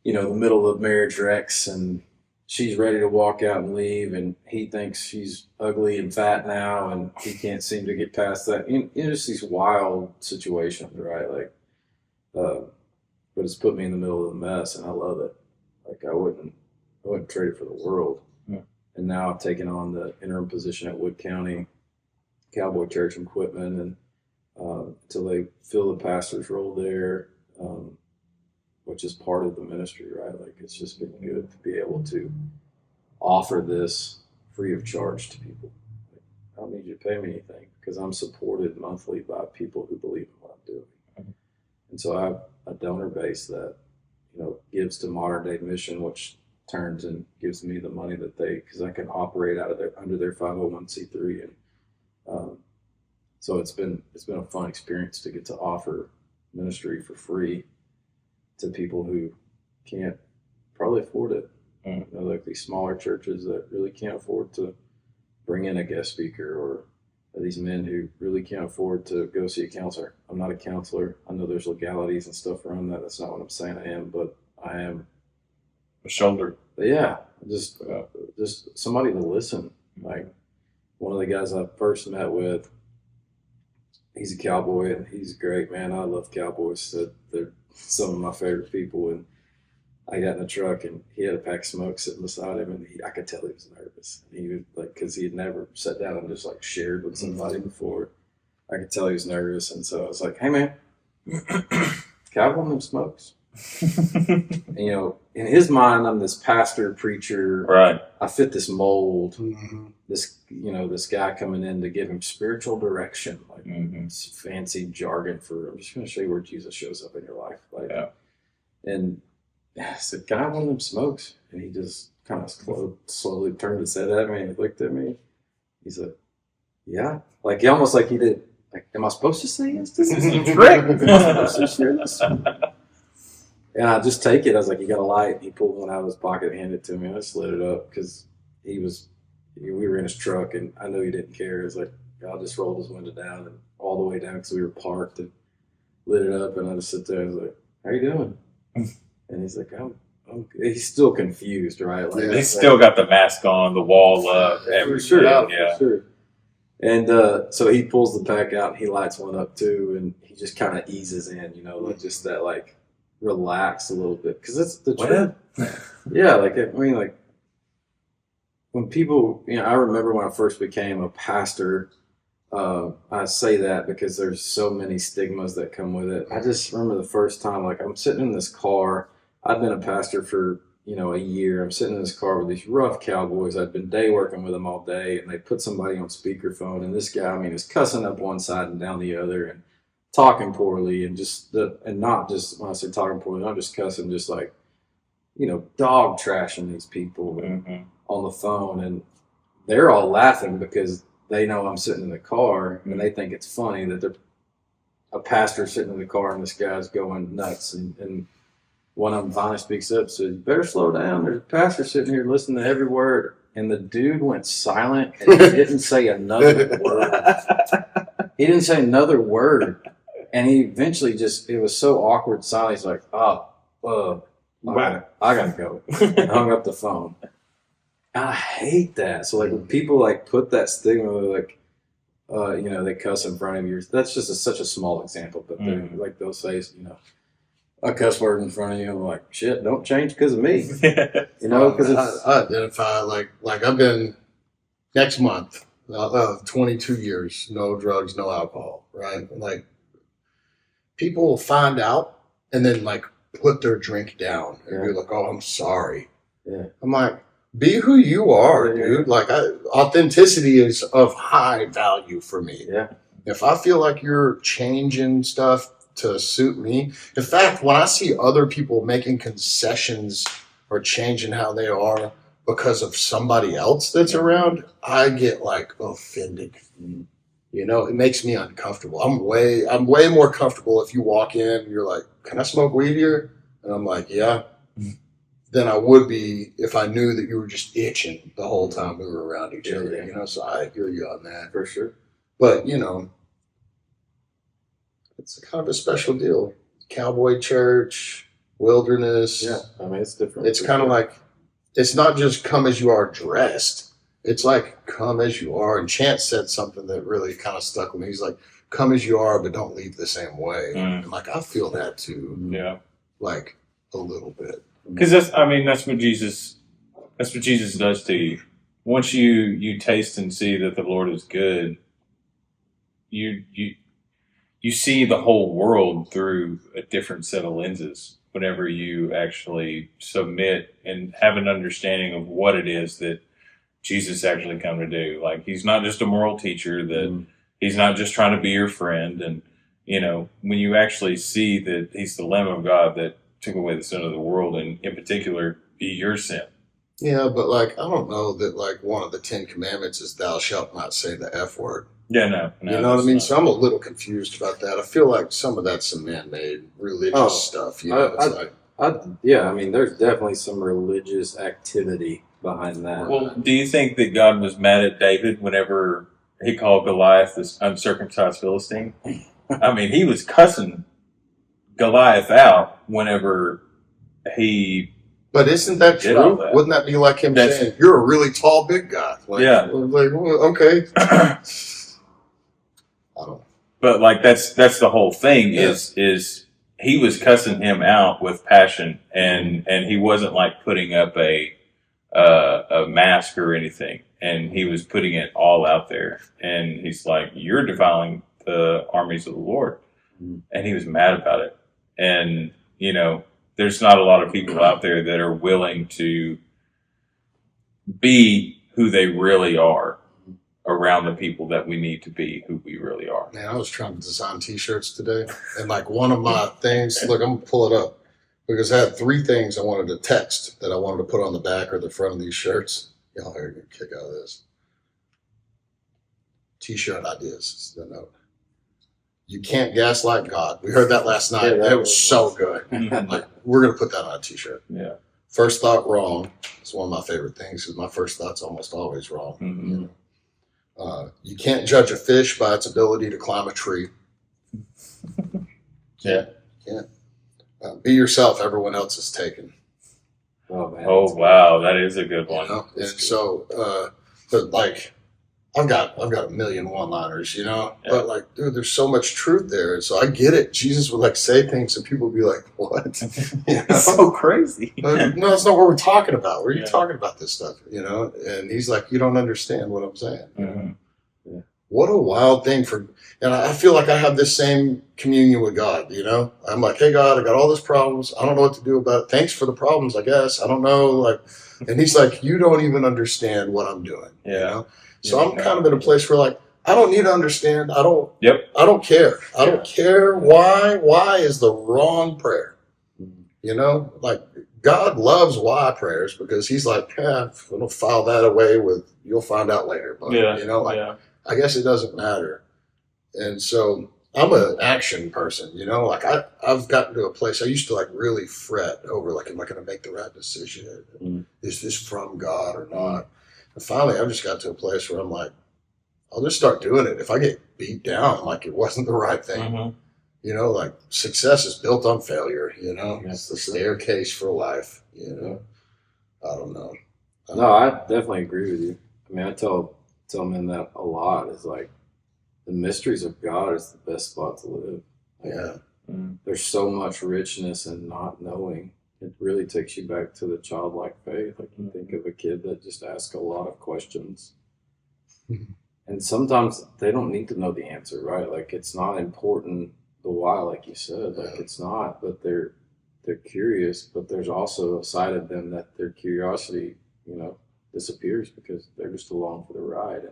the middle of marriage wrecks, and she's ready to walk out and leave, and he thinks she's ugly and fat now, and he can't seem to get past that. Just these wild situations, right? Like, but it's put me in the middle of the mess, and I love it. Like, I wouldn't trade it for the world. Yeah. And now I've taken on the interim position at Wood County Cowboy Church in Quitman, and until they fill the pastor's role there, which is part of the ministry, right? Like, it's just been good to be able to offer this free of charge to people. Like, I don't need you to pay me anything because I'm supported monthly by people who believe in what I'm doing. Mm-hmm. And so I have a donor base that, gives to Modern Day Mission, which turns and gives me the money that because I can operate out of under their 501c3. And so it's been a fun experience to get to offer ministry for free to people who can't probably afford it. Like these smaller churches that really can't afford to bring in a guest speaker or these men who really can't afford to go see a counselor. I'm not a counselor. I know there's legalities and stuff around that. That's not what I'm saying I am, but I am. A shoulder. But yeah, just somebody to listen. Like one of the guys I first met with, he's a cowboy and he's great, man. I love cowboys. They're some of my favorite people. And I got in the truck and he had a pack of smoke sitting beside him, and I could tell he was nervous. He was like, because he had never sat down and just like shared with somebody before. I could tell he was nervous, and so I was like, "Hey, man, can I have one of them smokes?" And, you know, in his mind, I'm this pastor preacher. Right. I fit this mold. Mm-hmm. This guy coming in to give him spiritual direction, like this fancy jargon for. I'm just going to show you where Jesus shows up in your life, like, and. I said, "Can I have one of them smokes?" And he just kind of slowly turned and said at me, and he looked at me. He said, "Yeah." Like, almost like he did. Like, am I supposed to say yes? This is a trick. Am I supposed to share this? And I just take it. I was like, "You got a light?" And he pulled one out of his pocket and handed it to me. I just lit it up because we were in his truck, and I knew he didn't care. It was like, I just rolled his window down and all the way down because we were parked, and lit it up. And I just sit there and was like, "How you doing?" And he's like, I'm he's still confused, right? Like, He's still got the mask on, the wall up, everything. For sure. And so he pulls the pack out and he lights one up too, and he just kind of eases in, you know, like just that, like, relax a little bit. Because it's the truth. Yeah, like, I mean, like, when people, you know, I remember when I first became a pastor, I say that because there's so many stigmas that come with it. I just remember the first time, like, I'm sitting in this car. I've been a pastor for, you know, a year. I'm sitting in this car with these rough cowboys. I've been day working with them all day, and they put somebody on speakerphone, and this guy, I mean, is cussing up one side and down the other and talking poorly, and not just, when I say talking poorly, not just cussing, just like, you know, dog trashing these people on the phone. And they're all laughing because they know I'm sitting in the car, and they think it's funny that they're a pastor sitting in the car and this guy's going nuts. And one of them finally speaks up and says, "You better slow down. There's a pastor sitting here listening to every word." And the dude went silent and he didn't say another word. He didn't say another word. And he eventually it was so awkward silent. He's like, I gotta go. And hung up the phone. I hate that. So, like, when people, like, put that stigma, like, you know, they cuss in front of you. That's just such a small example. But like, they'll say, you know, a cuss word in front of you. I'm like, shit, don't change because of me. You know, because I identify like I've been next month, 22 years, no drugs, no alcohol, right? Like, people will find out and then, like, put their drink down and be like, "Oh, I'm sorry." Yeah. I'm like, be who you are, dude. Like, authenticity is of high value for me. Yeah. If I feel like you're changing stuff to suit me, in fact, when I see other people making concessions or changing how they are because of somebody else that's around, I get, like, offended. You know, it makes me uncomfortable. I'm way more comfortable if you walk in and you're like, "Can I smoke weed here?" And I'm like, "Yeah." Than I would be if I knew that you were just itching the whole time we were around each other. You know, so I hear you on that for sure. But, you know, it's kind of a special deal. Cowboy church, wilderness. Yeah, I mean, it's different. It's kind of like, it's not just come as you are dressed. It's like, come as you are. And Chance said something that really kind of stuck with me. He's like, come as you are, but don't leave the same way. And, like, I feel that too. Yeah. Like, a little bit. Because that's what Jesus does to you. Once you taste and see that the Lord is good, you see the whole world through a different set of lenses whenever you actually submit and have an understanding of what it is that Jesus actually come to do. Like, he's not just a moral teacher, that he's not just trying to be your friend. And, you know, when you actually see that he's the Lamb of God that took away the sin of the world, and in particular, be your sin. Yeah, but, like, I don't know that, like, one of the 10 Commandments is thou shalt not say the F word. Yeah, no. You know what I mean? So I'm a little confused about that. I feel like some of that's some man-made religious stuff. You know, I mean, there's definitely some religious activity behind that. Well, do you think that God was mad at David whenever he called Goliath this uncircumcised Philistine. I mean, he was cussing Goliath out whenever he. But isn't that Did all true? that. Wouldn't that be like him That's- saying, "You're a really tall, big guy"? Like, Yeah. Like, well, okay. I don't know. But like that's the whole thing Yeah. is he was cussing him out with passion, and he wasn't like putting up a mask or anything, and he was putting it all out there, and he's like, "You're defiling the armies of the Lord," and he was mad about it. And you know, there's not a lot of people out there that are willing to be who they really are around the people that we need to be who we really are. Man, I was trying to design T-shirts today, and like one of my things, look, I'm gonna pull it up because I had 3 things I wanted to text that I wanted to put on the back or the front of these shirts. Y'all are gonna kick out of this. T-shirt ideas is the note. You can't gaslight God. We heard that last night. Yeah, that it was was so good. Like, we're gonna put that on a T-shirt. Yeah. First thought wrong. It's one of my favorite things because my first thought's almost always wrong. Mm-hmm. You know? You can't judge a fish by its ability to climb a tree. Yeah. Can't. Be yourself. Everyone else is taken. Oh man. Oh wow, that is a good You one. know? And so, but like, I've got a million one-liners, you know. Yeah. But like, dude, there's so much truth there. And so I get it. Jesus would like say things, and people would be like, "What?" You know? It's so crazy. No, that's not what we're talking about. We're Yeah. talking about this stuff, you know. And he's like, "You don't understand what I'm saying." Mhm. What a wild thing and I feel like I have this same communion with God, you know? I'm like, "Hey God, I got all these problems. I don't know what to do about it. Thanks for the problems, I guess. I don't know." Like, and he's like, "You don't even understand what I'm doing." You Yeah. know? So I'm kind of in a place where like, I don't need to understand. I don't care. I don't care why. Why is the wrong prayer. You know? Like, God loves why prayers because he's like, we'll file that away with, you'll find out later. But, Yeah. you know, like, Yeah. I guess it doesn't matter. And so I'm an action person, you know, like I've gotten to a place I used to like really fret over, like, am I going to make the right decision? Is this from God or not? And finally, I've just got to a place where I'm like, I'll just start doing it. If I get beat down, like it wasn't the right thing, Mhm. you know, like success is built on failure, you know, it's the staircase for life, you know, I don't know. No, I definitely agree with you. I mean, I tell men that a lot. Is like the mysteries of God is the best spot to live. Yeah. There's so much richness in not knowing. It really takes you back to the childlike faith. Like you think of a kid that just asks a lot of questions. And sometimes they don't need to know the answer, right? Like it's not important the why, like you said. Like it's not, but they're curious, but there's also a side of them that their curiosity, you know, disappears because they're just along for the ride,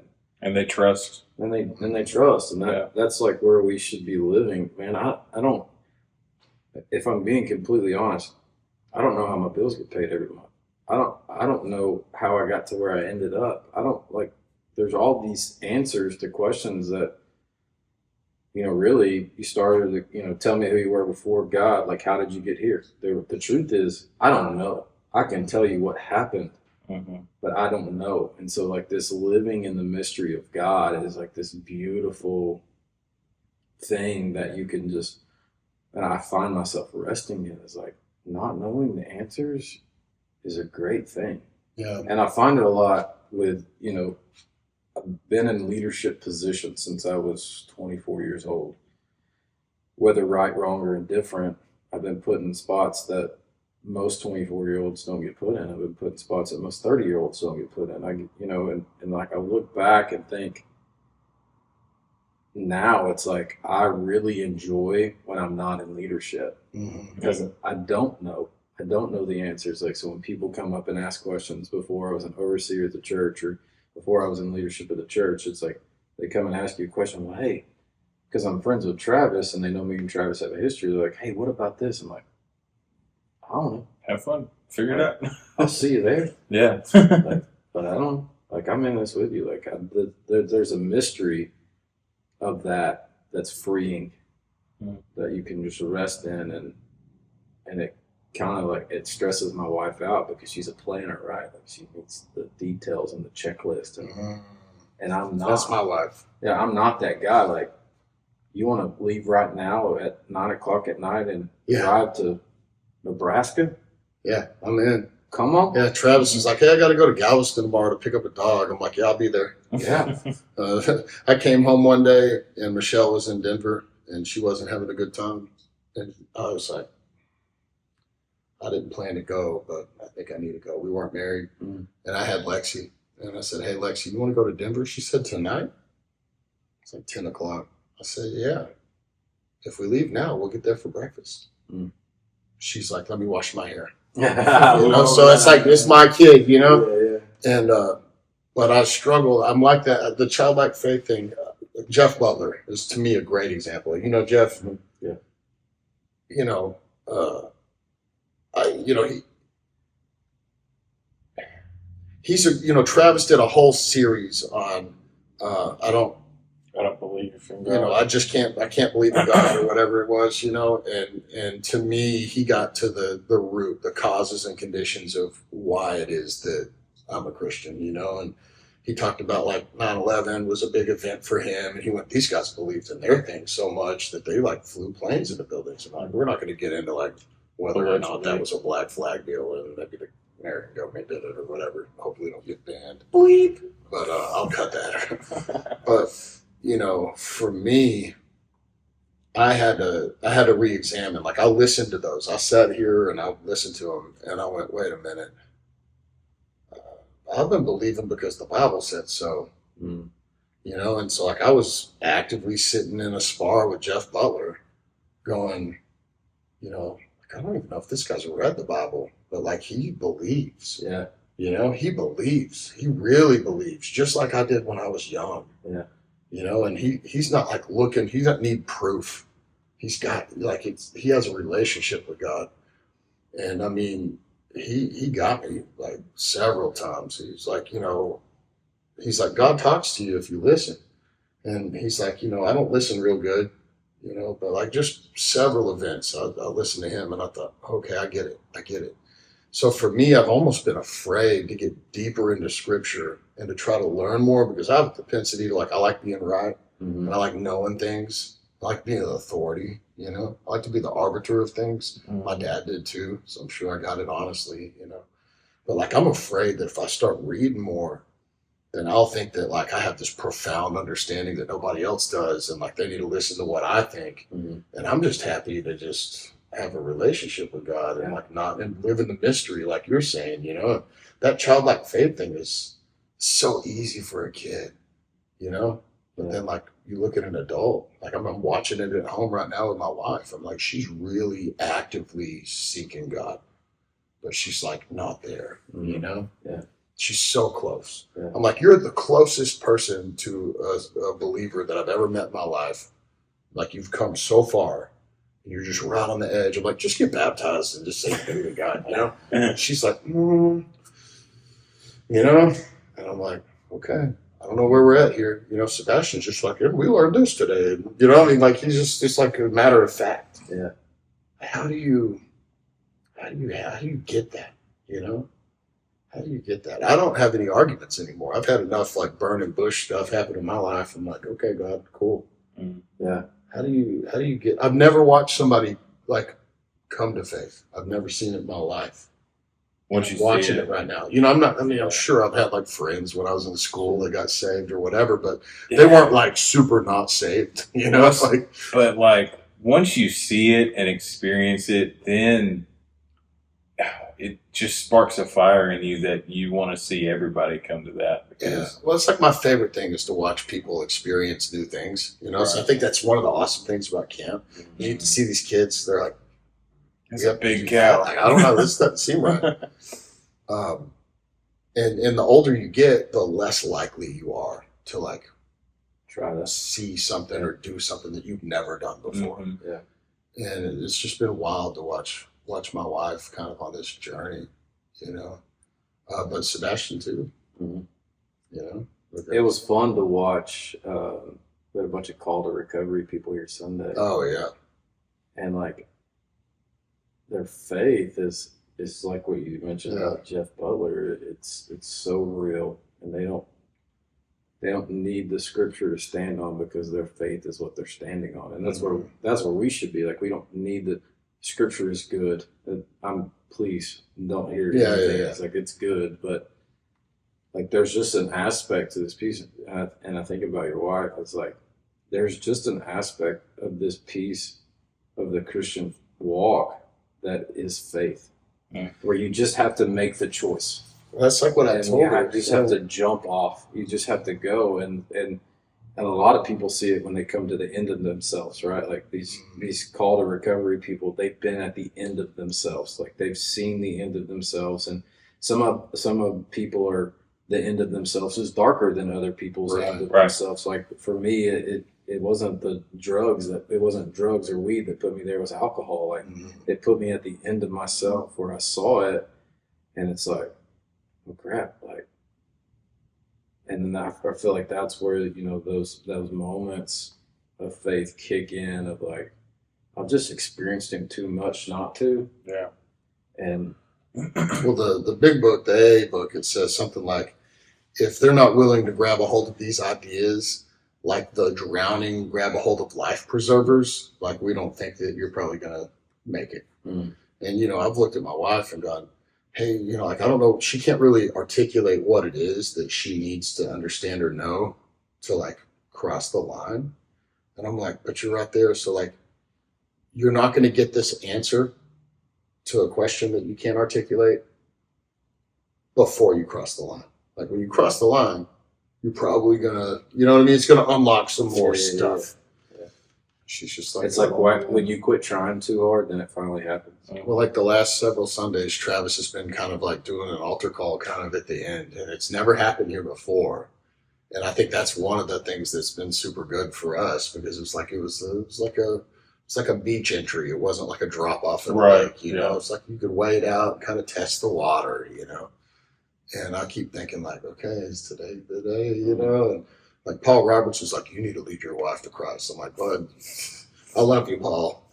And they trust. and they trust, and that's like where we should be living, man. I don't, if I'm being completely honest, I don't know how my bills get paid every month. I don't know how I got to where I ended up. I don't like. There's all these answers to questions that, you know, really you started. You know, tell me who you were before God. Like, how did you get here? The truth is, I don't know. I can tell you what happened. But I don't know. And so like this living in the mystery of God is like this beautiful thing that you can just, and I find myself resting in, is like not knowing the answers is a great thing. Yeah. And I find it a lot with, you know, I've been in leadership positions since I was 24 years old. Whether right, wrong, or indifferent, I've been put in spots that most 24-year-olds don't get put in. I've been put in spots that most 30-year-olds don't get put in. And like I look back and think now it's like I really enjoy when I'm not in leadership because I don't know the answers. Like, so when people come up and ask questions before I was an overseer at the church or before I was in leadership of the church, it's like they come and ask you a question. Well, hey, because I'm friends with Travis and they know me and Travis have a history. They're like, hey, what about this? I'm like, I don't know. Have fun. Figure it out. I'll see you there. Yeah. But I don't, like, I'm in this with you. Like, there's a mystery of that's freeing that you can just rest in. And it kind of like, it stresses my wife out because she's a planner, right? Like, she needs the details and the checklist. and I'm not. That's my wife. Yeah, I'm not that guy. Like, you want to leave right now at 9:00 at night and drive to Nebraska? Yeah, I'm in. Come on. Yeah, Travis is like, hey, I got to go to Galveston tomorrow to pick up a dog. I'm like, yeah, I'll be there. Yeah. I came home one day and Michelle was in Denver and she wasn't having a good time. And I was like, I didn't plan to go, but I think I need to go. We weren't married. Mm. And I had Lexi. And I said, hey, Lexi, you want to go to Denver? She said, tonight? It's like 10 o'clock. I said, yeah. If we leave now, we'll get there for breakfast. Mm. She's like, let me wash my hair. You know, so it's like, it's my kid, you know? Yeah. And, but I struggle. I'm like that. The childlike faith thing. Jeff Butler is to me a great example. You know, Jeff. Yeah. You know, he's a. You know, Travis did a whole series on. I don't believe in God. You know, I can't believe in God or whatever it was. You know, and to me, he got to the root, the causes and conditions of why it is that I'm a Christian. You know, and he talked about like 9/11 was a big event for him. And he went, these guys believed in their thing so much that they like flew planes into buildings. And like, we're not going to get into like whether or not that was a black flag deal and maybe the American government did it or whatever. Hopefully don't get banned. Bleep. But I'll cut that. But, you know, for me, I had to re-examine. Like I listened to those. I sat here and I listened to them and I went, wait a minute. I've been believing because the Bible said so, you know? And so like I was actively sitting in a spar with Jeff Butler going, you know, like, I don't even know if this guy's read the Bible, but like he believes, you know, he believes, he really believes just like I did when I was young, you know, and he's not like looking, he doesn't need proof. He's got like, he has a relationship with God. And I mean, he got me like several times. He's like, you know, he's like, God talks to you if you listen. And he's like, you know, I don't listen real good, you know, but like just several events, I listened to him and I thought, okay, I get it. So for me, I've almost been afraid to get deeper into scripture and to try to learn more because I have a propensity to like, I like being right and I like knowing things. I like being an authority, you know. I like to be the arbiter of things. My dad did too, so I'm sure I got it honestly, you know. But like I'm afraid that if I start reading more, then I'll think that like I have this profound understanding that nobody else does, and like they need to listen to what I think. And I'm just happy to just have a relationship with God and like not and live in the mystery, like you're saying, you know. That childlike faith thing is so easy for a kid, you know. But then like you look at an adult, like I'm watching it at home right now with my wife. I'm like, she's really actively seeking God, but she's like not there, you know? Yeah. She's so close. Yeah. I'm like, you're the closest person to a believer that I've ever met in my life. Like you've come so far and you're just right on the edge. I'm like, just get baptized and just say no to God, you know? And she's like, you know? And I'm like, okay. I don't know where we're at here. You know, Sebastian's just like, yeah, we learned this today. You know, I mean, like he's just, it's like a matter of fact. Yeah. How do you get that? You know, how do you get that? I don't have any arguments anymore. I've had enough like burning bush stuff happen in my life. I'm like, okay, God, cool. Yeah. How do you get? I've never watched somebody like come to faith. I've never seen it in my life. Once you watching see it right now, you know, I'm sure I've had like friends when I was in school that got saved or whatever, but they weren't like super not saved, you know. It's like, but like once you see it and experience it, then it just sparks a fire in you that you want to see everybody come to that. Because well, it's like my favorite thing is to watch people experience new things, you know. So I think that's one of the awesome things about camp. You get to see these kids; they're like, it's a big cow. Like, I don't know. This doesn't seem right. And the older you get, the less likely you are to like try to see something or do something that you've never done before. Yeah. And it's just been wild to watch my wife kind of on this journey, you know. But Sebastian too, you know. It was fun to watch. We had a bunch of call to recovery people here Sunday. Oh yeah. And like their faith is like what you mentioned about Jeff Butler. It's so real, and they don't need the scripture to stand on because their faith is what they're standing on. And that's where we should be. Like, we don't need the scripture is good. Please don't hear anything. It's like, it's good, but like, there's just an aspect to this piece. And I think about your wife. It's like, there's just an aspect of this piece of the Christian walk that is faith, where you just have to make the choice. That's like what I told her. You just have to jump off. You just have to go, and a lot of people see it when they come to the end of themselves, right? Like these call to recovery people, they've been at the end of themselves. Like, they've seen the end of themselves, and some of people are, the end of themselves is darker than other people's end of themselves. Like, for me, it wasn't drugs or weed that put me there. It was alcohol. Like, it put me at the end of myself where I saw it, and it's like, oh crap, like, and then I feel like that's where, you know, those moments of faith kick in, of like, I've just experienced him too much not to. Yeah. And well, the big book, the AA book, it says something like, if they're not willing to grab a hold of these ideas, like the drowning grab a hold of life preservers, like, we don't think that you're probably going to make it. And, you know, I've looked at my wife and gone, hey, you know, like, I don't know, she can't really articulate what it is that she needs to understand or know to, like, cross the line. And I'm like, but you're right there. So, like, you're not going to get this answer to a question that you can't articulate before you cross the line. Like, when you cross the line, you're probably going to, you know what I mean? It's going to unlock some more stuff. Yeah. She's just like, it's like, when you quit trying too hard, then it finally happens. Well, like the last several Sundays, Travis has been kind of like doing an altar call kind of at the end, and it's never happened here before. And I think that's one of the things that's been super good for us, because it was like a beach entry. It wasn't like a drop off in the lake, you know. It's like you could wade out and kind of test the water, you know. And I keep thinking, like, okay, is today the day, you know? And like Paul Roberts was like, you need to lead your wife to Christ. I'm like, bud, I love you, Paul.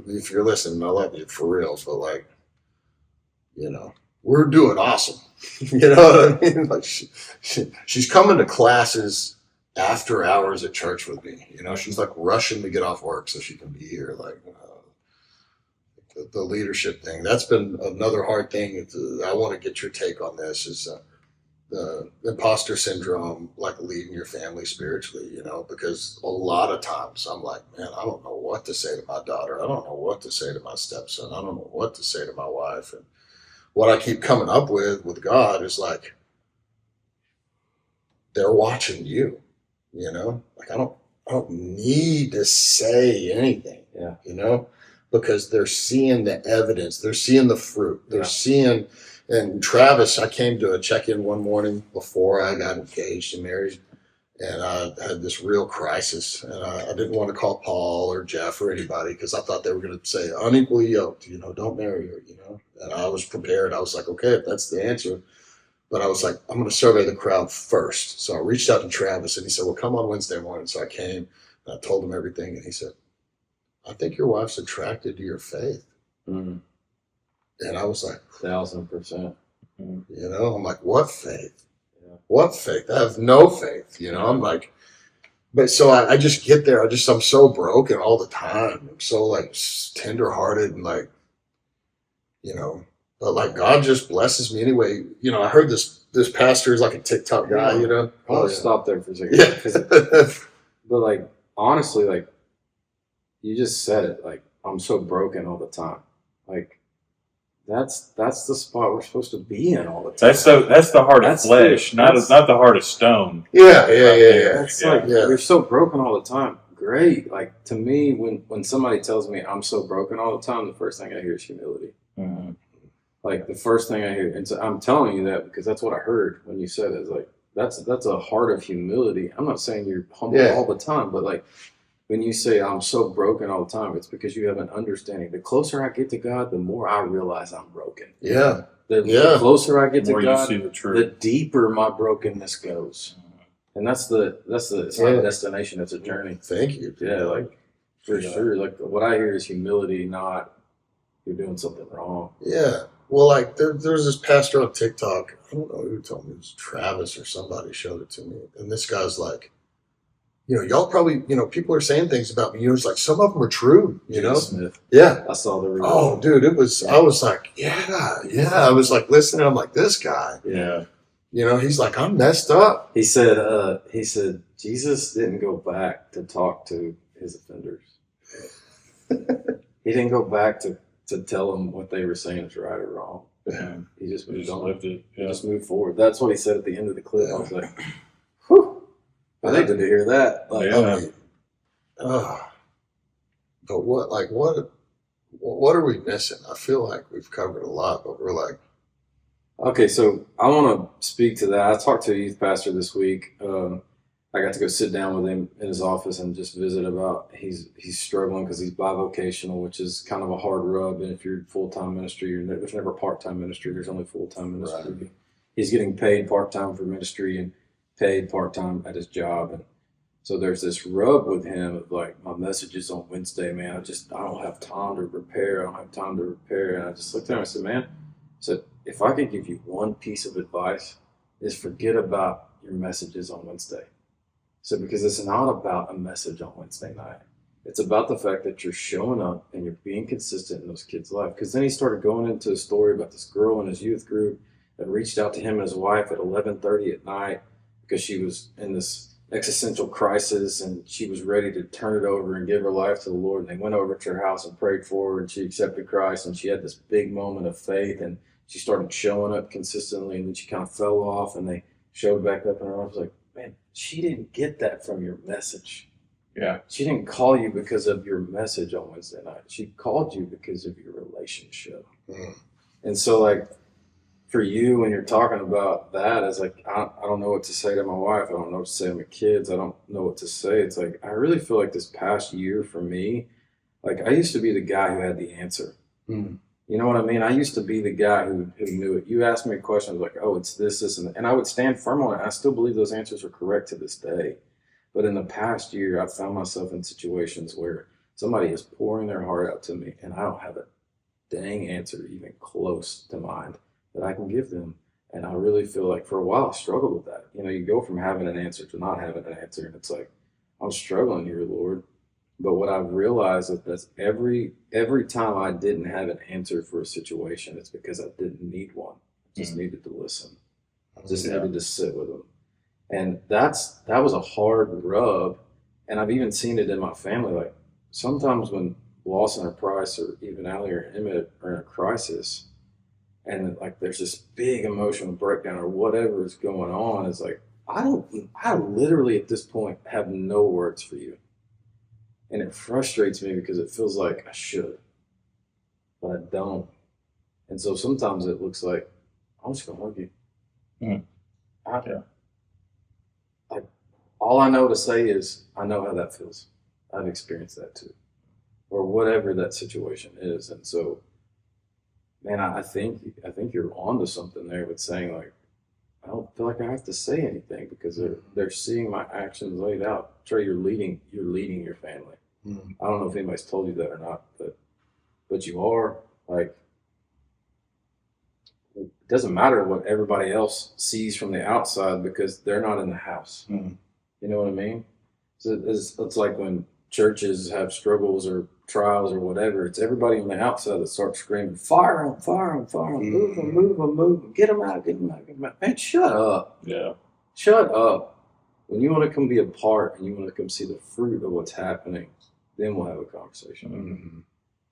If you're listening, I love you for real. But, like, you know, we're doing awesome. You know what I mean? Like, she's coming to classes after hours at church with me. You know, she's like rushing to get off work so she can be here. Like, the leadership thing. That's been another hard thing. I want to get your take on this, is the imposter syndrome, like leading your family spiritually, you know, because a lot of times I'm like, man, I don't know what to say to my daughter. I don't know what to say to my stepson. I don't know what to say to my wife. And what I keep coming up with God is like, they're watching you, you know, like, I don't need to say anything, you know, because they're seeing the evidence, they're seeing the fruit, they're seeing. And Travis, I came to a check-in one morning before I got engaged and married, and I had this real crisis. And I didn't want to call Paul or Jeff or anybody, because I thought they were going to say unequally yoked, you know, don't marry her, you know. And I was prepared. I was like, okay, if that's the answer. But I was like, I'm going to survey the crowd first. So I reached out to Travis, and he said, well, come on Wednesday morning. So I came, and I told him everything, and he said, I think your wife's attracted to your faith. And I was like, 1,000%. You know, I'm like, what faith? What faith? I have no faith. You know, I'm like, but so I just get there. I'm so broken all the time. I'm so like tenderhearted and like, you know, but like God just blesses me anyway. You know, I heard this pastor is like a TikTok guy, you know. I'll stop there for a second. Yeah. But like, honestly, like, you just said it, like, I'm so broken all the time. Like, that's the spot we're supposed to be in all the time. That's the heart of flesh, not the heart of stone. Yeah. It's like, you're so broken all the time. Great. Like, to me, when somebody tells me I'm so broken all the time, the first thing I hear is humility. Like, the first thing I hear, and so I'm telling you that because that's what I heard when you said it. It's like, that's a heart of humility. I'm not saying you're humble all the time, but like, when you say I'm so broken all the time, it's because you have an understanding. The closer I get to God, the more I realize I'm broken. Yeah. The closer I get to God, you see the truth, the deeper my brokenness goes. And it's not a destination, it's a journey. Thank you. Yeah, like, for sure. Like, what I hear is humility, not you're doing something wrong. Yeah. Well, like there's this pastor on TikTok. I don't know who told me it was Travis or somebody showed it to me, and this guy's like, y'all probably, people are saying things about me. It's like some of them are true. Judah Smith. Yeah. I saw the review. Oh, dude, it was. I was like, yeah. I was like listening. I'm like, this guy. Yeah. He's like, I'm messed up. He said Jesus didn't go back to talk to his offenders. He didn't go back to tell them what they were saying is right or wrong. Yeah. He just moved on. lived it. He Yeah. just moved forward. That's what he said at the end of the clip. I was like, whew. I needed to hear that. Like, Yeah. But what are we missing? I feel like we've covered a lot, but we're like, okay, so I want to speak to that. I talked to a youth pastor this week. I got to go sit down with him in his office and just visit about he's struggling because he's bivocational, which is kind of a hard rub. And if you're full-time ministry, there's never part-time ministry. There's only full-time ministry. Right. He's getting paid part-time for ministry and paid part-time at his job. And so there's this rub with him of like, my messages on Wednesday, man, I don't have time to prepare. I don't have time to repair. And I just looked at him and I said, man, if I could give you one piece of advice, is forget about your messages on Wednesday. So because it's not about a message on Wednesday night. It's about the fact that you're showing up and you're being consistent in those kids' life. Because then he started going into a story about this girl in his youth group that reached out to him and his wife at 11:30 at night because she was in this existential crisis and she was ready to turn it over and give her life to the Lord. And they went over to her house and prayed for her and she accepted Christ and she had this big moment of faith and she started showing up consistently and then she kind of fell off and they showed back up and I was like, man, she didn't get that from your message. Yeah. She didn't call you because of your message on Wednesday night. She called you because of your relationship. Mm. And so like for you, when you're talking about that, it's like, I don't know what to say to my wife. I don't know what to say to my kids. I don't know what to say. It's like, I really feel like this past year for me, like I used to be the guy who had the answer. Mm. You know what I mean? I used to be the guy who knew it. You asked me a question, I was like, oh, it's this, and I would stand firm on it. I still believe those answers are correct to this day. But in the past year, I've found myself in situations where somebody is pouring their heart out to me, and I don't have a dang answer even close to mind that I can give them. And I really feel like for a while, I struggled with that. You go from having an answer to not having an answer, and it's like, I'm struggling here, Lord. But what I've realized is that every time I didn't have an answer for a situation, it's because I didn't need one. I just needed to listen. I just needed to sit with them. And that was a hard rub. And I've even seen it in my family. Like sometimes when Lawson or Price or even Allie or Emmett are in a crisis and like there's this big emotional breakdown or whatever is going on, it's like, I literally at this point have no words for you. And it frustrates me because it feels like I should, but I don't. And so sometimes it looks like I'm just going to hug you. Mm-hmm. All I know to say is I know how that feels. I've experienced that too, or whatever that situation is. And so, man, I think you're onto something there with saying like, I don't feel like I have to say anything because they're seeing my actions laid out. Trey, you're leading your family. Mm. I don't know if anybody's told you that or not, but you are. Like, it doesn't matter what everybody else sees from the outside because they're not in the house. Mm. You know what I mean? So it's like when churches have struggles or trials or whatever, it's everybody on the outside that starts screaming, fire them, fire them, fire them, move them, move them, move them, get them out, get them out, get them out. Man, shut up. Yeah. Shut up. When you want to come be a part and you want to come see the fruit of what's happening, then we'll have a conversation. Mm-hmm.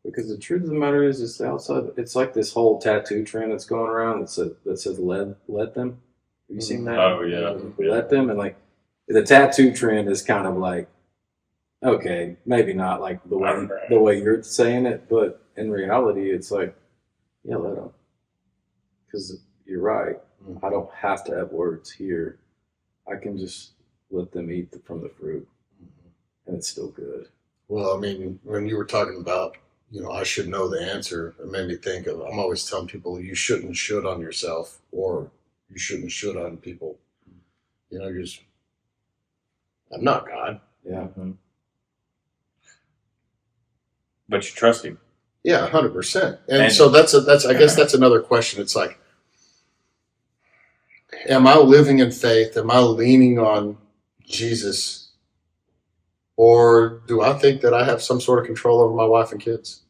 Because the truth of the matter is, it's outside. It's like this whole tattoo trend that's going around that says let them. Have you seen that? Oh, yeah. Let them. And like the tattoo trend is kind of like, okay, maybe not like the way you're saying it, but in reality, it's like, yeah, let them. Because you're right. Mm-hmm. I don't have to have words here. I can just let them eat from the fruit, and it's still good. Well, I mean, when you were talking about, I should know the answer, it made me think of, I'm always telling people you shouldn't should on yourself or you shouldn't should on people. I'm not God. Yeah. Mm-hmm. But you trust him. Yeah, 100%. And And- so that's I guess that's another question. It's like, am I living in faith? Am I leaning on Jesus? Or do I think that I have some sort of control over my wife and kids?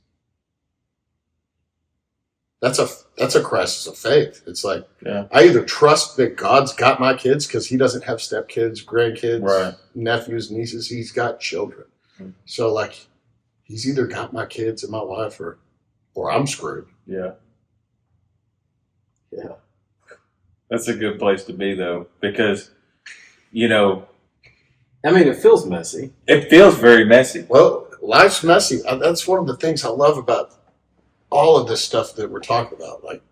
That's a crisis of faith. It's like, Yeah. I either trust that God's got my kids because he doesn't have stepkids, grandkids, Right. nephews, nieces. He's got children. Mhm. So like, he's either got my kids and my wife or I'm screwed. Yeah. Yeah. That's a good place to be, though, because, you know, I mean, it feels messy. it feels very messy. Well, life's messy. That's one of the things I love about all of this stuff that we're talking about. Like,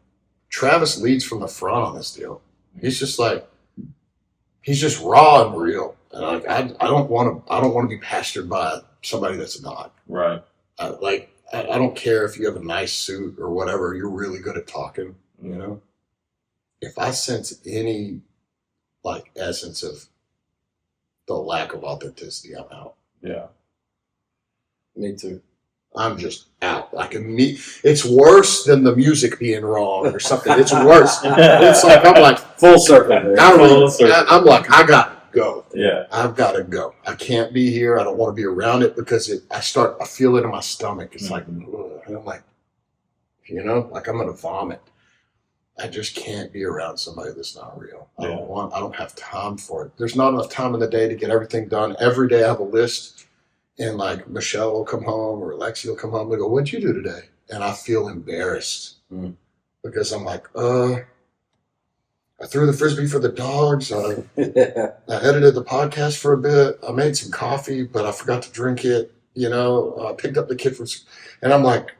Travis leads from the front on this deal. He's just like, he's just raw and real. And like, I don't want to be pastored by somebody that's not. Right. I don't care if you have a nice suit or whatever. You're really good at talking. You know, if I sense any like essence of the lack of authenticity, I'm out. Yeah. Me too. I'm just out. It's worse than the music being wrong or something. It's worse. It's like, I'm like, Full circle there. I'm like, I gotta go. Yeah. I've got to go. I can't be here. I don't want to be around it because I feel it in my stomach. It's like, ugh. And I'm like, you know, like I'm going to vomit. I just can't be around somebody that's not real. I don't have time for it. There's not enough time in the day to get everything done. Every day I have a list and like Michelle will come home or Lexi will come home and go, what'd you do today? And I feel embarrassed because I'm like, I threw the Frisbee for the dogs. I edited the podcast for a bit. I made some coffee, but I forgot to drink it. You know, I picked up the kid from, and I'm like,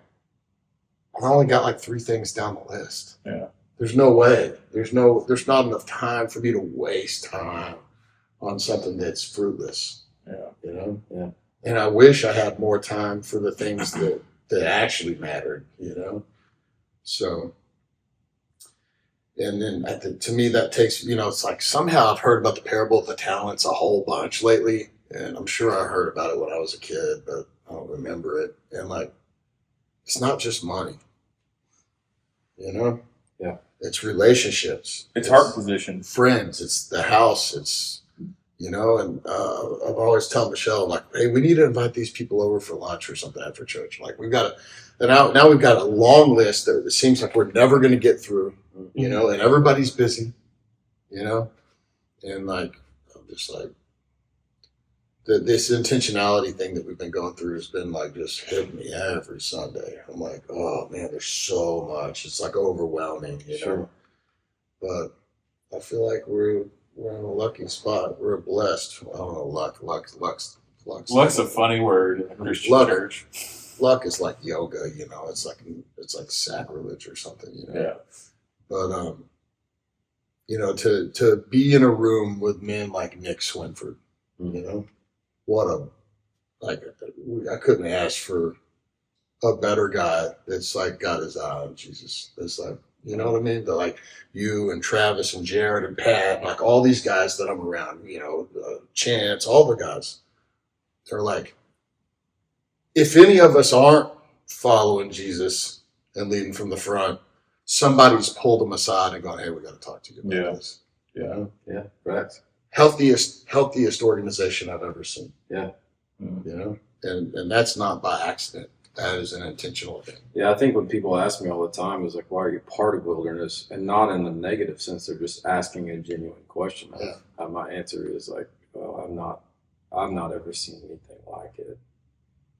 I only got like 3 things down the list. Yeah. There's no way. There's not enough time for me to waste time on something that's fruitless. Yeah. You know? Yeah. And I wish I had more time for the things that actually mattered, you know? So, and then to me, that takes, you know, it's like somehow I've heard about the parable of the talents a whole bunch lately. And I'm sure I heard about it when I was a kid, but I don't remember it. And like, it's not just money, you know? Yeah. It's relationships. It's heart position. Friends. It's the house. It's, you know, and I've always tell Michelle, like, hey, we need to invite these people over for lunch or something after church. Like, we've got now we've got a long list that it seems like we're never going to get through, you know, and everybody's busy, you know, and like, I'm just like, this intentionality thing that we've been going through has been like just hitting me every Sunday. I'm like, oh man, there's so much. It's like overwhelming, you know. But I feel like we're in a lucky spot. We're blessed. I don't know, luck's Luck's a funny word in a Christian Luck. church. luck is like yoga, you know. It's like sacrilege or something, you know. Yeah. But you know, to be in a room with men like Nick Swinford, you know, I couldn't ask for a better guy that's like got his eye on Jesus. That's like, you know what I mean? Like you and Travis and Jared and Pat, like all these guys that I'm around, you know, Chance, all the guys, they're like, if any of us aren't following Jesus and leading from the front, somebody's pulled them aside and gone, hey, we got to talk to you about this. You know? Yeah, right. Healthiest organization I've ever seen. Yeah. You know? And that's not by accident. That is an intentional thing. Yeah, I think when people ask me all the time is like, why are you part of Wilderness? And not in the negative sense, they're just asking a genuine question. Yeah. My answer is like, well, I've not ever seen anything like it.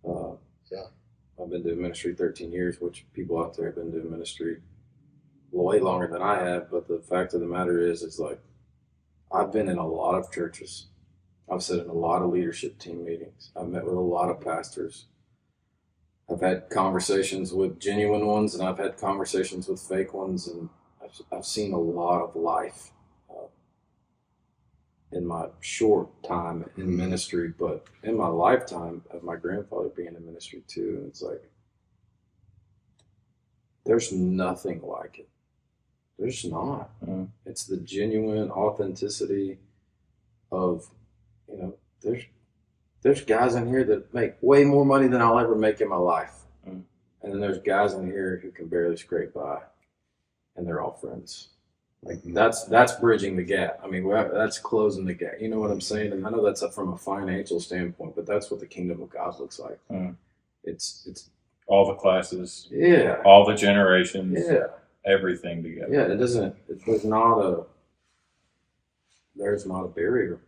Yeah. I've been doing ministry 13 years, which people out there have been doing ministry way longer than I have. But the fact of the matter is like, I've been in a lot of churches. I've sat in a lot of leadership team meetings. I've met with a lot of pastors. I've had conversations with genuine ones, and I've had conversations with fake ones, and I've seen a lot of life in my short time in ministry, but in my lifetime of my grandfather being in ministry too. And it's like, there's nothing like it. There's not. Mm-hmm. It's the genuine authenticity of, you know, there's guys in here that make way more money than I'll ever make in my life. Mm. And then there's guys in here who can barely scrape by, and they're all friends. Like that's bridging the gap. I mean, that's closing the gap. You know what I'm saying? And I know that's from a financial standpoint, but that's what the kingdom of God looks like. It's all the classes, yeah, all the generations, yeah, everything together. yeah. There's not a barrier.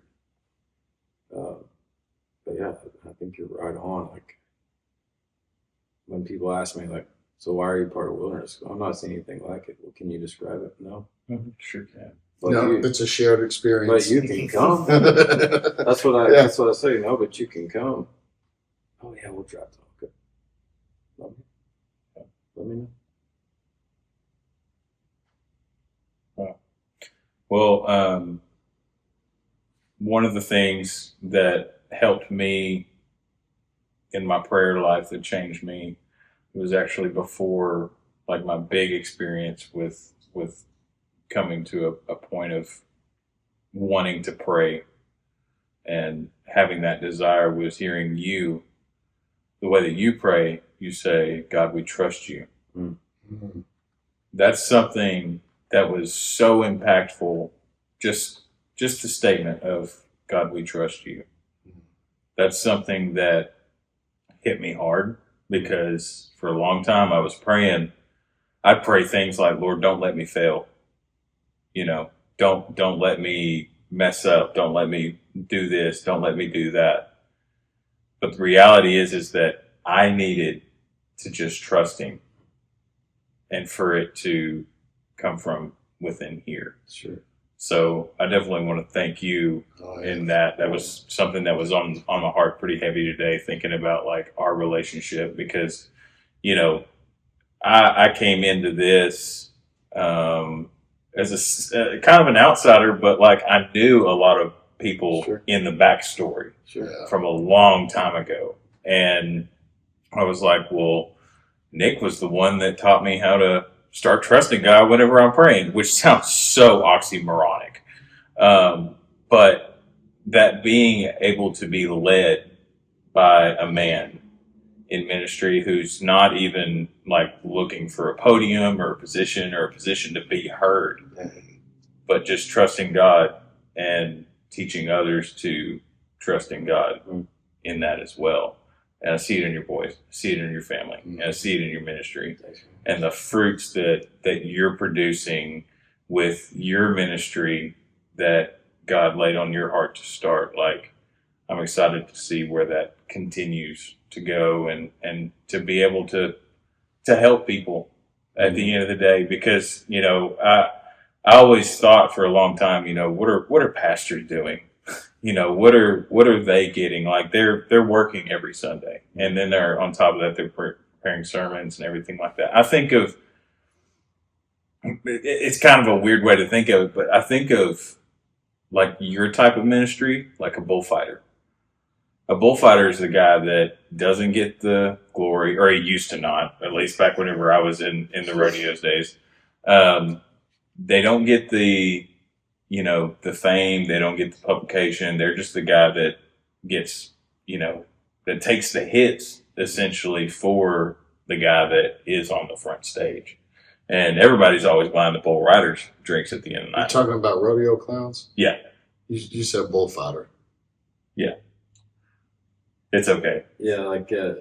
But yeah, I think you're right on. Like when people ask me, like, so why are you part of Wilderness? I'm not seeing anything like it. Well, can you describe it? No. Sure can. But No, it's a shared experience. But you can come. That's what I say. No, but you can come. Oh yeah, we'll drive. Okay. Let me know. Well, one of the things that helped me in my prayer life that changed me was actually before, like, my big experience with coming to a point of wanting to pray and having that desire was hearing you, the way that you pray. You say, God, we trust you. Mm-hmm. That's something that was so impactful. Just the statement of, God, we trust you. That's something that hit me hard, because for a long time I was praying. I'd pray things like, Lord, don't let me fail. You know, don't let me mess up. Don't let me do this. Don't let me do that. But the reality is that I needed to just trust him, and for it to come from within here. Sure. So I definitely want to thank you in that. That was something that was on my heart pretty heavy today, thinking about like our relationship, because, you know, I came into this as a kind of an outsider, but like I knew a lot of people Sure. in the backstory from a long time ago. And I was like, well, Nick was the one that taught me how to start trusting God whenever I'm praying, which sounds so oxymoronic. But that being able to be led by a man in ministry who's not even like looking for a podium or a position to be heard, but just trusting God and teaching others to trust in God in that as well. And I see it in your boys, I see it in your family, and I see it in your ministry. And the fruits that you're producing with your ministry that God laid on your heart to start, like, I'm excited to see where that continues to go, and to be able to help people at the end of the day. Because, you know, I always thought for a long time, you know, what are pastors doing? You know, what are they getting? Like they're working every Sunday, and then they're on top of that, they're preparing sermons and everything like that. I think of, it's kind of a weird way to think of it, but I think of like your type of ministry, like a bullfighter. A bullfighter is the guy that doesn't get the glory, or he used to not, at least back whenever I was in the rodeos days. They don't get the, you know, the fame. They don't get the publication. They're just the guy that gets, you know, that takes the hits essentially for the guy that is on the front stage. And everybody's always buying the bull riders drinks at the end of the night. You're talking about rodeo clowns? Yeah. You said bullfighter. Yeah. It's okay. Yeah, like Am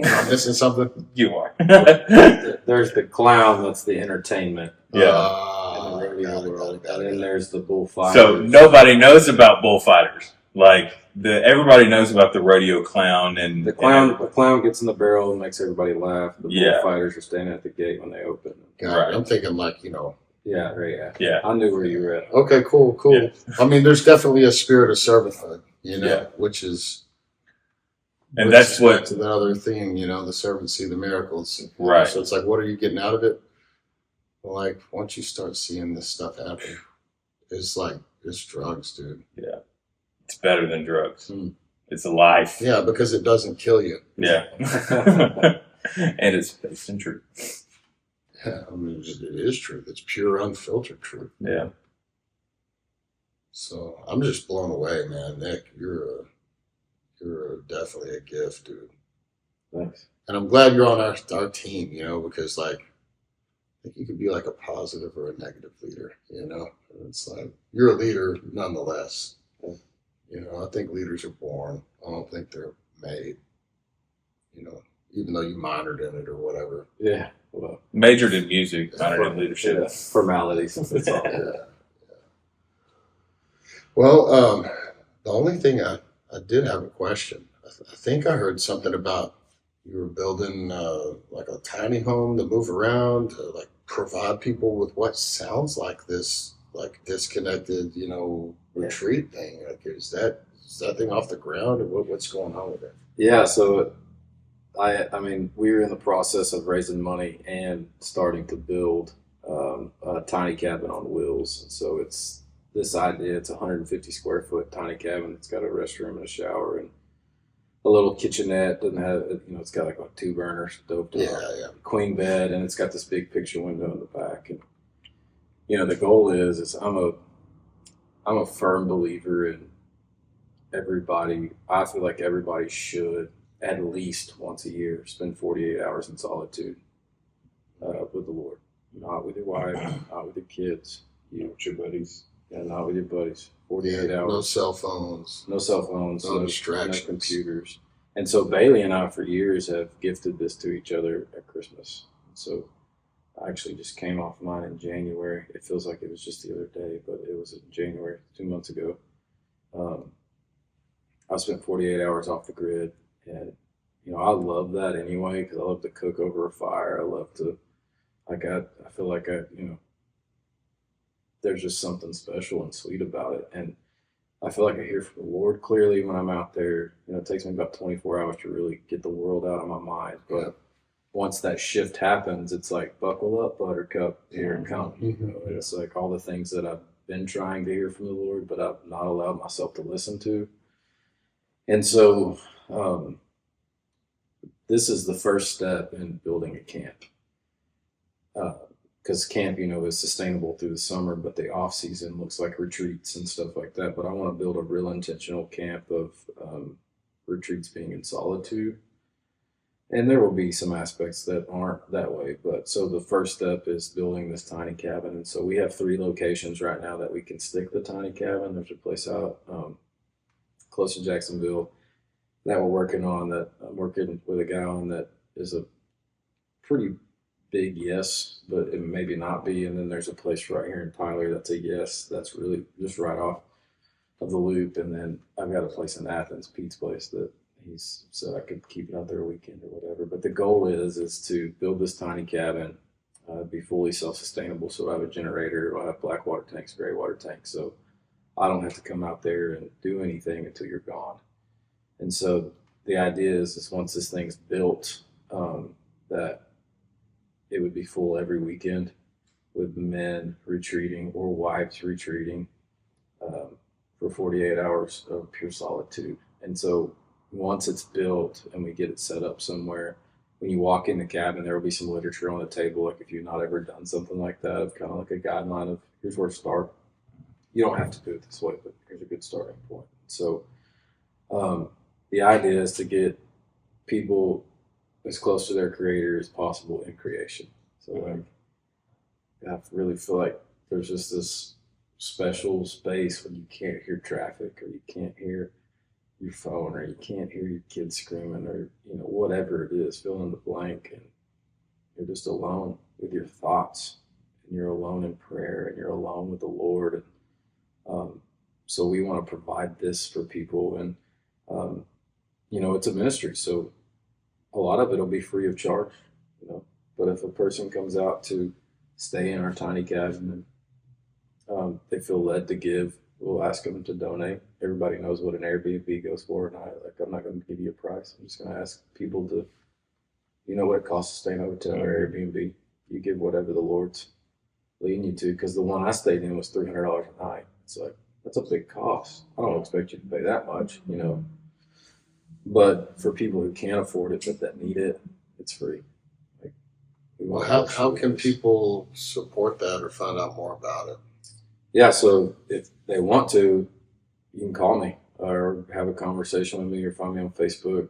I missing something? You are. there's the clown that's the entertainment. Yeah. In the rodeo world. Got it. And then there's the bullfighter. So nobody knows about bullfighters. Like everybody knows about the rodeo clown, and the clown gets in the barrel and makes everybody laugh. The Yeah. bullfighters are standing at the gate when they open. Got it. I'm thinking like, you know. Yeah, right. Yeah. I knew where you were at. Okay, cool. Yeah. I mean, there's definitely a spirit of servanthood, you know, Yeah. which is. And which that's is what- back to the other thing, you know, the servants see the miracles. Right. So it's like, what are you getting out of it? Well, like, once you start seeing this stuff happen, it's like, it's drugs, dude. Yeah. It's better than drugs. Hmm. It's a life. Yeah, because it doesn't kill you. Yeah. And it's based in truth. Yeah, I mean, it is truth. It's pure, unfiltered truth. Yeah. So I'm just blown away, man. Nick, you're definitely a gift, dude. Thanks. And I'm glad you're on our team, because like I think you could be like a positive or a negative leader, And it's like you're a leader nonetheless. I think leaders are born. I don't think they're made, even though you minored in it or whatever. Yeah. Well, Majored in music, minored in leadership. yeah, formalities. That's all. Yeah. Well, the only thing I did have a question. I think I heard something about you were building like a tiny home to move around to like provide people with what sounds like this like disconnected, retreat thing. Like, is that thing off the ground or what's going on with it? Yeah. So I mean, we were in the process of raising money and starting to build a tiny cabin on wheels. And so it's this idea. It's a 150 square foot tiny cabin. It's got a restroom and a shower and a little kitchenette. Doesn't have, it's got like a 2-burner stove top, queen bed, and it's got this big picture window in the back. And the goal is I'm a firm believer in everybody. I feel like everybody should at least once a year spend 48 hours in solitude with the Lord. Not with your wife, not with your kids, With your buddies. not with your buddies. 48 hours. No cell phones. No cell phones, No distractions. no computers. And so Bailey and I for years have gifted this to each other at Christmas. So I actually just came off mine in January. It feels like it was just the other day, but it was in January, 2 months ago. I spent 48 hours off the grid, and I love that anyway because I love to cook over a fire. I love to, I feel like there's just something special and sweet about it, and I feel like I hear from the Lord clearly when I'm out there. It takes me about 24 hours to really get the world out of my mind, but once that shift happens, it's like, buckle up, buttercup, here it comes. It's like all the things that I've been trying to hear from the Lord, but I've not allowed myself to listen to. And so this is the first step in building a camp. Because camp, is sustainable through the summer, but the off season looks like retreats and stuff like that. But I want to build a real intentional camp of retreats being in solitude. And there will be some aspects that aren't that way. But so the first step is building this tiny cabin. And so we have 3 locations right now that we can stick the tiny cabin. There's a place out close to Jacksonville that we're working on, that I'm working with a guy on, that is a pretty big yes, but it maybe not be. And then there's a place right here in Tyler that's a yes, that's really just right off of the loop. And then I've got a place in Athens, Pete's place, that he's said I could keep it out there a weekend or whatever. But the goal is to build this tiny cabin, be fully self-sustainable. So I have a generator, I have black water tanks, gray water tanks. So I don't have to come out there and do anything until you're gone. And so the idea is once this thing's built, that it would be full every weekend with men retreating or wives retreating for 48 hours of pure solitude. And so once it's built and we get it set up somewhere, when you walk in the cabin, there will be some literature on the table. Like if you've not ever done something like that, of kind of like a guideline of here's where to start. You don't have to do it this way, but here's a good starting point. So the idea is to get people as close to their creator as possible in creation. So I really feel like there's just this special space when you can't hear traffic, or you can't hear your phone, or you can't hear your kids screaming, or whatever it is, fill in the blank, and you're just alone with your thoughts, and you're alone in prayer, and you're alone with the Lord. And so we want to provide this for people, and it's a ministry, so a lot of it will be free of charge, but if a person comes out to stay in our tiny cabin and they feel led to give, we'll ask them to donate. Everybody knows what an Airbnb goes for, and I'm not going to give you a price. I'm just going to ask people to, what it costs to stay in a hotel or Airbnb. You give whatever the Lord's leading you to, because the one I stayed in was $300 a night. It's like, that's a big cost. I don't expect you to pay that much, But for people who can't afford it, but that need it, it's free. Well, how can people support that or find out more about it? Yeah, so if they want to, you can call me or have a conversation with me, or find me on Facebook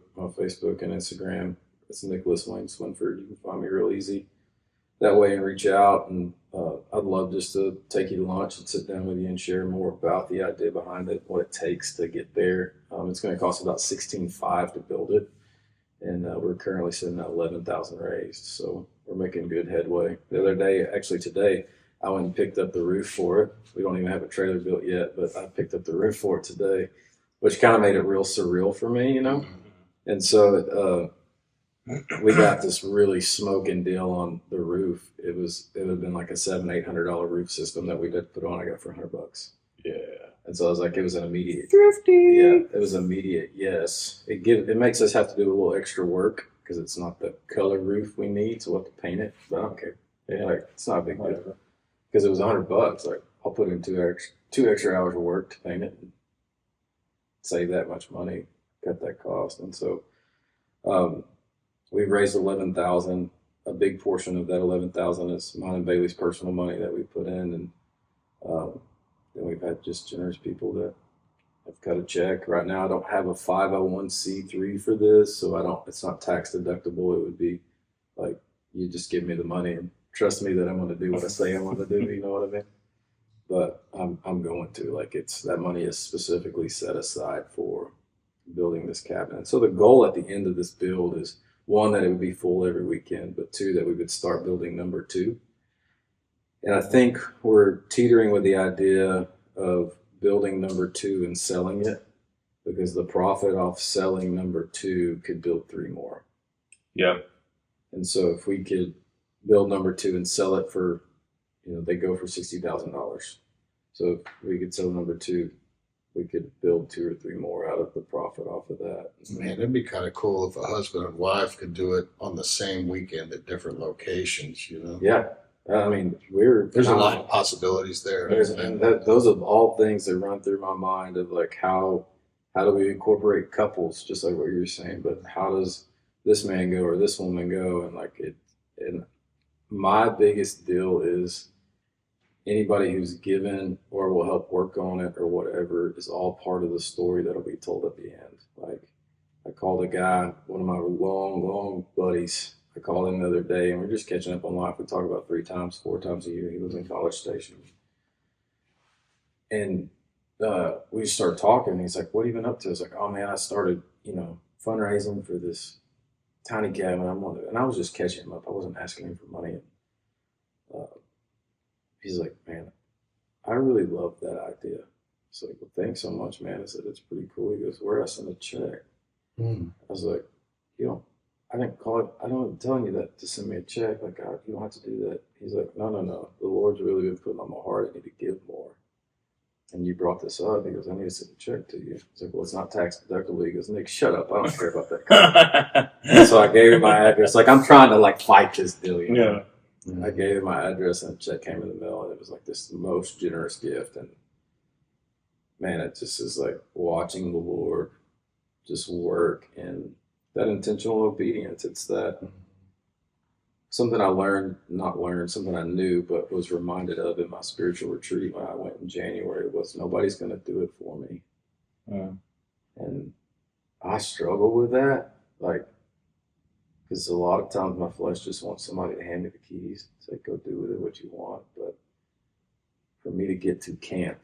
and Instagram. It's Nicholas Wayne Swinford. You can find me real easy that way and reach out. And I'd love just to take you to lunch and sit down with you and share more about the idea behind it, what it takes to get there. It's going to cost about $16,500 to build it, and we're currently sitting at 11,000 raised. So we're making good headway. The other day, actually today, I went and picked up the roof for it. We don't even have a trailer built yet, but I picked up the roof for it today, which kind of made it real surreal for me, you know? And so we got this really smoking deal on the roof. It would have been like a $700-800 roof system that we did put on. I got for $100. Yeah. And so I was like, it was an immediate Thrifty. Yeah, it was immediate. Yes, it makes us have to do a little extra work because it's not the color roof we need, so we'll have to paint it. But I don't care. Yeah, like it's not a big deal because it was $100. Like I'll put in two extra hours of work to paint it and save that much money, cut that cost. And so we've raised 11,000. A big portion of that 11,000 is mine and Bailey's personal money that we put in, and then we've had just generous people that have cut a check. Right now, I don't have a 501c3 for this, so it's not tax deductible. It would be like you just give me the money and trust me that I'm going to do what I say I'm going to do. You know what I mean? But I'm going to, like, that money is specifically set aside for building this cabin. So the goal at the end of this build is, one, that it would be full every weekend, but two, that we would start building number 2. And I think we're teetering with the idea of building number 2 and selling it, because the profit off selling number 2 could build 3 more. Yeah. And so if we could build number 2 and sell it for, they go for $60,000. So if we could sell number 2, we could build 2 or 3 more out of the profit off of that. Man, it'd be kind of cool if a husband and wife could do it on the same weekend at different locations, Yeah. I mean, there's a lot of possibilities there. Those are all things that run through my mind of like, how do we incorporate couples, just like what you were saying, but how does this man go or this woman go? And my biggest deal is anybody who's given or will help work on it or whatever is all part of the story that'll be told at the end. Like, I called a guy, one of my long buddies. I called him the other day, and we're just catching up on life. We talk about 3 times, 4 times a year. He lives in College Station. And we just started talking, and he's like, what have you been up to? I was like, oh, man, I started, fundraising for this tiny cabin. And I was just catching him up. I wasn't asking him for money. He's like, man, I really love that idea. It's like, well, thanks so much, man. I said, it's pretty cool. He goes, where do I send a check? I was like, I didn't call it. I don't telling you that to send me a check. Like, you don't have to do that. He's like, no. The Lord's really been putting on my heart. I need to give more. And you brought this up. He goes, I need to send a check to you. He's like, well, it's not tax deductible. He goes, Nick, shut up. I don't care about that. And so I gave him my address. Like, I'm trying to fight this deal. Yeah. I gave him my address, and a check came in the mail, and it was like this most generous gift. And man, it just is like watching the Lord just work and that intentional obedience. It's that something something I knew, but was reminded of in my spiritual retreat when I went in January was nobody's going to do it for me. And I struggle with that. Because a lot of times my flesh just wants somebody to hand me the keys, say, go do with it what you want. But for me to get to camp,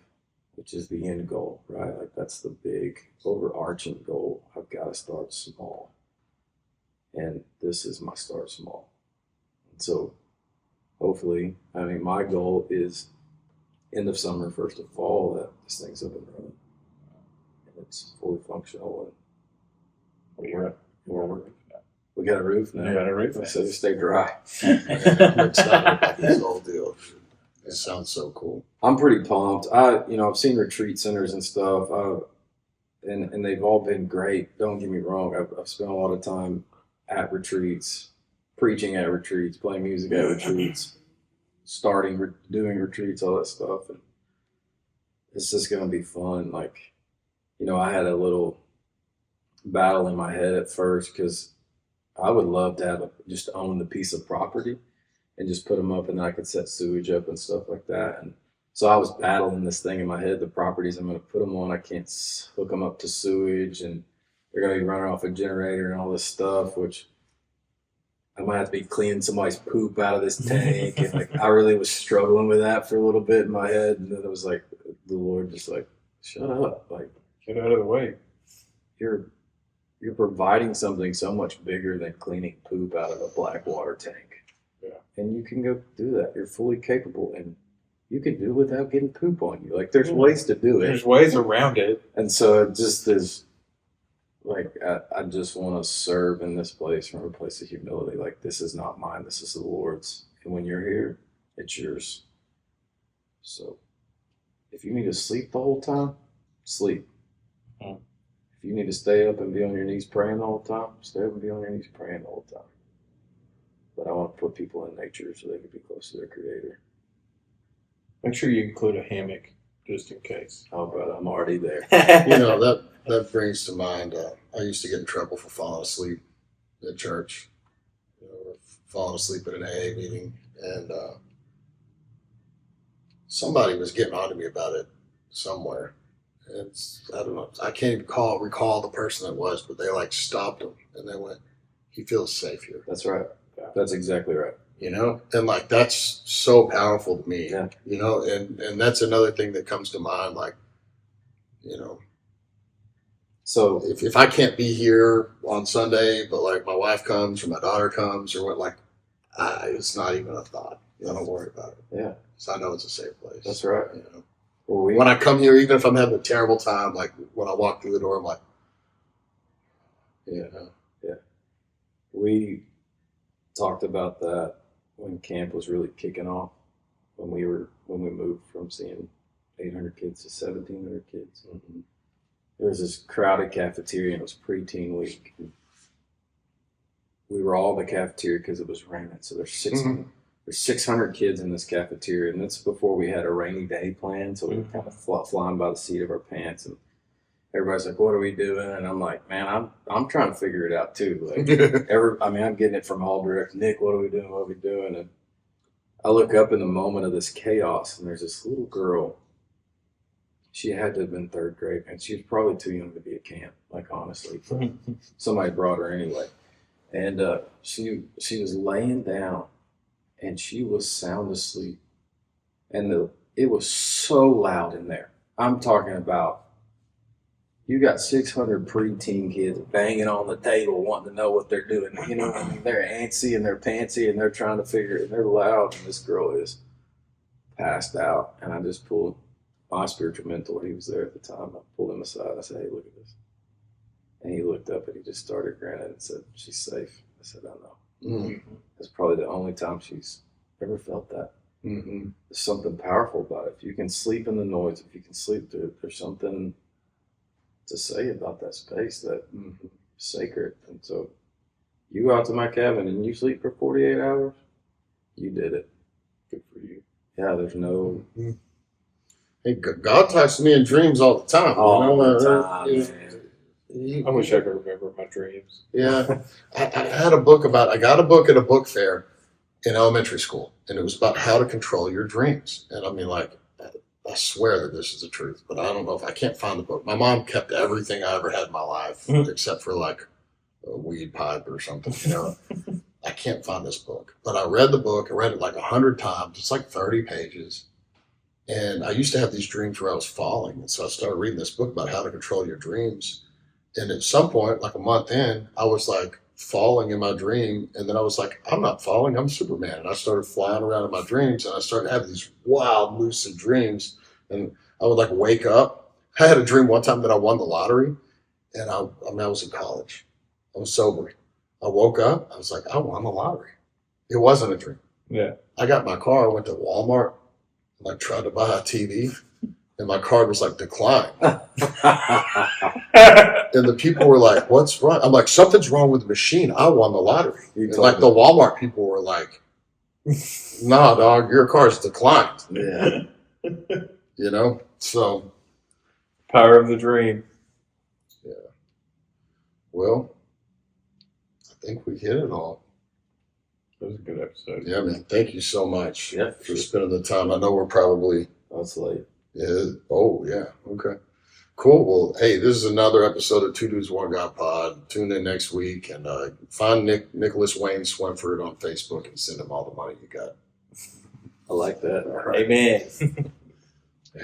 which is the end goal, right? Like, that's the big overarching goal. I've got to start small. And this is my start small. And so hopefully, my goal is end of summer, first of fall, that this thing's up and running. And it's fully functional. And we got a roof now. We got a roof. So stay dry. I'm excited about this whole deal. It sounds so cool. I'm pretty pumped. I've seen retreat centers and stuff, and they've all been great. Don't get me wrong. I've spent a lot of time at retreats, preaching at retreats, playing music at retreats, doing retreats, all that stuff. And it's just going to be fun. I had a little battle in my head at first because I would love to just own the piece of property and just put them up, and then I could set sewage up and stuff like that. And so I was battling this thing in my head, the properties I'm going to put them on. I can't hook them up to sewage, and they're going to be running off a generator and all this stuff, which I might have to be cleaning somebody's poop out of this tank. And like, I really was struggling with that for a little bit in my head. And then it was like, the Lord just like, shut up. Like, Get out of the way. you're providing something so much bigger than cleaning poop out of a black water tank. Yeah. And you can go do that. You're fully capable, and you can do it without getting poop on you. Like, there's ways to do it. There's ways around it. And so it just is like, I just want to serve in this place from a place of humility. Like, this is not mine, this is the Lord's. And when you're here, it's yours. So if you need to sleep the whole time, sleep. Mhm. If you need to stay up and be on your knees praying the whole time, stay up and be on your knees praying the whole time. But I want to put people in nature so they can be close to their Creator. Make sure you include a hammock just in case. Oh, brother, I'm already there. You know, that brings to mind, I used to get in trouble for falling asleep at church. You know, falling asleep at an AA meeting, and somebody was getting on to me about it somewhere. I don't know. I can't even recall the person it was, but they like stopped him and they went, "He feels safe here." That's right. That's exactly right. You know, and like that's so powerful to me. Yeah. You know, and that's another thing that comes to mind. Like, you know, So if I can't be here on Sunday, but like my wife comes or my daughter comes or what, like, it's not even a thought. I don't worry about it. yeah, So I know it's a safe place. that's right. You know, Well, when I come here, even if I'm having a terrible time, like when I walk through the door, I'm like, we talked about that when camp was really kicking off, when we moved from seeing 800 kids to 1,700 kids. mm-hmm. There was this crowded cafeteria, and it was preteen week. We were all in the cafeteria because it was raining. So there's 600 kids in this cafeteria, and that's before we had a rainy day plan. So we were kind of flying by the seat of our pants, and everybody's like, "What are we doing?" And I'm like, "Man, I'm trying to figure it out too." Like, I'm getting it from all directions. Nick, what are we doing? What are we doing? And I look up in the moment of this chaos, and there's this little girl. She had to have been third grade, and she was probably too young to be at camp. Like, honestly, somebody brought her anyway, and she was laying down, and she was sound asleep, and it was so loud in there. I'm talking about. You got 600 preteen kids banging on the table wanting to know what they're doing. You know what I mean? They're antsy and they're pantsy and they're trying to figure it. And they're loud. And this girl is passed out. And I just pulled my spiritual mentor. He was there at the time. I pulled him aside. I said, "Hey, look at this." And he looked up and he just started grinning and said, "She's safe." I said, "I know." Mm-hmm. That's probably the only time she's ever felt that. Mm-hmm. There's something powerful about it. If you can sleep in the noise, if you can sleep through it, there's something to say about that space that sacred. And so you go out to my cabin and you sleep for 48 hours, you did it. Good for you. Yeah, there's no... Hey, God talks to me in dreams all the time. All you know? the time, man. I wish I could remember my dreams. Yeah. I got a book at a book fair in elementary school, and it was about how to control your dreams. And I mean, like, I swear that this is the truth, but I don't know if I can't find the book. My mom kept everything I ever had in my life except for like a weed pipe or something, you know. I can't find this book, but I read the book. I read it like 100 times. It's like 30 pages. And I used to have these dreams where I was falling. And so I started reading this book about how to control your dreams. And at some point, like a month in, I was like falling in my dream. And then I was like, I'm not falling, I'm Superman. And I started flying around in my dreams, and I started having these wild, lucid dreams. And I would like wake up. I had a dream one time that I won the lottery, and I was in college. I was sober. I woke up. I was like, I won the lottery. It wasn't a dream. Yeah. I got in my car. I went to Walmart, and I tried to buy a TV, and my card was like declined. And the people were like, "What's wrong?" I'm like, "Something's wrong with the machine. I won the lottery." And like the Walmart people were like, "Nah, dog, your car's declined." Yeah. You know? So, Power of the dream. yeah. Well, I think we hit it all. That was a good episode. Yeah, man. Thank you so much Yeah, for spending the time. I know we're probably... That's late. Yeah. Oh, yeah. Okay. Cool. Well, hey, this is another episode of Two Dudes One Guy Pod. Tune in next week and find Nicholas Wayne Swinford on Facebook and send him all the money you got. I like that. All right. Amen.